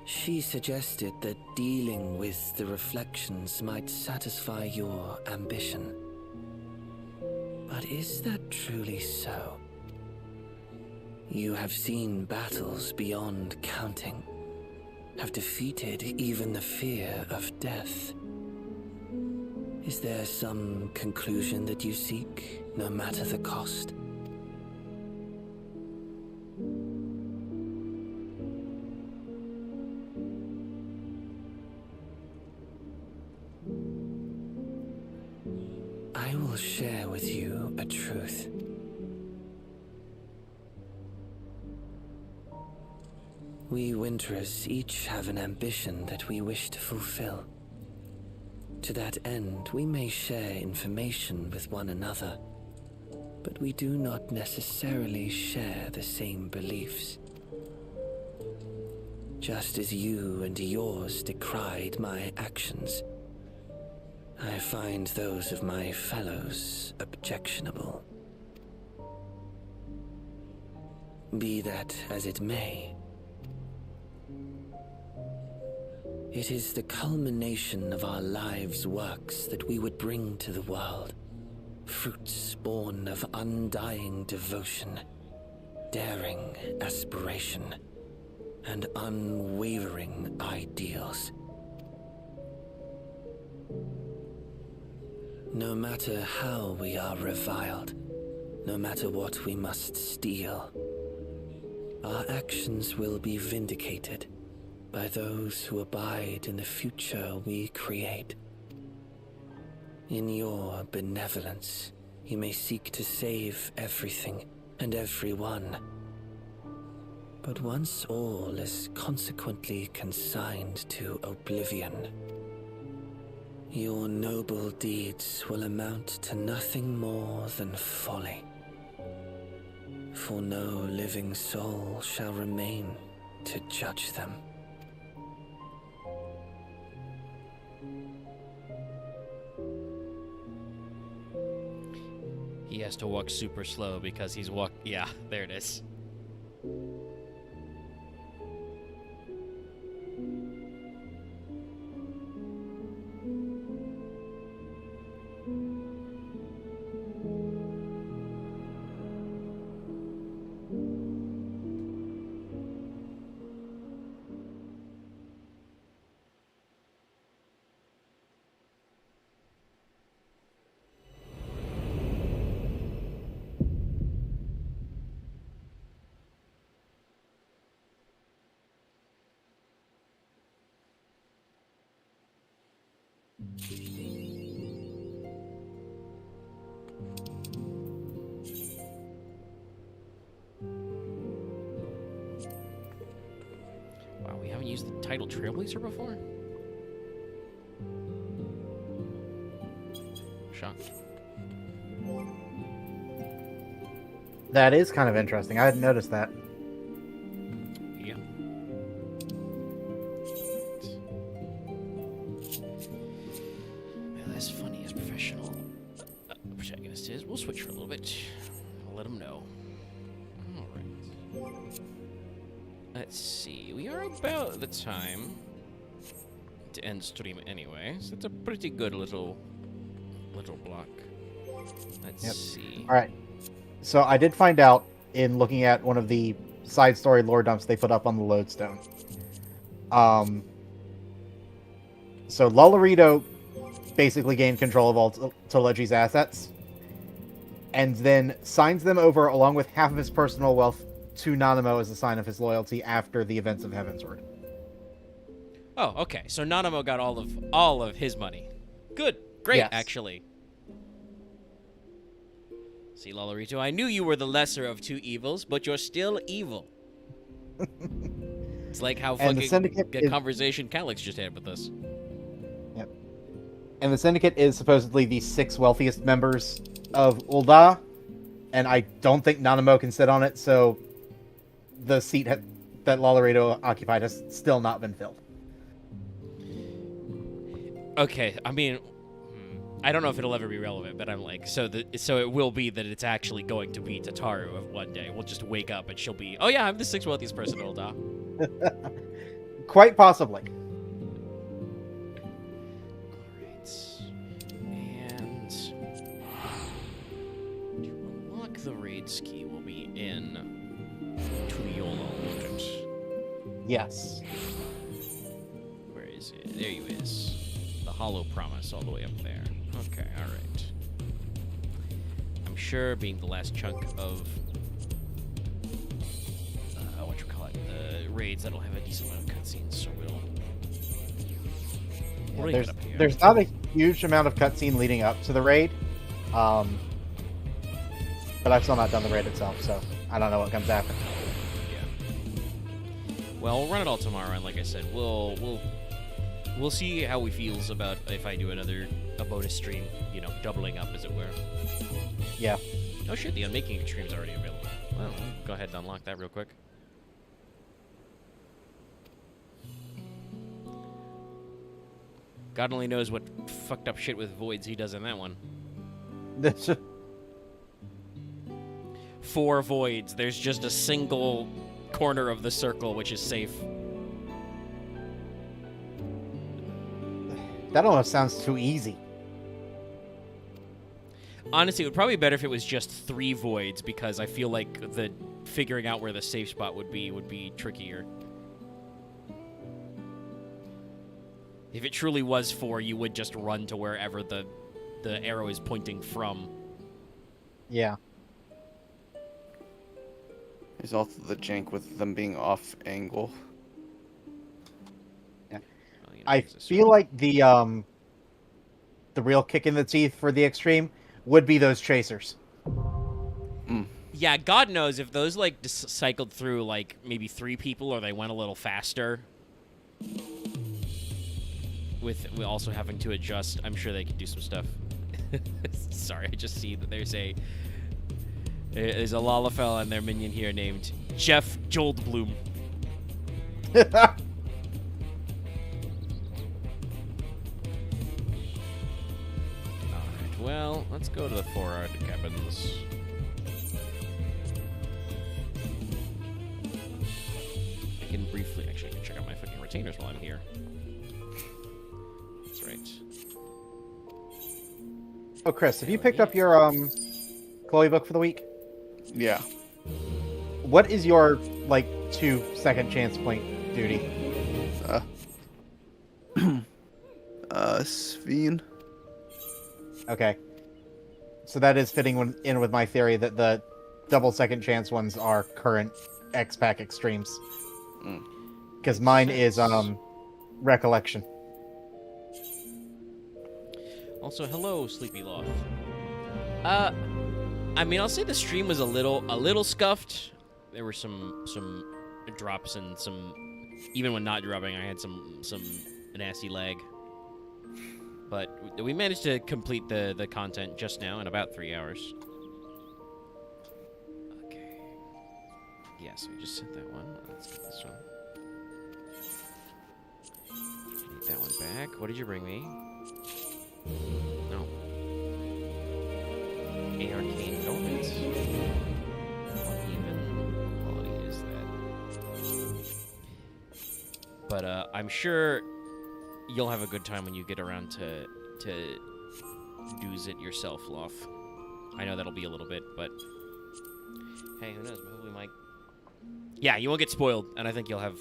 She suggested that dealing with the reflections might satisfy your ambition. But is that truly so? You have seen battles beyond counting, have defeated even the fear of death. Is there some conclusion that you seek, no matter the cost? I will share with you a truth. We Winterers each have an ambition that we wish to fulfill. To that end, we may share information with one another, but we do not necessarily share the same beliefs. Just as you and yours decried my actions, I find those of my fellows objectionable. Be that as it may, it is the culmination of our lives' works that we would bring to the world. Fruits born of undying devotion, daring aspiration, and unwavering ideals. No matter how we are reviled, no matter what we must steal, our actions will be vindicated by those who abide in the future we create. In your benevolence, you may seek to save everything and everyone. But once all is consequently consigned to oblivion, your noble deeds will amount to nothing more than folly. For no living soul shall remain to judge them. He has to walk super slow because he's yeah, there it is. Wow, we haven't used the title Trailblazer before? Shocked. That is kind of interesting. I hadn't noticed that. Yeah. Well, as funny as professional protagonist is, we'll switch for a little bit. I'll let him know. Alright. Let's see. We are about the time to end stream anyway, so it's a pretty good little block. Let's see. All right. So I did find out in looking at one of the side story lore dumps they put up on the Lodestone. So Lolorito basically gained control of all Telegi's assets, and then signs them over along with half of his personal wealth to Nanamo as a sign of his loyalty after the events of Heavensward. Oh, okay. So Nanamo got all of his money. Good. Great, Yes. actually. See, Lolorito, I knew you were the lesser of two evils, but you're still evil. It's like how And the fucking Syndicate good is- conversation Calyx just had with us. Yep. And the Syndicate is supposedly the 6 wealthiest members of Ul'dah, and I don't think Nanamo can sit on it, so the seat that Lolorito occupied has still not been filled. Okay, I mean, I don't know if it'll ever be relevant, but I'm like, so it will be that it's actually going to be Tataru of one day. We'll just wake up and she'll be, oh yeah, I'm the 6th wealthiest person in Ul'dah. Quite possibly. And to unlock the raid ski, we'll be in Tuliyola. Yes. Where is it? There you is. The Hollow Promise all the way up there. Okay, alright. I'm sure being the last chunk of the raids, that'll have a decent amount of cutscenes, so we'll get up here. There's not a huge amount of cutscene leading up to the raid. But I've still not done the raid itself, so I don't know what comes after. Well, we'll run it all tomorrow, and like I said, we'll see how we feels about if I do a bonus stream, you know, doubling up, as it were. Yeah. Oh shit, the Unmaking Extreme's already available. Well, go ahead and unlock that real quick. God only knows what fucked up shit with voids he does in that one. 4 voids. There's just a single corner of the circle which is safe. That almost sounds too easy. Honestly, it would probably be better if it was just 3 voids, because I feel like the figuring out where the safe spot would be trickier. If it truly was 4, you would just run to wherever the arrow is pointing from. Yeah. There's also the jank with them being off angle. Yeah. Well, you know, I feel like the real kick in the teeth for the extreme would be those chasers. Yeah, God knows if those like cycled through like maybe 3 people, or they went a little faster. With also having to adjust, I'm sure they could do some stuff. Sorry, I just see that there's a Lalafell and their minion here named Jeff Joldblum. Alright, well, let's go to the 4-hour cabins. I can briefly, actually, I can check out my fucking retainers while I'm here. That's right. Oh, Chris, have you picked up your Chloe book for the week? Yeah. What is your, like, 2 second chance point duty? Sphene. Okay. So that is fitting in with my theory that the double second chance ones are current X-Pack extremes. Because mine is, recollection. Also, hello, Sleepy Loth. I mean, I'll say the stream was a little scuffed. There were some drops and some, even when not dropping, I had some nasty lag. But we managed to complete the content just now in about 3 hours. Okay. Yeah, so we just sent that one. Let's get this one. Need that one back. What did you bring me? No. Arcane Elements. What even quality is that? But I'm sure you'll have a good time when you get around to do's it yourself, Loth. I know that'll be a little bit, but hey, who knows? Maybe we might. Yeah, you won't get spoiled, and I think you'll have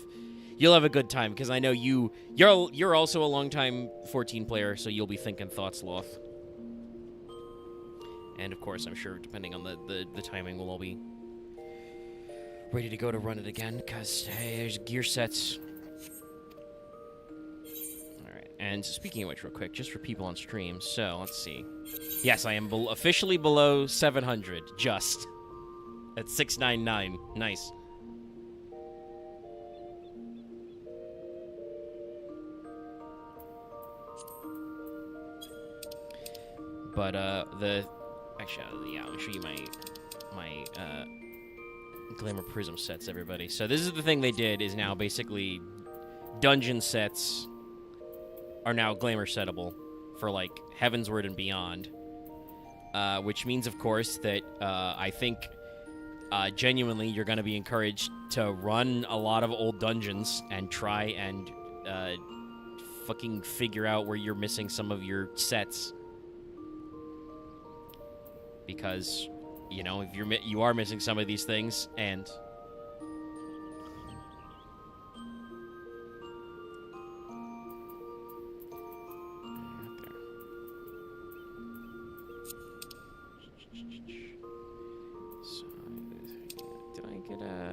a good time, because I know you're also a long-time 14 player, so you'll be thinking thoughts, Loth. And of course, I'm sure, depending on the timing, we'll all be ready to go to run it again, because, hey, there's gear sets. Alright, and speaking of which, real quick, just for people on stream, so, let's see. Yes, I am officially below 700, just. At 699. Nice. But, actually, yeah, I'll show you my Glamour Prism sets, everybody. So this is the thing they did, is now basically dungeon sets are now Glamour settable for, like, Heavensward and beyond. Which means, of course, that I think genuinely you're going to be encouraged to run a lot of old dungeons and try and fucking figure out where you're missing some of your sets. Because, you know, if you are missing some of these things, and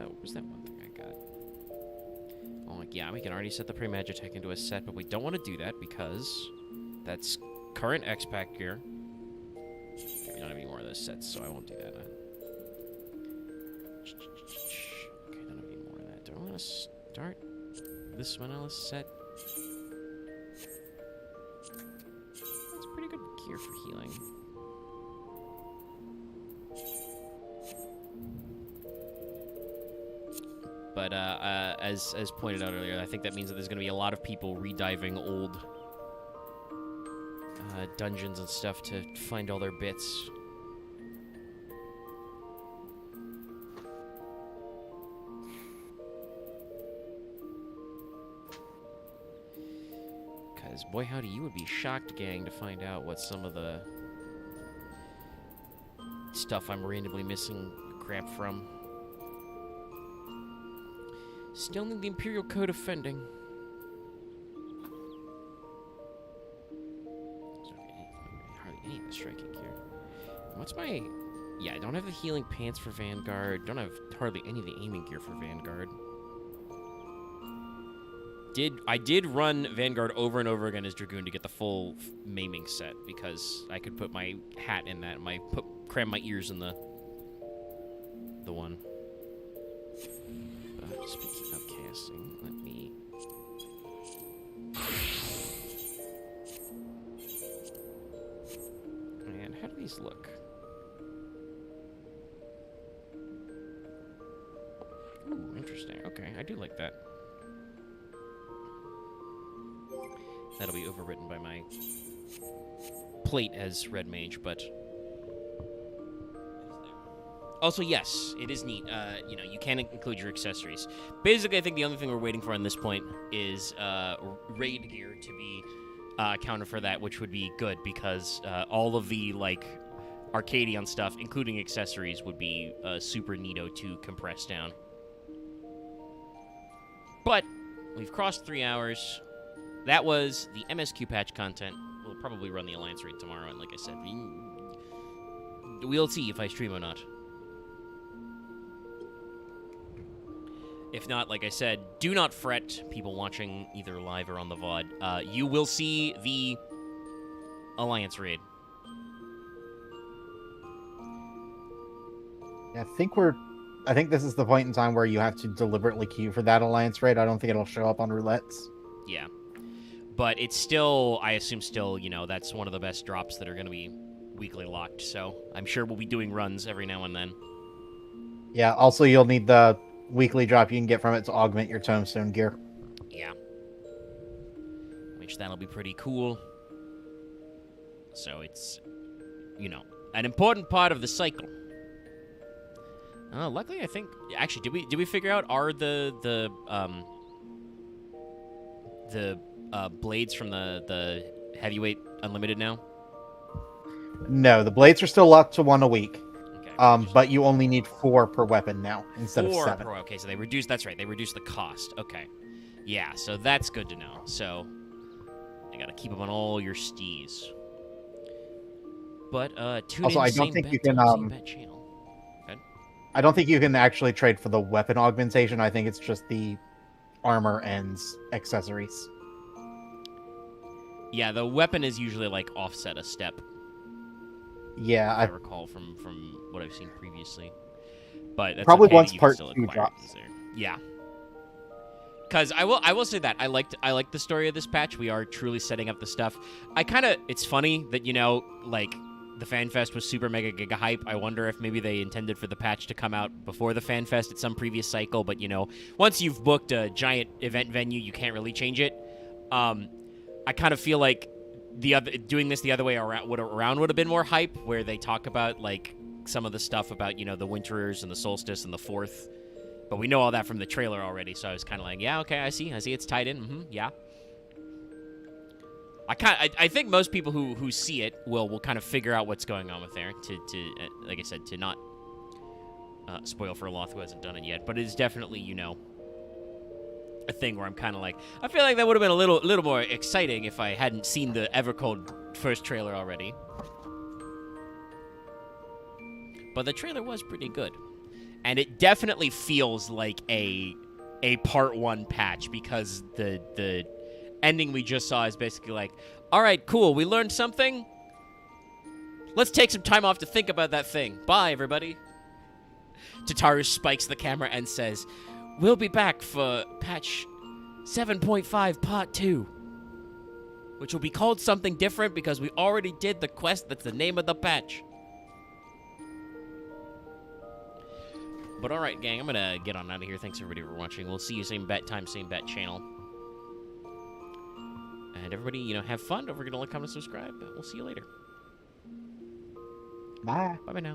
what was that one thing I got? Oh, like, yeah, we can already set the Pre-Magitech into a set, but we don't want to do that because that's current X-Pack gear. We don't have any more of those sets, so I won't do that. Okay, don't have any more of that. Do I want to start this vanilla set? That's pretty good gear for healing. But as pointed out earlier, I think that means that there's going to be a lot of people rediving old dungeons and stuff to find all their bits. Because, boy howdy, you would be shocked, gang, to find out what some of the stuff I'm randomly missing crap from. Still need the Imperial Code of Fending. Hardly any of the striking gear. What's my... Yeah, I don't have the healing pants for Vanguard. Don't have hardly any of the aiming gear for Vanguard. I did run Vanguard over and over again as Dragoon to get the full maiming set, because I could put my hat in that, cram my ears in the one. Speaking of casting, let me... Man, how do these look? Ooh, interesting. Okay, I do like that. That'll be overwritten by my plate as Red Mage, but... Also, yes, it is neat. You know, you can include your accessories. Basically, I think the only thing we're waiting for on this point is raid gear to be accounted for that, which would be good, because all of the, like, Arcadion stuff, including accessories, would be super neato to compress down. But we've crossed 3 hours. That was the MSQ patch content. We'll probably run the Alliance raid tomorrow, and like I said, we'll see if I stream or not. If not, like I said, do not fret, people watching either live or on the VOD. You will see the Alliance raid. I think this is the point in time where you have to deliberately queue for that Alliance raid. I don't think it'll show up on roulettes. Yeah. But it's still, I assume still, you know, that's one of the best drops that are going to be weekly locked. So I'm sure we'll be doing runs every now and then. Yeah, also you'll need the weekly drop you can get from it to augment your tombstone gear. Yeah. Which that'll be pretty cool. So it's, you know, an important part of the cycle. Luckily, I think... Actually, did we figure out, are the blades from the heavyweight unlimited now? No, the blades are still locked to 1 a week. Okay. But you only need 4 per weapon now instead of 7. Okay, so they reduced. That's right. They reduced the cost. Okay. Yeah, so that's good to know. So I gotta keep them on all your stees. But tune also, in I don't think you can. I don't think you can actually trade for the weapon augmentation. I think it's just the armor and accessories. Yeah, the weapon is usually like offset a step. Yeah, I recall from what I've seen previously. But that's probably okay, once you part still 2 acquire drops. there. Yeah. Because I will say that I liked the story of this patch. We are truly setting up the stuff. It's funny that, you know, like, the FanFest was super mega giga hype. I wonder if maybe they intended for the patch to come out before the FanFest at some previous cycle, but, you know, once you've booked a giant event venue, you can't really change it. I kind of feel like doing this the other way around would have been more hype, where they talk about like some of the stuff about, you know, the Winterers and the Solstice and the Fourth. But we know all that from the trailer already, so I was kind of like, yeah, okay, I see it's tied in. Yeah. I think most people who see it will kind of figure out what's going on with there. To like I said, to not spoil for Loth who hasn't done it yet, but it is definitely, you know, a thing where I'm kind of like, I feel like that would have been a little more exciting if I hadn't seen the Evercold first trailer already. But the trailer was pretty good, and it definitely feels like a part 1 patch, because the ending we just saw is basically like, all right, cool, we learned something. Let's take some time off to think about that thing. Bye, everybody. Tataru spikes the camera and says, we'll be back for patch 7.5 part 2, which will be called something different because we already did the quest that's the name of the patch. But alright, gang, I'm gonna get on out of here. Thanks, everybody, for watching. We'll see you same bat time, same bat channel. And everybody, you know, have fun. Don't forget to like, comment, subscribe. We'll see you later. Bye. Bye-bye now.